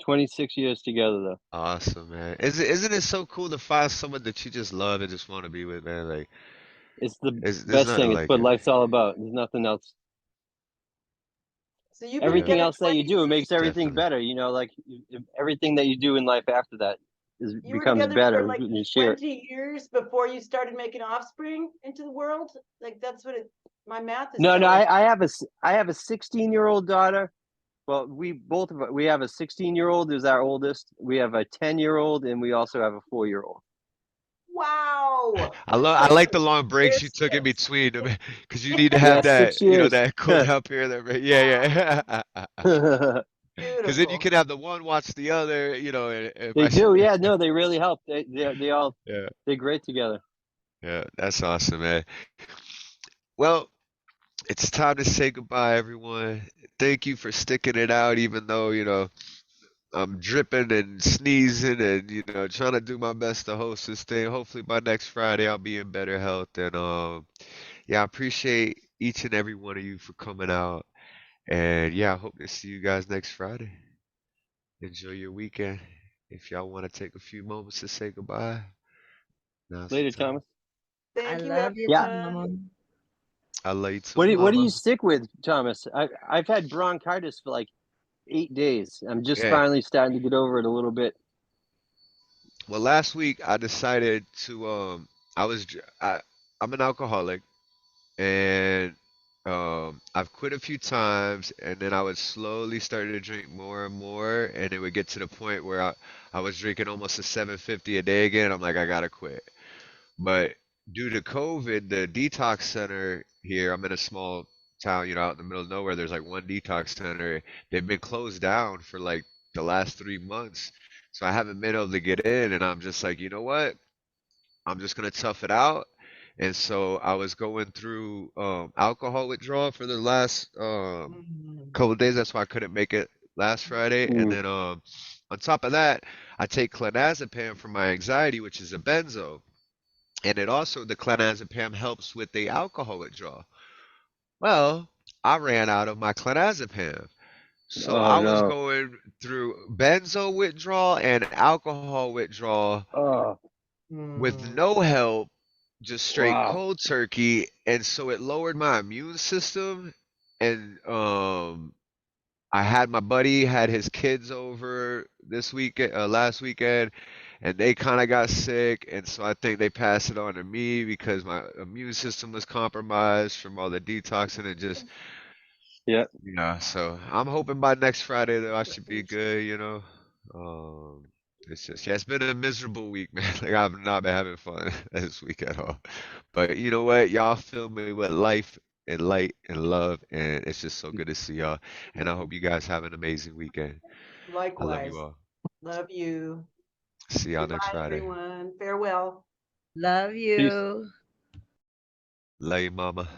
26 years together though. Awesome, man. Isn't it so cool to find someone that you just love and just want to be with, man? Like, It's the there's best nothing thing. It's like what it, man. life's all about. There's nothing else. So you've been Yeah, Everything together else that you do, it makes everything definitely. better. Like everything that you do in life after that you were becomes together for better like when you share it. 20 years before you started making offspring into the world? Like that's what my math is No, telling. I have a 16-year-old daughter. Well, we have a 16-year-old who's our oldest. We have a 10-year-old, and we also have a 4-year-old. Wow. I like the long breaks you took in Distance. between them because you need to Yeah, have that, 6 years. that cool down period. Yeah. Because then you Beautiful. can have the one watch the other, and They vice do, yeah. versa. No, they really help. Yeah, They're great together. yeah, that's awesome, man. Well, it's time to say goodbye, everyone. Thank you for sticking it out, even though, I'm dripping and sneezing and, trying to do my best to host this thing. Hopefully by next Friday I'll be in better health. And yeah, I appreciate each and every one of you for coming out. And yeah, I hope to see you guys next Friday. Enjoy your weekend. If y'all want to take a few moments to say goodbye, now's the Later, time. Thomas. I Thank you, love you, Yeah. everyone. I love you too, What do mama. you stick with, Thomas? I've had bronchitis for like 8 days. I'm just Yeah. finally starting to get over it a little bit. Well, last week I decided to I'm an alcoholic, and I've quit a few times, and then I would slowly start to drink more and more, and it would get to the point where I was drinking almost a 750 a day again. I'm like, I gotta quit. But due to COVID, the detox center here, I'm in a small town, out in the middle of nowhere. There's like one detox center. They've been closed down for like the last 3 months. So I haven't been able to get in, and I'm just like, you know what? I'm just gonna tough it out. And so I was going through alcohol withdrawal for the last couple of days. That's why I couldn't make it last Friday. And then on top of that, I take clonazepam for my anxiety, which is a benzo. And it also, the clonazepam helps with the alcohol withdrawal. Well, I ran out of my clonazepam. So Oh I was no. going through benzo withdrawal and alcohol withdrawal Oh with no help, just straight wow. cold turkey. And so it lowered my immune system. And I had my buddy had his kids over this weekend, last weekend, and they kind of got sick, and so I think they passed it on to me because my immune system was compromised from all the detoxing and just, Yeah. So I'm hoping by next Friday though I should be good. It's just, yeah, it's been a miserable week, man. Like I've not been having fun this week at all. But you know what? Y'all fill me with life and light and love, and it's just so good to see y'all. And I hope you guys have an amazing weekend. I love Likewise. you all. Love you. See y'all next Goodbye, Friday. everyone. Farewell. Love Peace. you. Love you, mama.